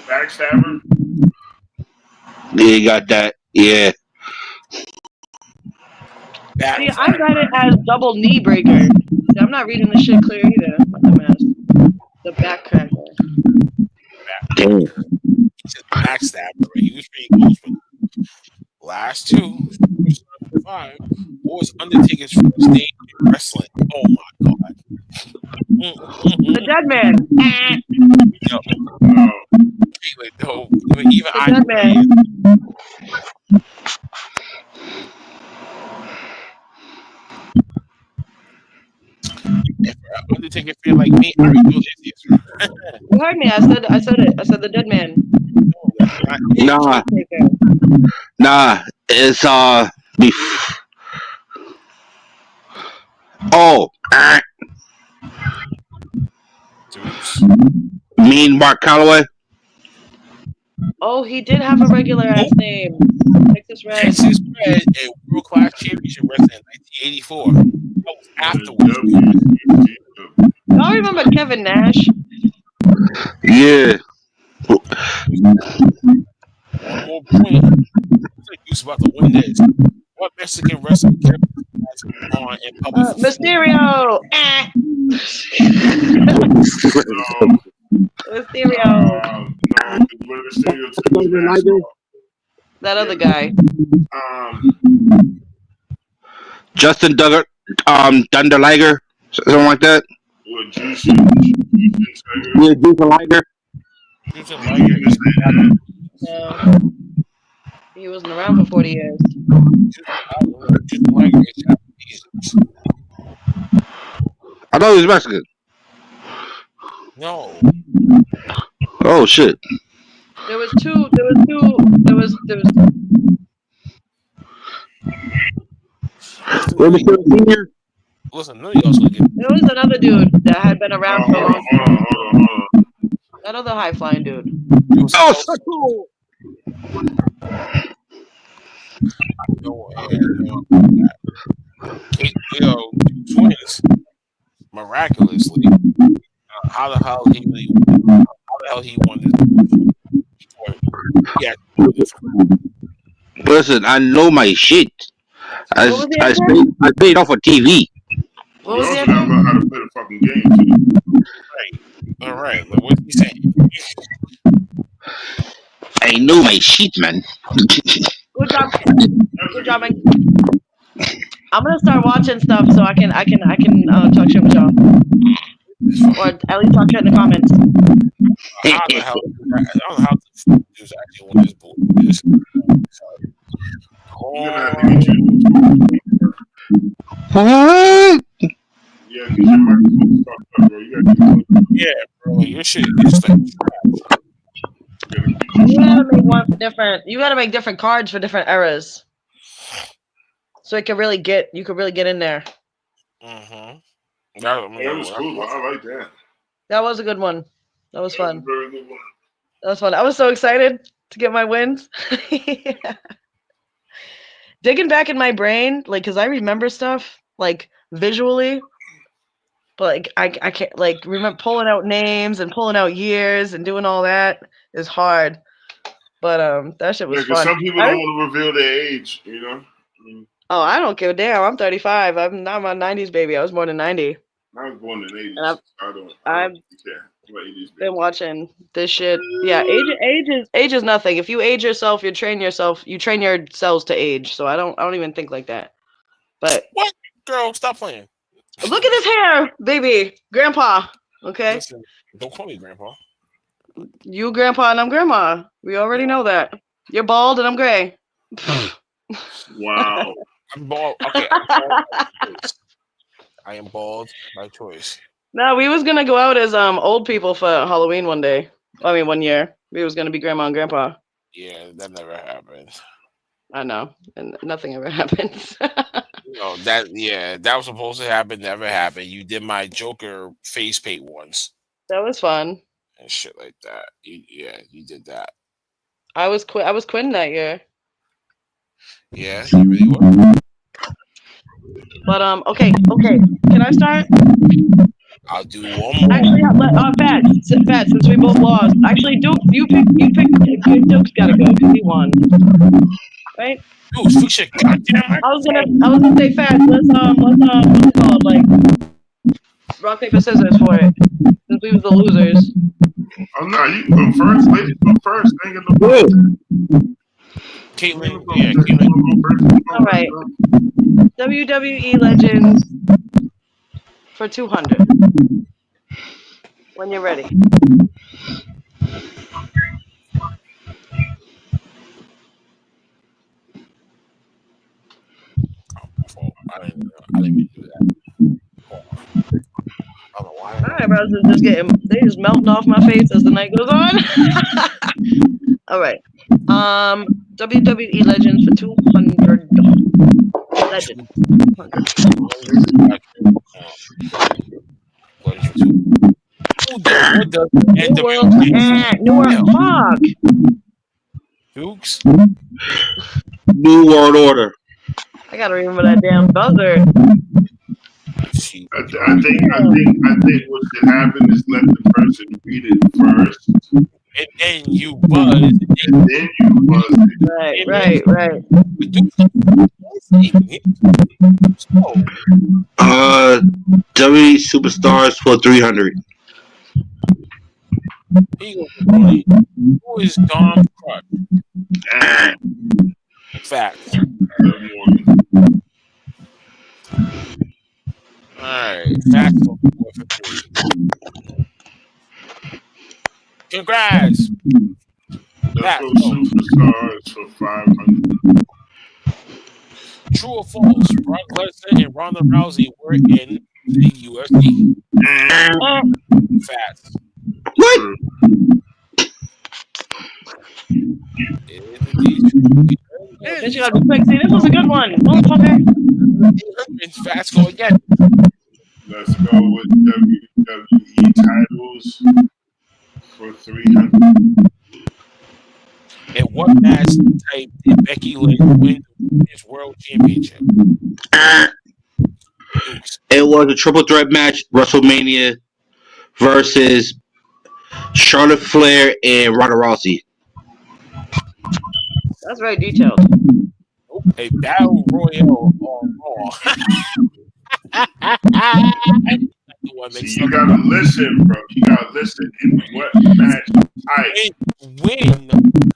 Backstabber? Yeah, you got that. Yeah. See, I got it as double knee breaker. See, I'm not reading this shit clear either. My dumbass. The back cracker. Damn. He said backstabber. He was pretty close for the last two. 5. What was Undertaker's first name in wrestling? Oh my God. The Dead Man. No. Even The Dead Man. If Undertaker feel like me, I already know this answer. You heard me. I said it. I said the Dead Man. Nah. It's Mean Mark Calloway. Oh, he did have a regular ass name. Texas Red. Texas Red, a world class championship wrestler in 1984. That was afterwards. Y'all remember Kevin Nash? Yeah. One more point. Who's about to win this? What Mexican wrestling character has on in public? Mysterio. Mysterio. No, Mysterio took his mask off. That other guy. Justin Duggar, Thunder Liger, something like that. What, Jushin Yeah, Justin Liger. No. He wasn't around for 40 years. I thought he was Mexican. No. Oh shit. There was two. Listen, none of y'all's gonna get. There was another dude that had been around for a long time. Hold on. That other high flying dude. Oh, so cool. Twins, miraculously, how the hell he won this? Yeah. Listen, I know my shit. I played off of TV. What was you the also gotta learn how to play the fucking game too. All right. Like, what's he saying? I know my shit, man. Good job. Good job, man. I'm gonna start watching stuff so I can talk shit with y'all, or at least talk shit in the comments. How the hell? I don't know how the is actually on this board. You're gonna have to get you. What? Yeah, because your microphone's fucked up, bro. You gotta get Yeah, bro, your shit is like trash. You gotta make one for different. You gotta make different cards for different eras, so it can really get. You could really get in there. Mm-hmm. That was cool. I like that. That was a good one. That was fun. That was a very good one. That was fun. I was so excited to get my wins. Yeah. Digging back in my brain, like, cause I remember stuff like visually, but like I can't like remember pulling out names and pulling out years and doing all that is hard. But that shit was fun. Some people don't want to reveal their age, you know. Oh, I don't give a damn. I'm 35. I'm not my 90s baby. I was born in 90. I was born in the 80s. And I've care. been watching this shit. Yeah, age is nothing. If you age yourself, you train your cells to age. So I don't even think like that. But what? Girl, stop playing. Look at this hair, baby. Grandpa. Okay. Listen, don't call me grandpa. You grandpa and I'm grandma. We already know that. You're bald and I'm gray. Wow. I'm bald. Okay, I'm bald by choice. I am bald by choice. No, we was gonna go out as old people for Halloween one year. We was gonna be grandma and grandpa. Yeah, that never happened. I know, and nothing ever happens. No, that was supposed to happen. Never happened. You did my Joker face paint once. That was fun. And shit like that. You did that. I was Quinn that year. Yeah, you really were. But okay. Can I start? I'll do one more. Actually, Fats, since we both lost. Actually, Duke, you pick. Duke's gotta go because he won. Right? Dude, fix your goddamn mic. I was gonna say Fats. Let's what's it called? Like rock paper scissors for it. Since we was the losers. Oh no, you go first. Ladies go first. Ain't got no problem. Caitlin, Caitlin. All right. WWE Legends for 200. When you're ready. I didn't even do that. I don't know why. My eyebrows are they just melting off my face as the night goes on. All right. WWE Legends for 200. Legends. New World. Fuck. Dukes. New World Order. I gotta remember that damn buzzer. I think what should happen is let the person read it first, and then you buzz. And then you buzz. Right. WWE Superstars for 300. He goes, who is Dom Crush? Facts. Alright, facts on the board for 3. Congrats! Let's go Superstars for 500. True or false? Brock Lesnar and Ronda Rousey were in the UFC. Facts. What? Bitch, you gotta be quick. See, this was a good one. Motherfucker. Facts go again. Let's go with WWE titles for 300. And what match type did Becky Lynch win the Women's World Championship? It was a triple threat match, WrestleMania versus Charlotte Flair and Ronda Rousey. That's very detailed. A battle royale on Raw. See, you gotta listen, bro. You gotta listen. In what match type? Win the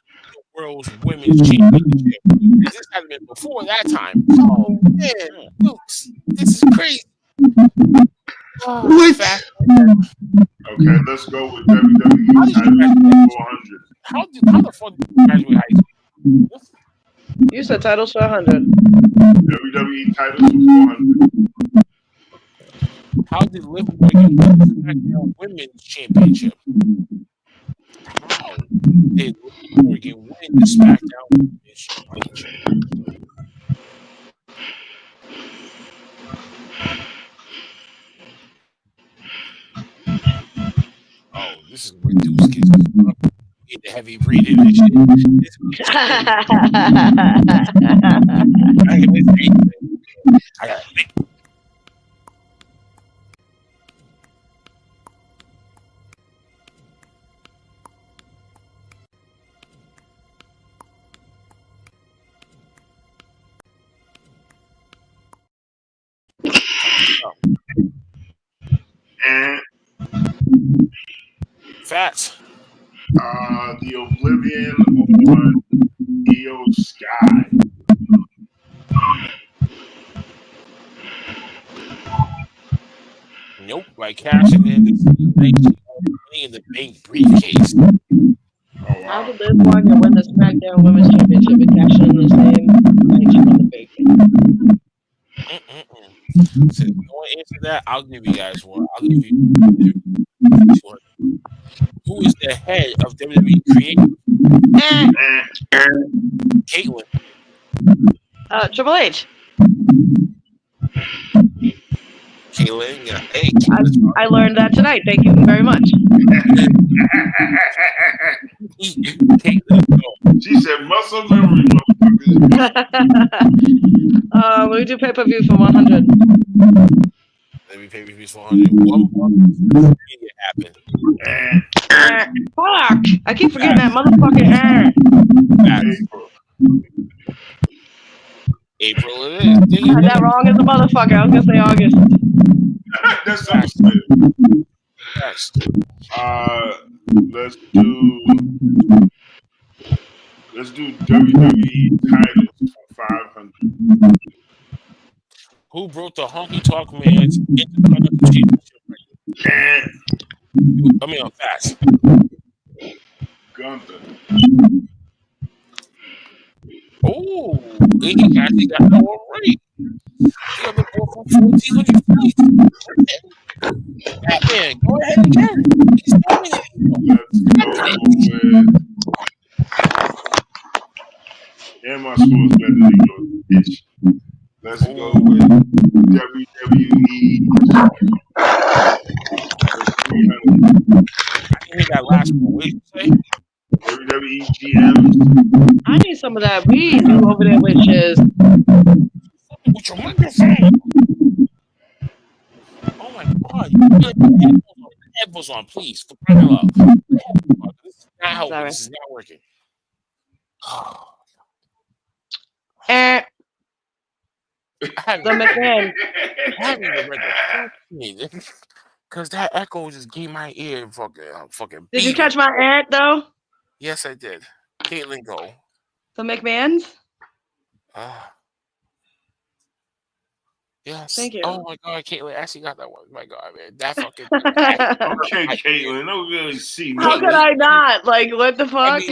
World's Women's Championship. This had been before that time. Oh man, Dukes, this is crazy. What? Okay, let's go with WWE titles for 400. How the fuck did you graduate high school? You said titles for 100. WWE titles for 400. How did Liv Morgan win the SmackDown Women's Championship? How did Liv Morgan win the SmackDown Women's Championship? Oh, this is where Deuce gets get the heavy breathing and shit. I got think. And Fats. the Oblivion on Io Sky. Nope, by cashing in the big briefcase. Oh, How wow. did Liv Morgan win the SmackDown Women's Championship and cash in the same night she won the big thing? So if you want to answer that, I'll give you guys one. I'll give you one. Who is the head of WWE Creative? Caitlyn. Triple H. Caitlyn. Yeah. Hey, I learned that tonight. Thank you very much. Caitlyn. She said muscle memory, motherfuckers. We do pay-per-view for 100. Let me pay reviews for 100. One more it happened. Fuck! I keep forgetting that motherfucking April it is. I had that wrong as a motherfucker. I was gonna say August. That's understood. Yes. Let's do WWE titles for 500. Who broke the Honky Tonk Man's Intercontinental Championship? I mean, I'm fast. Gunther. Oh, he actually got that one right. He got the ball for 1,400 points. Batman, go ahead and carry. He's dominating. And my school's better than yours, bitch. Let's go with WWE. I think that last one. What did you say? WWE GMs. I need some of that weed you over there, which is. With your microphone. Oh my god! You gotta put headphones on, please. For crying out loud. not helping. Sorry. This is not working. Eh, I haven't the McMahon. even read the fucking because that echo just gave my ear fucking. Did you catch beating. my aunt though? Yes, I did. Caitlin, go. The McMahons. Yes. Thank you. Oh my God, Caitlin actually got that one. My God, man, that fucking. Okay, Caitlin, don't really see me. How could I not? Like, what the fuck?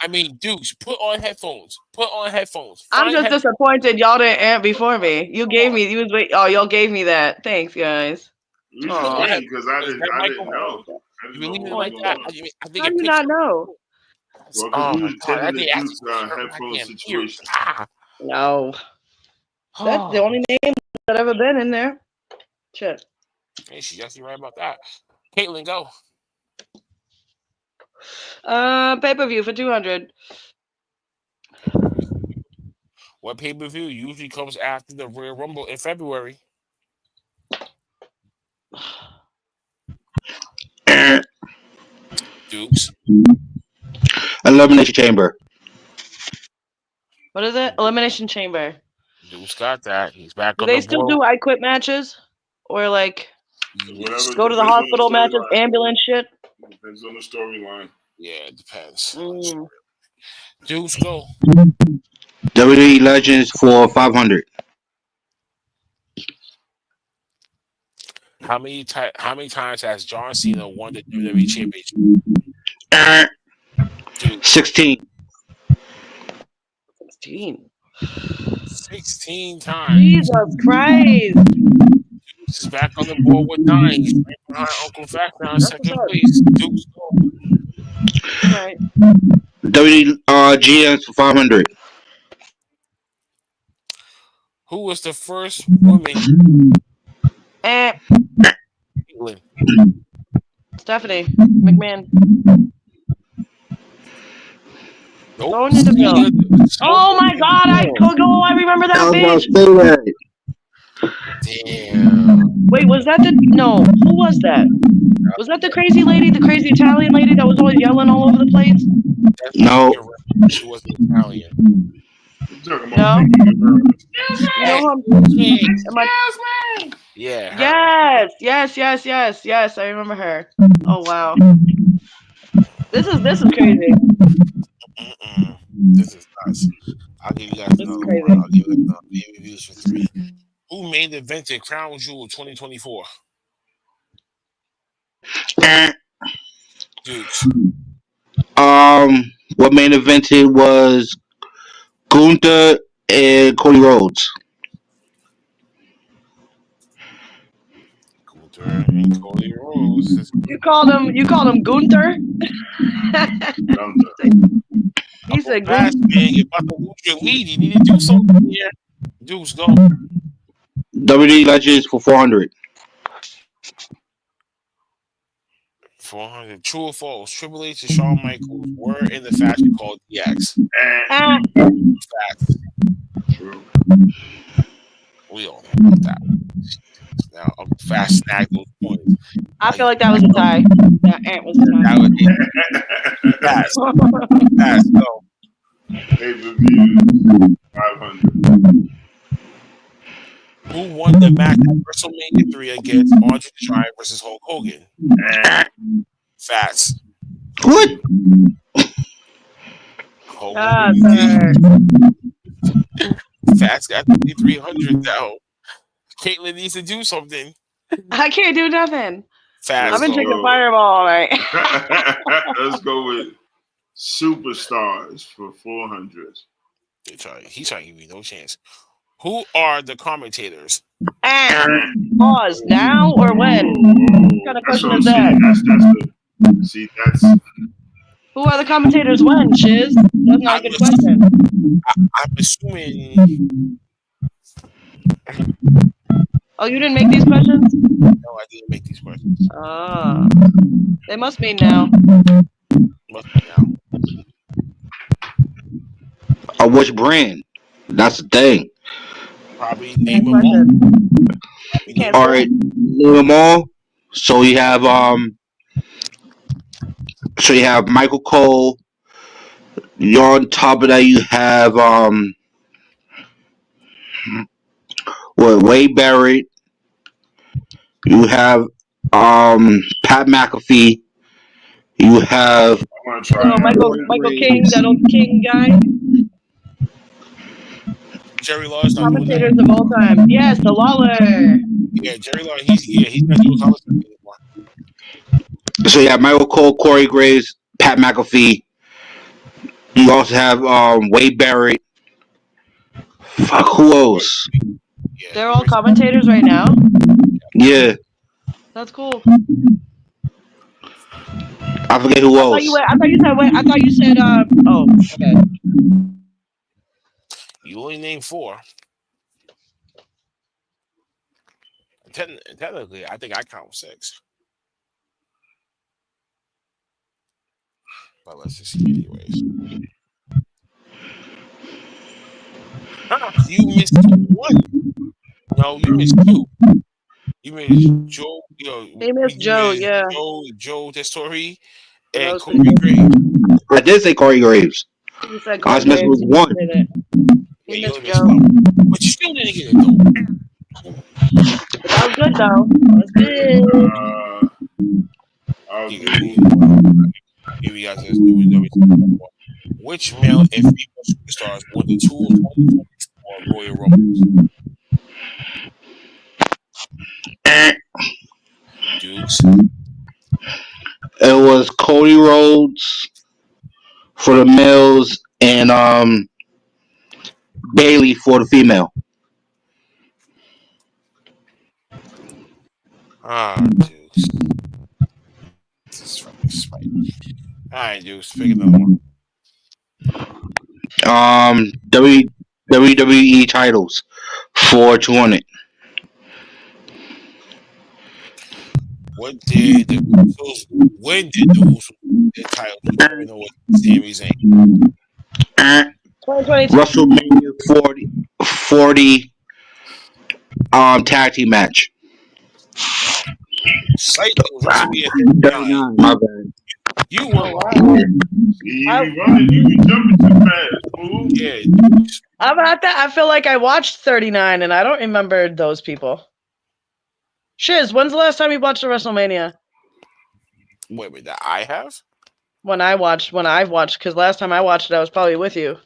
I mean, Dukes, put on headphones. Put on headphones. I'm Find just disappointed y'all didn't aunt before me. You gave me. You was wait. Oh, y'all gave me that. Thanks, guys. You Aw. did because I didn't know. I You didn't been know leaving it what like was that? going on. I think How it do you picks not up. know? Well, Oh because my we God, attended that the thing Duke's actually hurt my headphone damn situation. ears. Ah. No. That's the only name that ever been in there. Shit. Hey, she's actually right about that. Caitlin, go. Pay-per-view for 200. What pay-per-view usually comes after the Royal Rumble in February? Dukes. Elimination Chamber. What is it? Elimination Chamber. Dukes got that. He's back Do on they the still board. do I Quit matches? Or like Whatever. go to the hospital matches, ambulance shit? Depends on the storyline. Yeah, it depends. Mm. Dukes, go. WWE Legends for 500. How many times has John Cena won the WWE Championship? 16. 16. 16 times. Jesus Christ. Dukes is back on the board with 9. He's right behind Uncle Fat now in second place. Dukes, go. Right. WWE GMs for 500. Who was the first woman? Caitlin. Stephanie McMahon. Nope. Sonya Deville. Oh my God! I remember that bitch. Damn. Wait, was that the no? Who was that? Was that the crazy lady, the crazy Italian lady that was always yelling all over the place? No. She wasn't Italian. You're talking No. about You know who Yeah. Yes. I remember her. Oh wow. This is crazy. This is nuts. I'll give you guys another one. I'll give you another reviews for 3. Who main evented Crown Jewel 2024? Dukes. What main evented was Gunther and Cody Rhodes. Gunther and Cody Rhodes. You called him Gunther? He said Fast Gunther. man, you're about to lose your lead. You need to do something here. Dukes, go. WWE Legends for 400. 400. True or false? Triple H and Shawn Michaels were in the faction called DX. Facts. True. We all know about that one. Now, Uncle Fast snagged those points. I feel like that was a tie. That ant was a tie. Fast, go. Pay-per-view 500. Who won the match at WrestleMania 3 against Andre the Giant versus Hulk Hogan? Fats. What? Fats got 3,300 now. Caitlin needs to do something. I can't do nothing. Fats. I've been drinking Fireball all night. Let's go with Superstars for 400. He's trying to give me no chance. Who are the commentators? Pause. Now or when? What kind of question is that? That's Who are the commentators when, Shiz? That's not a good question. I'm assuming. Oh, you didn't make these questions? No, I didn't make these questions. Oh. They must be now. Which brand? That's the thing. Probably name them all. All right, name them all. So you have So you have Michael Cole. You're on top of that. You have Wade Barrett. You have Pat McAfee. You have I want to try Oh, that. Michael King, that old King guy. Jerry Law's not doing that. Commentators of all time. Yes, the Lawler. Yeah, Jerry Law. He's not doing commentary anymore. So you have Michael Cole, Corey Graves, Pat McAfee. You also have Wade Barrett. Fuck, who else? Yeah, They're all commentators right now. Yeah, That's cool. I forget who I thought else. you said. Wait, I thought you said. Oh, okay. You only named 4. Technically, I think I count 6. But let's just see anyways. You missed 1. No, you missed 2. You missed Joe. Famous You Joe. missed Yeah. Joe Testori That and was Corey pretty good. Graves. I did say Corey Graves. You said I Corey was messing Graves. with You one. did it. Yeah, You you missed only missed Joe. 1. But you still didn't get it though. But that was good though. That was good. I'll You do. Here we got this new WWE. Which male and female superstars won the 2024 Royal Rumbles? Dukes. It was Cody Rhodes for the males and Bailey for the female. Dukes. This is fucking spite. Alright, Dukes, pick another one. WWE titles for 200. When did the Usos the titles determine what Sami Zayn? 2022. WrestleMania 40 tag team match. Slightly was WrestleMania 39. My bad. You Oh, won. wow. You running, you jumping too fast, fool. Yeah, Dukes. I feel like I watched 39 and I don't remember those people. Shiz, when's the last time you watched a WrestleMania? Wait, that I have? When I've watched, because last time I watched it, I was probably with you.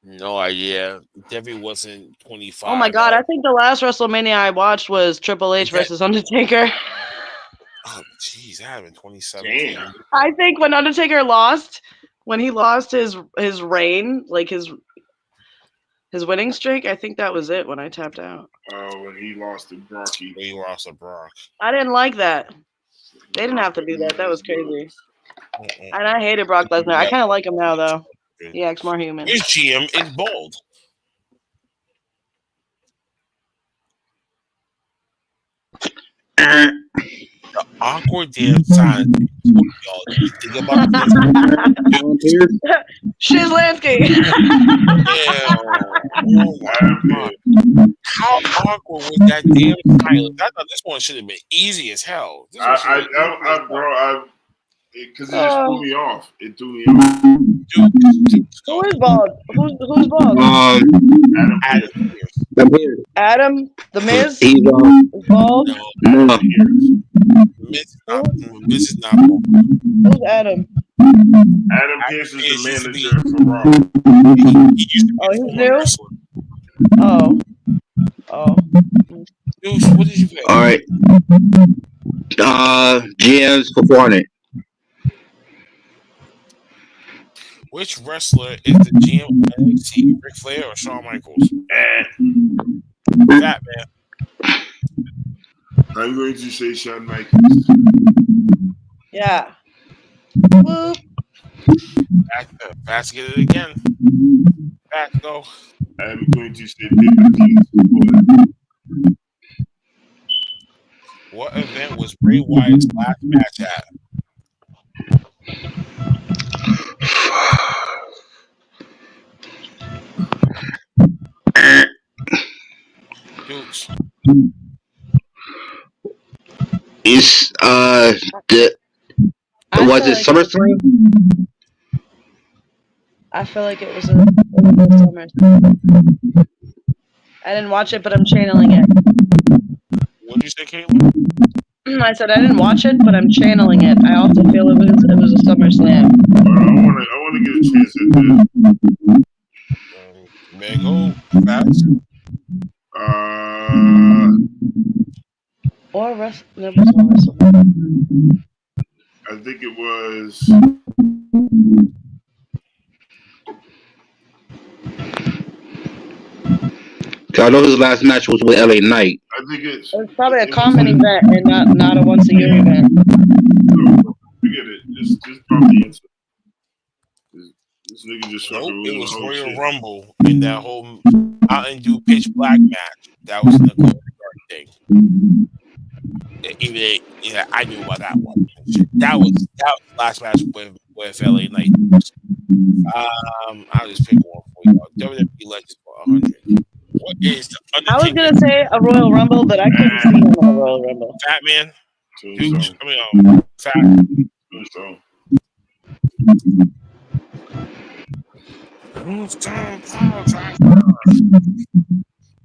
No idea. Definitely wasn't 25. Oh my god, I think the last WrestleMania I watched was Triple H versus Undertaker. Oh, jeez, that had been 2017. Damn. I think when Undertaker lost, when he lost his reign, like his winning streak, I think that was it when I tapped out. Oh, when he lost to Brocky. When he lost to Brock. I didn't like that. They didn't have to do that. That was crazy. And I hated Brock Lesnar. I kind of like him now, though. He acts more human. His GM is bold. The awkward damn silence. Y'all, you think about this? Shizlansky. Yeah. Oh my God. How awkward was that damn silence? I thought this one should have been easy as hell. This one should have been easy as hell. Because it just threw me off. It threw me off. Dude, Who is bald? Who's bald? Adam the Miz He's is bald. no. Miz is not bald. Who's Adam? Adam Pearce is the manager for Raw. He used to be Oh, a he's former new? wrestler. Oh. Dude, what did you pick? All right. GMs for 400. Which wrestler is the GM of NXT? Ric Flair or Shawn Michaels? That man. I'm going to say Shawn Michaels. Yeah. Whoop. Fast, get it again. Fast, go. I'm going to say David. What event was Bray Wyatt's last match at? Dukes. It's I Was feel it like it was. SummerSlam? I feel like it was a SummerSlam. I didn't watch it, but I'm channeling it. What did you say, Caitlin? I said I didn't watch it, but I'm channeling it. I also feel it was a SummerSlam. I want to get a chance at this. Meg, go fast. Or there was no WrestleMania. I think it was. I know his last match was with LA Knight. I think it's. It was probably a common event and not a once a year event. Forget it. Just drop the answer. This nigga just fucking Nope, ruined it was the whole Royal shit. Rumble in that whole Mountain Dew Pitch Black match. That was the thing. Even yeah, I knew about that one. That was the last match with LA Knight. I'll just pick one for you. WWE Legends for 100. What is the I was Undertaker? gonna say a Royal Rumble, but I couldn't see him in a Royal Rumble. Fat Man? Tombstone. Fat. Tombstone.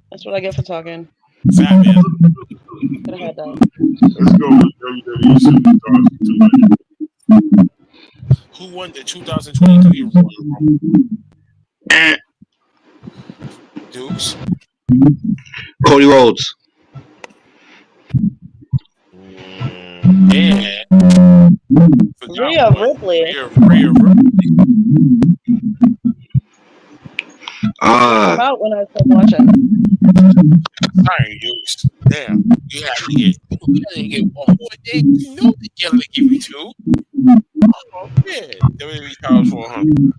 That's what I get for talking. Fat Man. Could have had that. Let's go with WWE Superstars 200. Who won the 2023 Royal Rumble? Dukes? Cody Rhodes. Yeah. Rhea Ripley. Rhea Ripley. About when I started watching. Sorry, Dukes. Damn. You had to get. You didn't get one more day. You know they're gonna give you two. Oh man. WWE Titles for 100.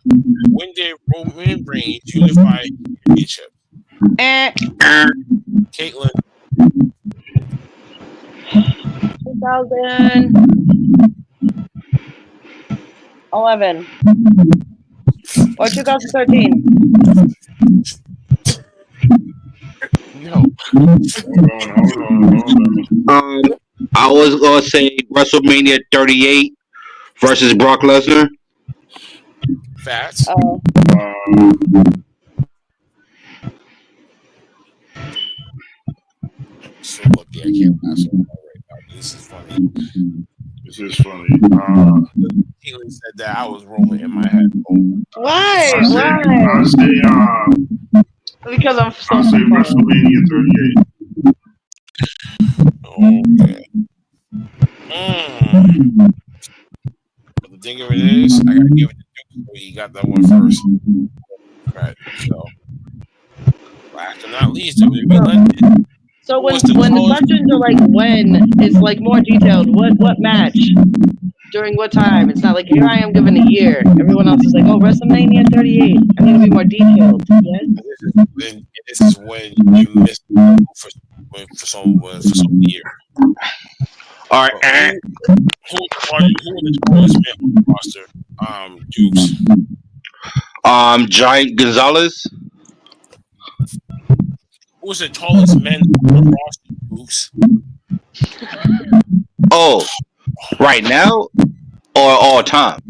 When did Roman Reigns unify championship? Caitlin. 2011 or 2013. No. Hold on. I was gonna say WrestleMania 38 versus Brock Lesnar. Fats. So lucky I can't pass on that right now. This is funny. This is funny. Caitlin said that I was rolling in my head. Why? I'll say, Because I'm so I'll say WrestleMania 38. Okay. But the thing of it is, I gotta give it to Duke, so he got that one first. Right. So, last but not least, WWE Legend. So when the questions are like when, it's like more detailed. What match? During what time? It's not like here I am given a year. Everyone else is like, oh, WrestleMania 38. I need to be more detailed. Yes. This is when you missed for some year. All right. Who are the tallest men on the roster? Dukes. Giant Gonzalez. Who's the tallest men on the roster? Dukes. Oh, right now or all time?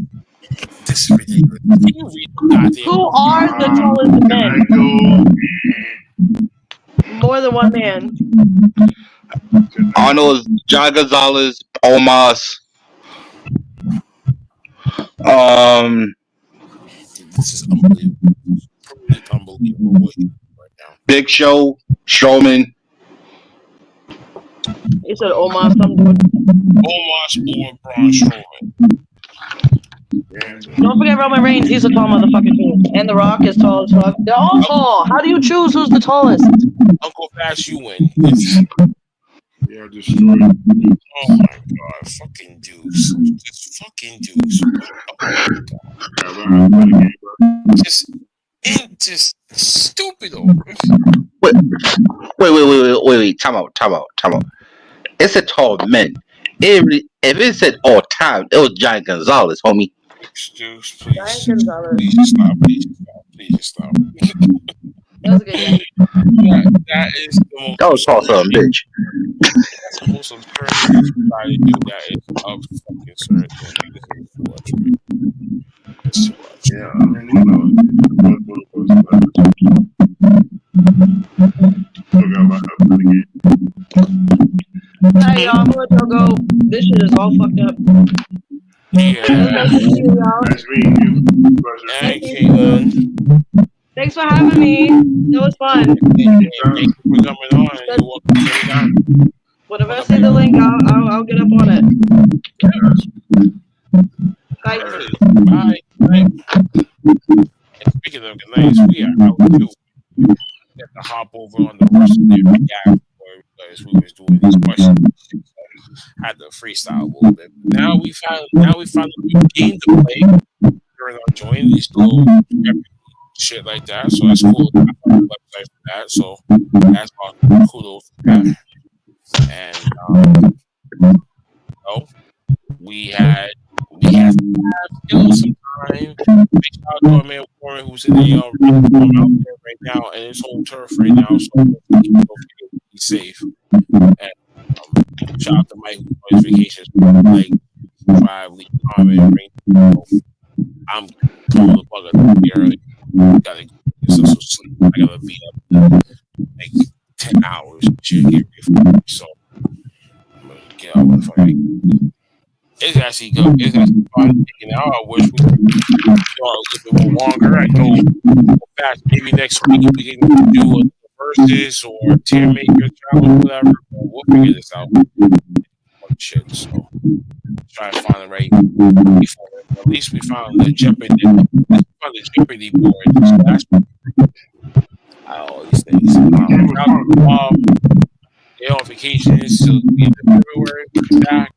This is ridiculous. Can you read the goddamn? Who are the tallest men? More than one man. I know it's Giant Gonzalez, Omos. This is unbelievable. It's unbelievable what he's doing right now. Big Show, Strowman. You said Omos, some dude. Omos or Braun Strowman. Don't forget Roman Reigns. He's a tall motherfucker too. And The Rock is tall as fuck. They're all tall. How do you choose who's the tallest? Uncle Fast, you win. Yeah, destroyed. Oh my god, fucking Dukes. Just fucking Dukes. Oh my god. Just stupid over. Wait. Time out. It said tall men. If it said all time, it was Giant Gonzalez, homie. Dukes, please. Giant Gonzalez. Please stop. That was a good game. That is the most. That was tall son of a bitch. That's the most absurd thing to do. That is absurd. Yeah, I mean, you know, still got a lot up for the game. Hey, y'all, I'm gonna let y'all go. This shit is all fucked up. Yeah. Nice to see you, y'all. Nice meeting you. Pleasure. Thank you, man. Thanks for having me. It was fun. Thank you for coming on. You're welcome anytime. Whenever I see the link, I'll get up on it. Bye. Bye. Bye. And speaking of good nights, we are out too. We got to hop over on the rest of the react because we was doing these questions. I had to freestyle a little bit. Now we found a new game to play during our join these little shit like that. So that's cool. I found the website for that. So that's all kudos for that. And we had still some time. Big shout out to our man Warren, who's in the out there right now, and his whole turf right now. So he's safe. And shout out to Mike who's on his vacations, like drive, leave comment, bring. I'm pulling the bug up early. Gotta get some sleep. I gotta be up like 10 hours. Shit, get ready for me. So I'm gonna get out with the fuck. It's actually good. It's actually fun. I wish we could start a little bit more longer. I know perhaps maybe next week we can do a versus or tier maker challenge, whatever. But we'll figure this out. Shit. So try to find the right before. At least we found the Jeopardy. Board. So that's all these things. They're on vacation. It's still the end of February. Back.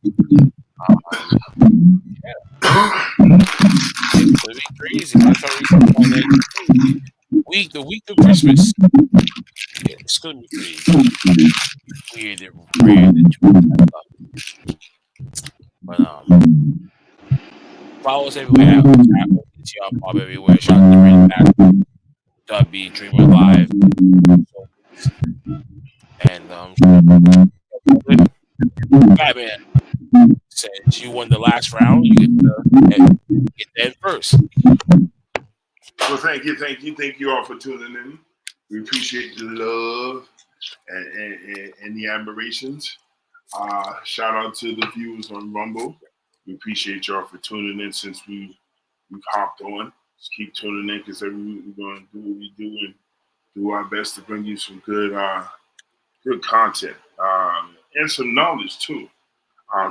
Yeah. It's gonna be crazy. That's how the week of Christmas. Yeah, it's gonna be crazy. Weird and random. But follow us everywhere. Mobb everywhere. Shout out to Rain Back. W Dreamer Live. And Batman. Since you won the last round, you get that first. Well, thank you all for tuning in. We appreciate the love and the admirations. Shout out to the viewers on Rumble. We appreciate y'all for tuning in since we've hopped on. Just keep tuning in because every week we're going to do what we do and do our best to bring you some good content and some knowledge too.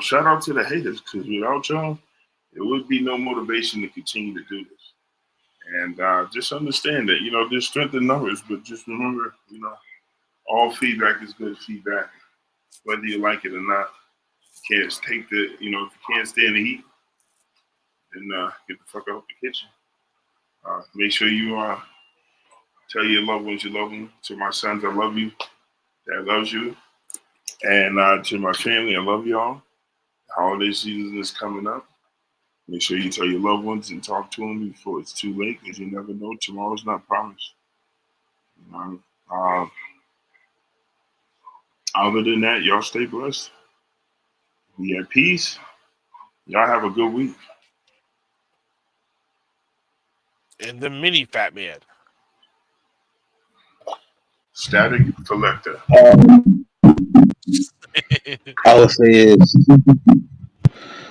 Shout out to the haters because without y'all, there would be no motivation to continue to do this. And just understand that, there's strength in numbers, but just remember, all feedback is good feedback, whether you like it or not. You can't take if you can't stand the heat, then get the fuck out of the kitchen. Make sure you tell your loved ones you love them. To my sons, I love you. Dad loves you. And to my family, I love y'all. The holiday season is coming up. Make sure you tell your loved ones and talk to them before it's too late, because you never know. Tomorrow's not promised. Other than that, y'all stay blessed. Be at peace. Y'all have a good week. And the mini fat man. Static Collector. I would say is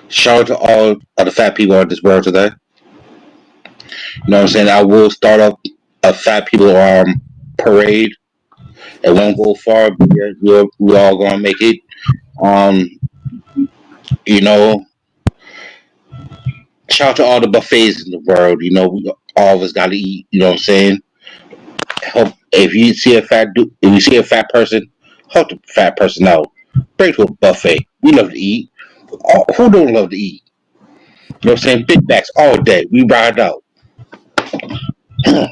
shout out to all of the fat people in this world today. You know what I'm saying? I will start up a fat people parade. It won't go far, but we're all gonna make it. Shout out to all the buffets in the world. We all of us gotta eat. You know what I'm saying? Help if you see a fat person, help the fat person out. Bring to a buffet. We love to eat. Who don't love to eat? You know what I'm saying? Big backs all day. We ride out. That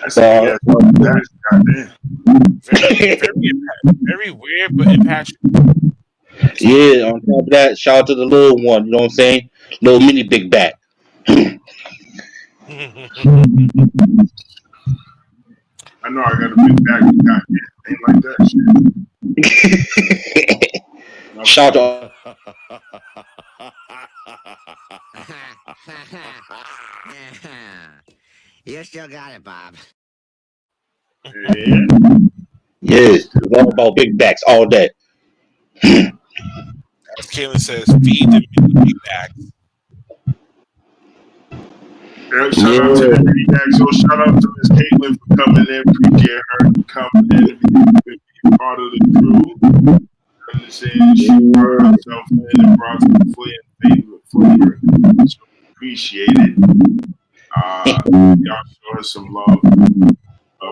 is goddamn. Very weird, but impassioned. Yeah, on top of that, shout out to the little one. You know what I'm saying? Little mini big back. I know I got a big back. Goddamn, ain't like that shit. Shout out. You still got it, Bob. Yeah. Yes, it's all about big backs all day. As Kaylin says, feed them big backs. Yeah, shout out to the Redax. So shout out to Miss Caitlin for coming in. Appreciate her coming in and being part of the crew. Understand she brought herself in and brought some flavor. So appreciate it. Y'all show us some love.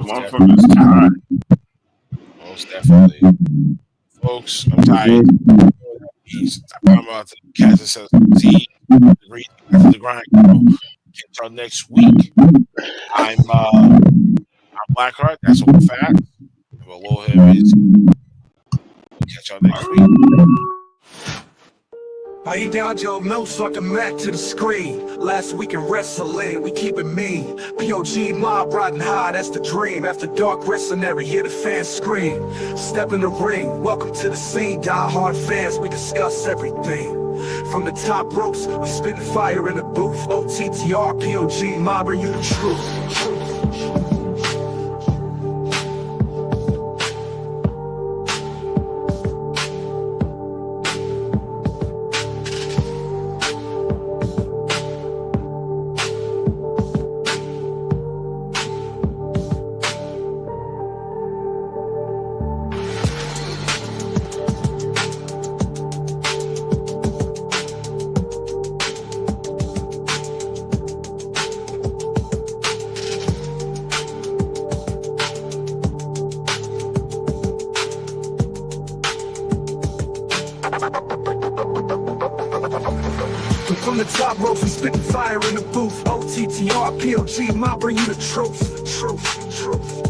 One from his time. Most definitely. Folks, I'm tired. I'm about to catch us as the grind. Catch y'all next week. I'm Blackheart. That's all facts. Below him is. Catch y'all next week. I eat down Joe Mills, fuck the Mac to the screen. Last week in wrestling, we keep it mean. POG Mobb riding high, that's the dream. After dark wrestling, every hear the fans scream. Step in the ring, welcome to the scene. Die hard fans, we discuss everything. From the top ropes, we spit fire in the booth. OTTR, POG Mobb, bring you the truth. From the top ropes, we spit fire in the booth. OTTR, POG, Mobb, bring you the truth.